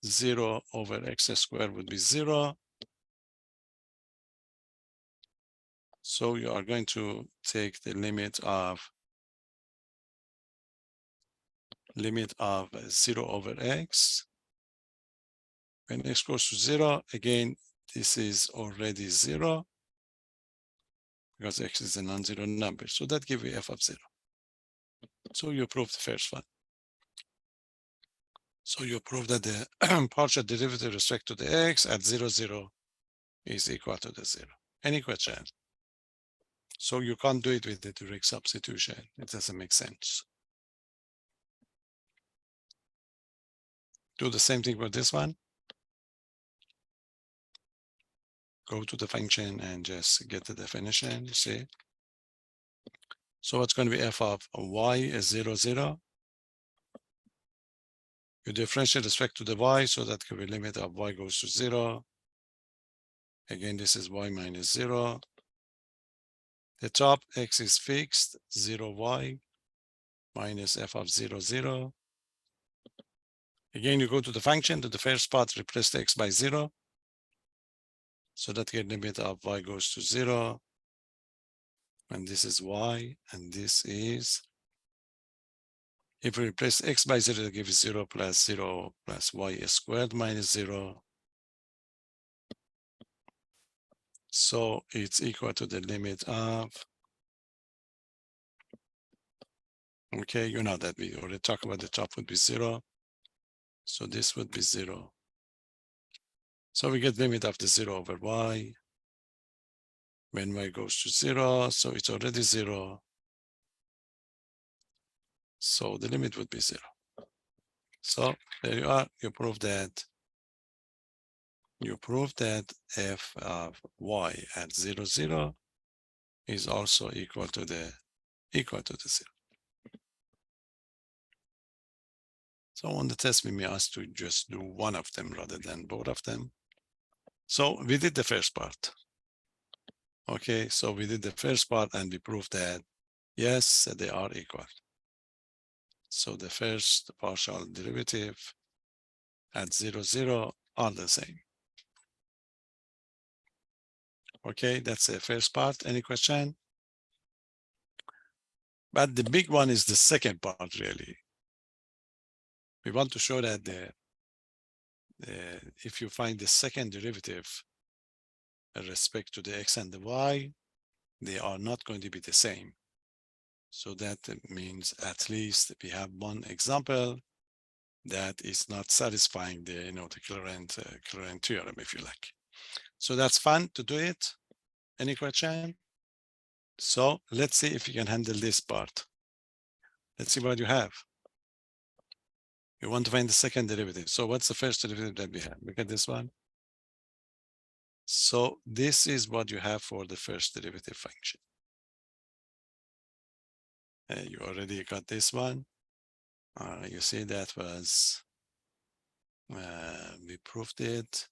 S1: 0 over x squared would be 0. So you are going to take the limit of 0 over x. When x goes to 0, again, this is already 0 because x is a non-zero number. So that gives you f of 0. So you prove the first one. So you prove that the partial derivative with respect to the x at 0, 0 is equal to the 0. Any question? So you can't do it with the direct substitution. It doesn't make sense. Do the same thing with this one. Go to the function and just get the definition, you see. So it's going to be f of y is 0, 0. You differentiate respect to the y, so that can be limit of y goes to 0. Again, this is y minus 0. The top x is fixed, 0y minus f of 0, 0. Again, you go to the function, to the first part, replace the x by 0. So that get limit of y goes to 0. And this is y, and this is, if we replace x by 0, it gives 0 plus y squared minus 0. So it's equal to the limit of, okay, you know that we already talked about the top would be 0. So this would be 0. So we get limit of the 0 over y. When y goes to 0, so it's already 0. So the limit would be 0. So there you are. You prove that. You prove that f of y at 0, 0 is also equal to the 0. So on the test, we may ask to just do one of them rather than both of them. So we did the first part. Okay, so we did the first part and we proved that yes, they are equal. So the first partial derivative at 0, 0 are the same. Okay, that's the first part. Any question? But the big one is the second part, really. We want to show that if you find the second derivative with respect to the x and the y, they are not going to be the same. So that means at least we have one example that is not satisfying the Clarent theorem, if you like. So that's fun to do it. Any question? So let's see if you can handle this part. Let's see what you have. You want to find the second derivative. So what's the first derivative that we have? Look at this one. So this is what you have for the first derivative function. You already got this one. You see that was We proved it.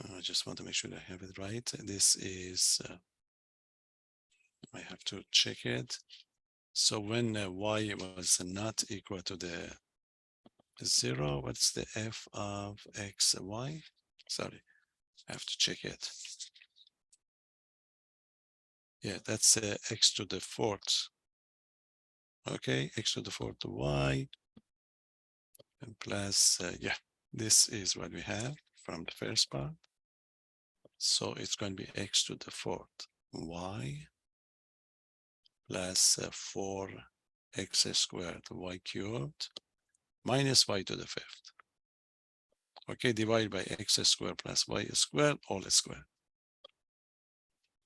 S1: I just want to make sure I have it right. This is, I have to check it. So when y was not equal to the 0, what's the f of x, y? Sorry, I have to check it. Yeah, that's x to the fourth. Okay, x to the fourth y and plus, yeah, this is what we have from the first part. So it's going to be x to the fourth y plus 4x squared y cubed minus y to the fifth. Okay, divided by x squared plus y squared all squared.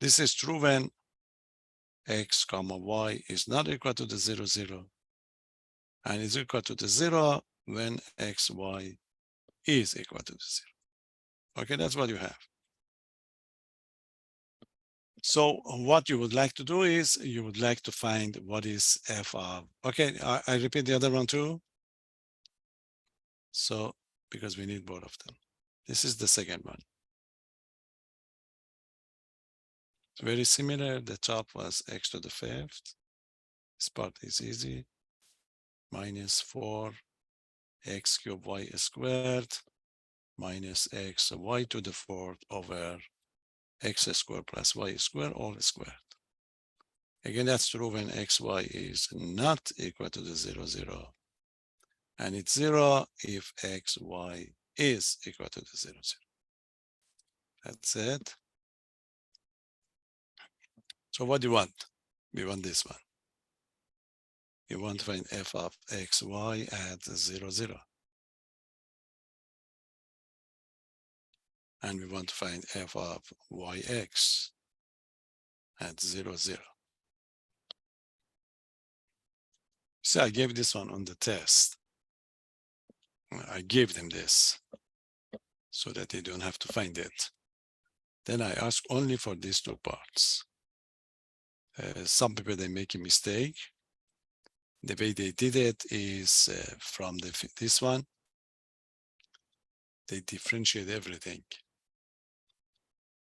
S1: This is true when x comma y is not equal to the 0, 0, and is equal to the 0 when x, y is equal to the 0. Okay, that's what you have. So what you would like to do is you would like to find what is f of, okay, I repeat the other one too. So because we need both of them. This is the second one. Very similar. The top was x to the fifth. This part is easy. Minus 4x cubed y squared minus x y to the fourth over x squared plus y squared all squared. Again, that's true when xy is not equal to the 0, 0. And it's 0 if xy is equal to the 0, 0. That's it. So what do you want? We want this one. You want to find f of xy at 0, 0. And we want to find f of yx at 0, 0. So I gave this one on the test. I gave them this so that they don't have to find it. Then I ask only for these two parts. Some people, they make a mistake. The way they did it is from this one, they differentiate everything.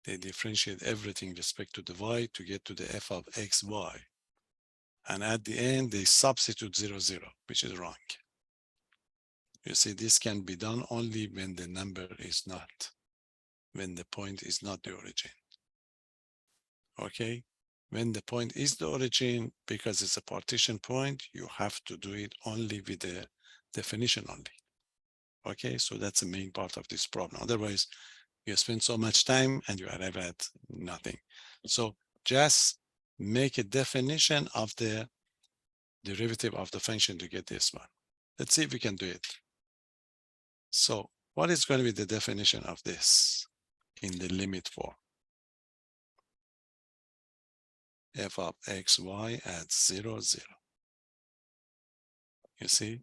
S1: They differentiate everything with respect to the y to get to the f of xy. And at the end, they substitute 0, 0, which is wrong. You see, this can be done only when the number is not, when the point is not the origin. Okay? When the point is the origin, because it's a partition point, you have to do it only with the definition only. Okay, so that's the main part of this problem. Otherwise, you spend so much time and you arrive at nothing. So just make a definition of the derivative of the function to get this one. Let's see if we can do it. So what is going to be the definition of this in the limit form? F of xy at 0, 0. You see?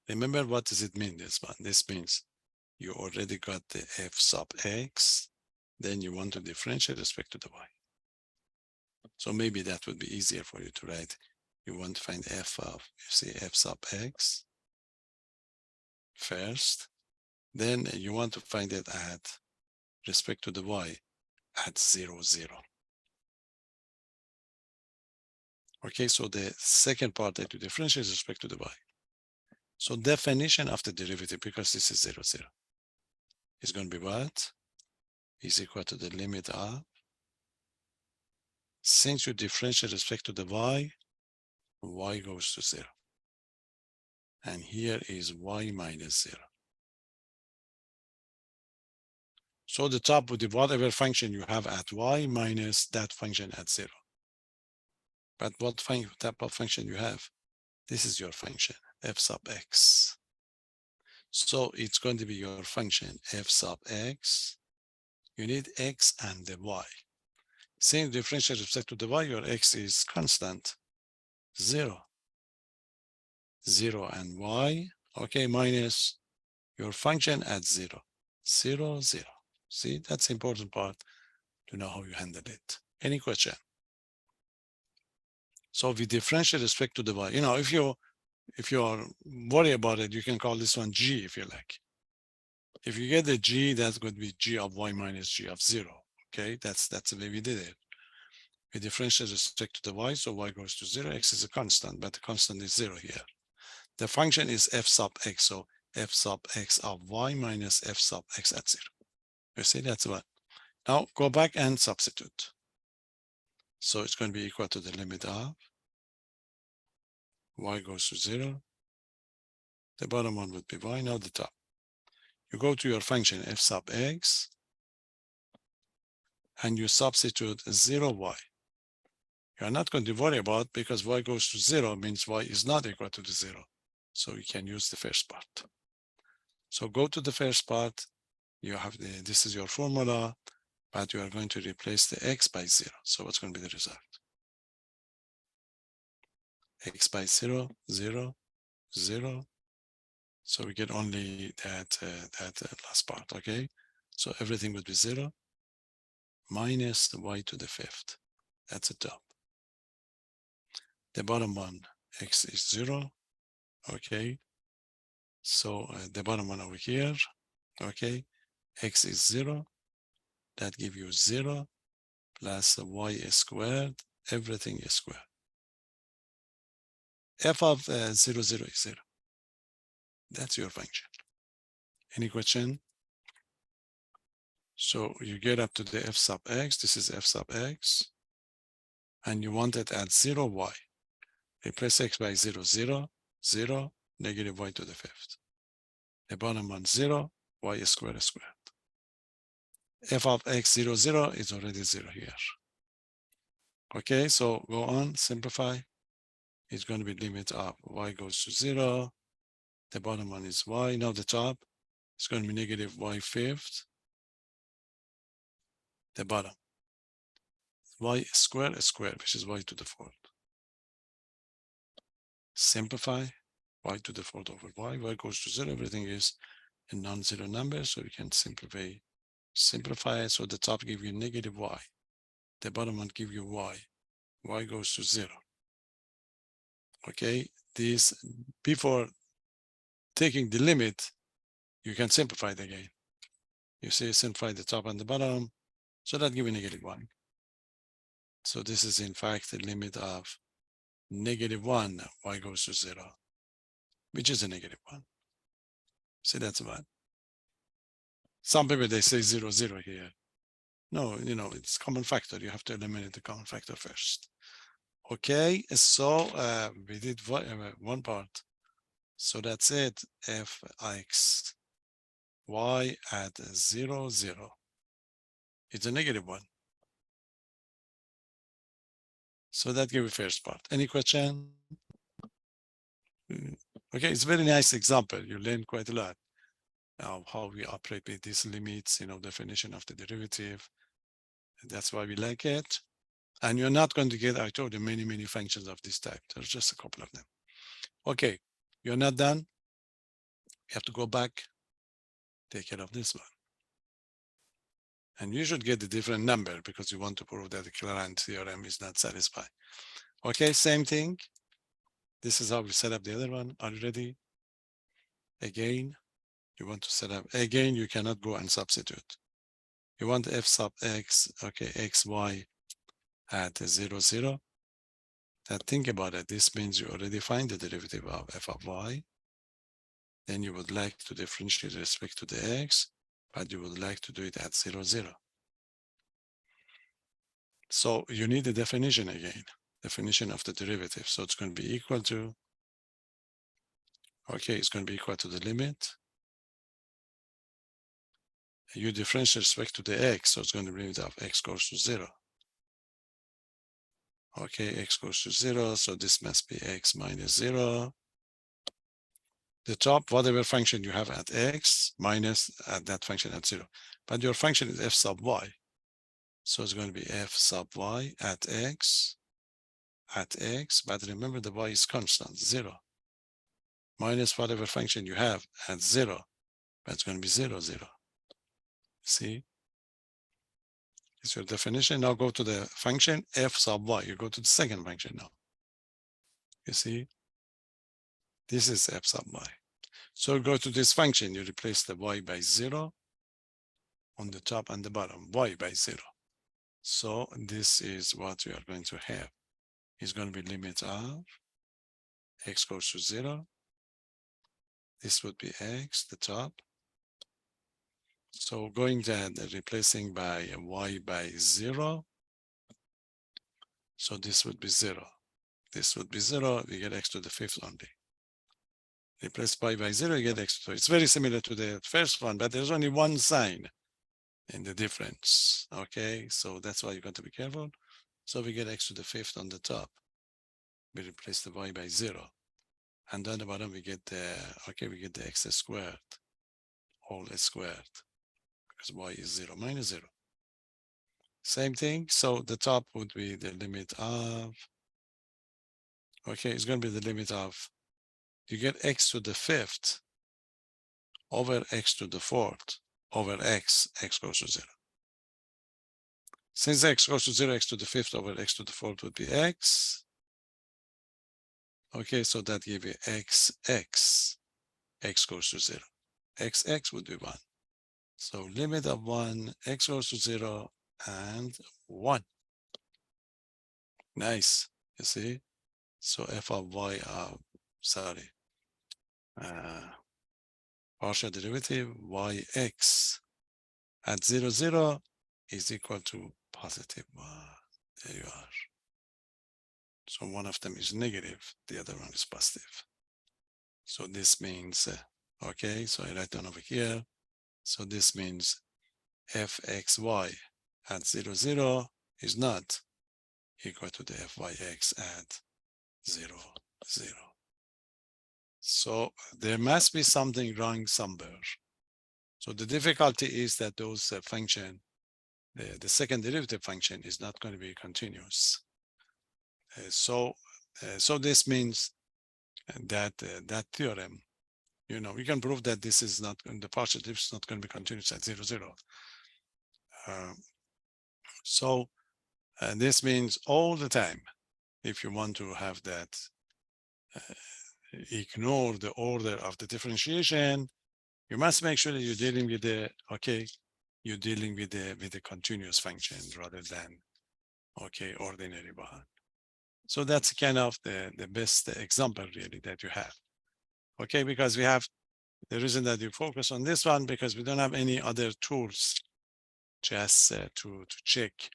S1: Remember, what does it mean, this one? This means you already got the f sub x, then you want to differentiate respect to the y. So maybe that would be easier for you to write. You want to find f of, you see, f sub x first, then you want to find it at respect to the y at 0, 0. Okay, so the second part that you differentiate is respect to the y. So definition of the derivative, because this is 0, 0, is going to be what? Is equal to the limit of, since you differentiate respect to the y goes to 0. And here is y minus 0. So the top would be whatever function you have at y minus that function at 0. But what type of function you have? This is your function, f sub x. So it's going to be your function, f sub x. You need x and the y. Same differential with respect to the y, your x is constant, 0. 0 and y, okay, minus your function at 0. 0, 0. See, that's the important part to know how you handle it. Any question? So we differentiate respect to the y. You know, if you if you are worried about it, you can call this one G if you like. If you get the G, that's going to be G of y minus G of 0. Okay, that's the way we did it. We differentiate with respect to the y, so y goes to 0. X is a constant, but the constant is 0 here. The function is f sub x, so f sub x of y minus f sub x at 0. You see, that's one. Now go back and substitute. So it's going to be equal to the limit of y goes to 0. The bottom one would be y, now the top. You go to your function f sub x, and you substitute 0y. You're not going to worry about, because y goes to 0 means y is not equal to the 0. So you can use the first part. So go to the first part. You have this is your formula, but you are going to replace the x by 0. So what's going to be the result? X by 0, 0, 0. So we get only that last part, okay? So everything would be 0 minus the y to the 5th. That's the top. The bottom one, x is 0, okay? So the bottom one over here, okay? X is 0. That gives you 0 plus y is squared. Everything is squared. F of 0, 0 is 0. That's your function. Any question? So you get up to the f sub x. This is f sub x. And you want it at 0, y. Replace x by 0, 0, 0, negative y to the 5th. The bottom one, 0, y is squared is squared. F of x 0, 0 is already 0 here. Okay, so go on, simplify. It's going to be limit of y goes to 0. The bottom one is y. Now the top is going to be negative y 5th. The bottom. Y squared is squared, which is y to the 4th. Simplify. Y to the 4th over y. Y goes to 0. Everything is a non-zero number, so we can simplify it. So the top give you negative y. The bottom one give you y. Y goes to 0. Okay, this before taking the limit, you can simplify it again. You see, simplify the top and the bottom, so that gives you negative 1. So this is in fact the limit of negative 1, y goes to 0, which is a negative 1. See, that's 1. Some people, they say 0, 0 here. No, it's common factor. You have to eliminate the common factor first. Okay, so we did one part. So that's it. Fx y at 0, 0. It's a negative 1. So that gives you first part. Any question? Okay, it's a very nice example. You learn quite a lot of how we operate with these limits, definition of the derivative. That's why we like it. And you're not going to get, I told you, many, many functions of this type. There's just a couple of them. Okay, you're not done. You have to go back, take care of this one. And you should get a different number because you want to prove that the Clarent theorem is not satisfied. Okay, same thing. This is how we set up the other one. Are you ready? Again, you want to set up, again, you cannot go and substitute. You want f sub x, okay, x, y at 0, 0. Now think about it. This means you already find the derivative of f of y. Then you would like to differentiate with respect to the x, but you would like to do it at 0, 0. So you need the definition again, definition of the derivative. So it's going to be equal to, okay, it's going to be equal to the limit. You differentiate with respect to the x, so it's going to be limit of x goes to 0. Okay, x goes to 0, so this must be x minus 0. The top, whatever function you have at x, minus at that function at 0. But your function is f sub y. So it's going to be f sub y at x, but remember the y is constant, 0. Minus whatever function you have at 0, but it's going to be 0, 0. See? It's your definition. Now go to the function f sub y. You go to the second function now. You see? This is f sub y. So go to this function, you replace the y by 0 on the top and the bottom, y by 0. So this is what we are going to have. It's going to be limit of x goes to 0. This would be x, the top. So going then replacing by y by 0. So this would be 0. This would be 0. We get x to the 5th only. Replace y by 0, you get x to 5th. It's very similar to the first one, but there's only one sign in the difference. Okay, so that's why you got to be careful. So we get x to the 5th on the top. We replace the y by 0. And then the bottom we get the, okay, we get the x squared, all squared, because y is 0 minus 0. Same thing, so the top would be the limit of, okay, it's going to be the limit of, you get x to the 5th over x to the 4th over x goes to 0. Since x goes to 0, x to the 5th over x to the 4th would be x. Okay, so that gives you x goes to 0. X would be 1. So limit of 1, x goes to 0 and 1. Nice, you see? So f of y, partial derivative yx at 0, 0 is equal to positive 1. There you are. So one of them is negative, the other one is positive. So this means, okay, so I write down over here. So this means fxy at 0, 0 is not equal to the fyx at 0, 0. So there must be something wrong somewhere. So the difficulty is that those function, the second derivative function is not going to be continuous. So this means that that theorem, you know, we can prove that this is not, the partial derivative is not going to be continuous at 0, 0. So this means all the time, if you want to have that, ignore the order of the differentiation, you must make sure that you're dealing with the, okay, you're dealing with the continuous function rather than, okay, ordinary one. So that's kind of the best example really that you have. Okay, because we have, the reason that you focus on this one, because we don't have any other tools just to check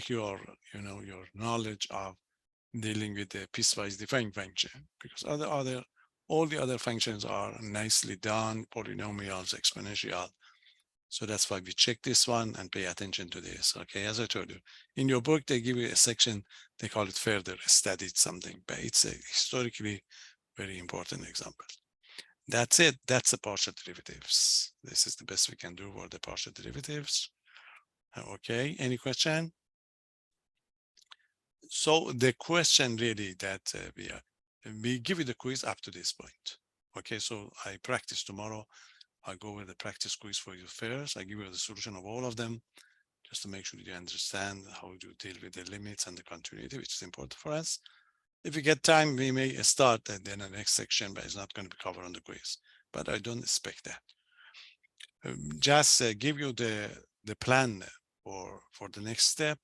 S1: your, you know, your knowledge of dealing with the piecewise defined function, because all the other functions are nicely done, polynomials, exponential. So that's why we check this one and pay attention to this. Okay, as I told you, in your book, they give you a section, they call it further studied something, but it's a historically very important example. That's it. That's the partial derivatives. This is the best we can do for the partial derivatives. Okay, any question? So the question really that we give you the quiz up to this point. Okay, so I practice tomorrow. I'll go with the practice quiz for you first. I give you the solution of all of them, just to make sure you understand how to deal with the limits and the continuity, which is important for us. If we get time, we may start and then the next section, but it's not going to be covered on the quiz. But I don't expect that. Just give you the plan for the next step.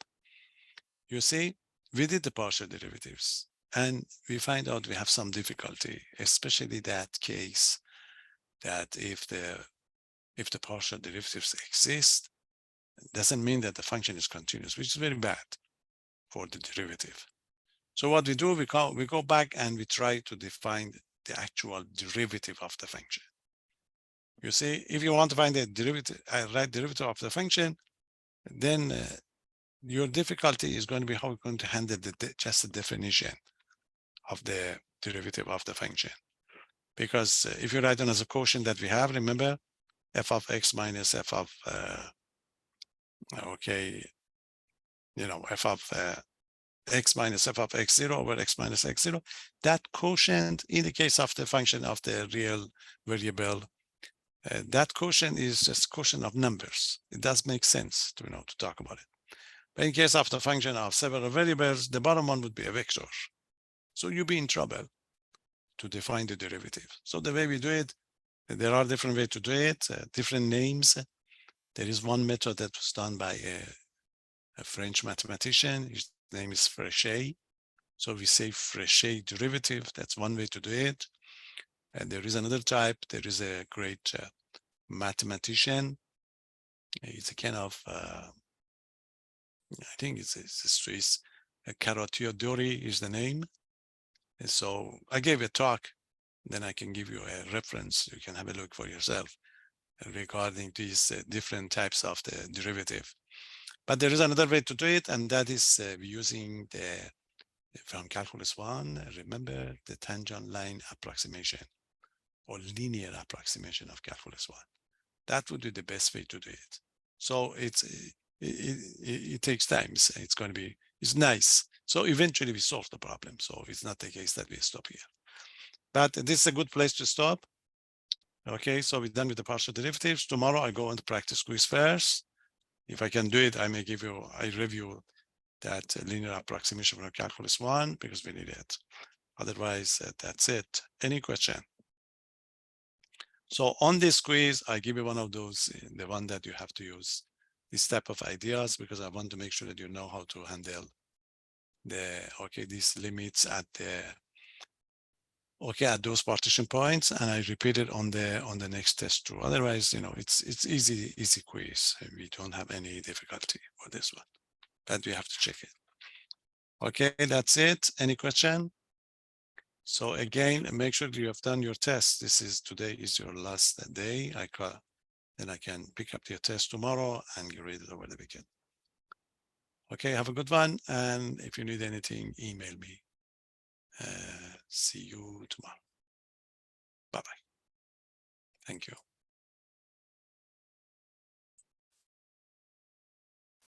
S1: You see, we did the partial derivatives and we find out we have some difficulty, especially that case that if the partial derivatives exist, it doesn't mean that the function is continuous, which is very bad for the derivative. So what we do, we go back and we try to define the actual derivative of the function. You see, if you want to find the derivative, right derivative of the function, then your difficulty is going to be how we're going to handle just the definition of the derivative of the function. Because if you write down as a quotient that we have, remember, f of x minus f of, okay, you know, f of x minus f of x0 over x minus x0, that quotient in the case of the function of the real variable, that quotient is just quotient of numbers. It does make sense to, you know, to talk about it. But in case of the function of several variables, the bottom one would be a vector. So you'd be in trouble. to define the derivative. So the way we do it, there are different ways to do it, different names. There is one method that was done by a French mathematician. His name is Fréchet. So we say Fréchet derivative. That's one way to do it. And there is another type. There is a great mathematician. It's a kind of, I think it's Swiss. Caroteori is the name. And so I gave a talk. Then I can give you a reference. You can have a look for yourself regarding these different types of the derivative. But there is another way to do it, and that is using from calculus 1, remember the tangent line approximation or linear approximation of calculus 1. That would be the best way to do it. So it takes time. It's going to be, it's nice. So eventually we solve the problem. So it's not the case that we stop here. But this is a good place to stop. Okay, so we're done with the partial derivatives. Tomorrow I go on to practice quiz first. If I can do it, I may give you, I review that linear approximation from calculus 1 because we need it. Otherwise, that's it. Any question? So on this quiz, I give you one of those, the one that you have to use this type of ideas because I want to make sure that you know how to handle these limits at at those partition points, and I repeat it on the next test too. Otherwise, it's easy quiz. We don't have any difficulty for this one, but we have to check it. Okay, that's it. Any question? So again, make sure you have done your test. Today is your last day. Then I can pick up your test tomorrow and get read it over the weekend. Okay, have a good one. And if you need anything, email me. See you tomorrow. Bye-bye. Thank you.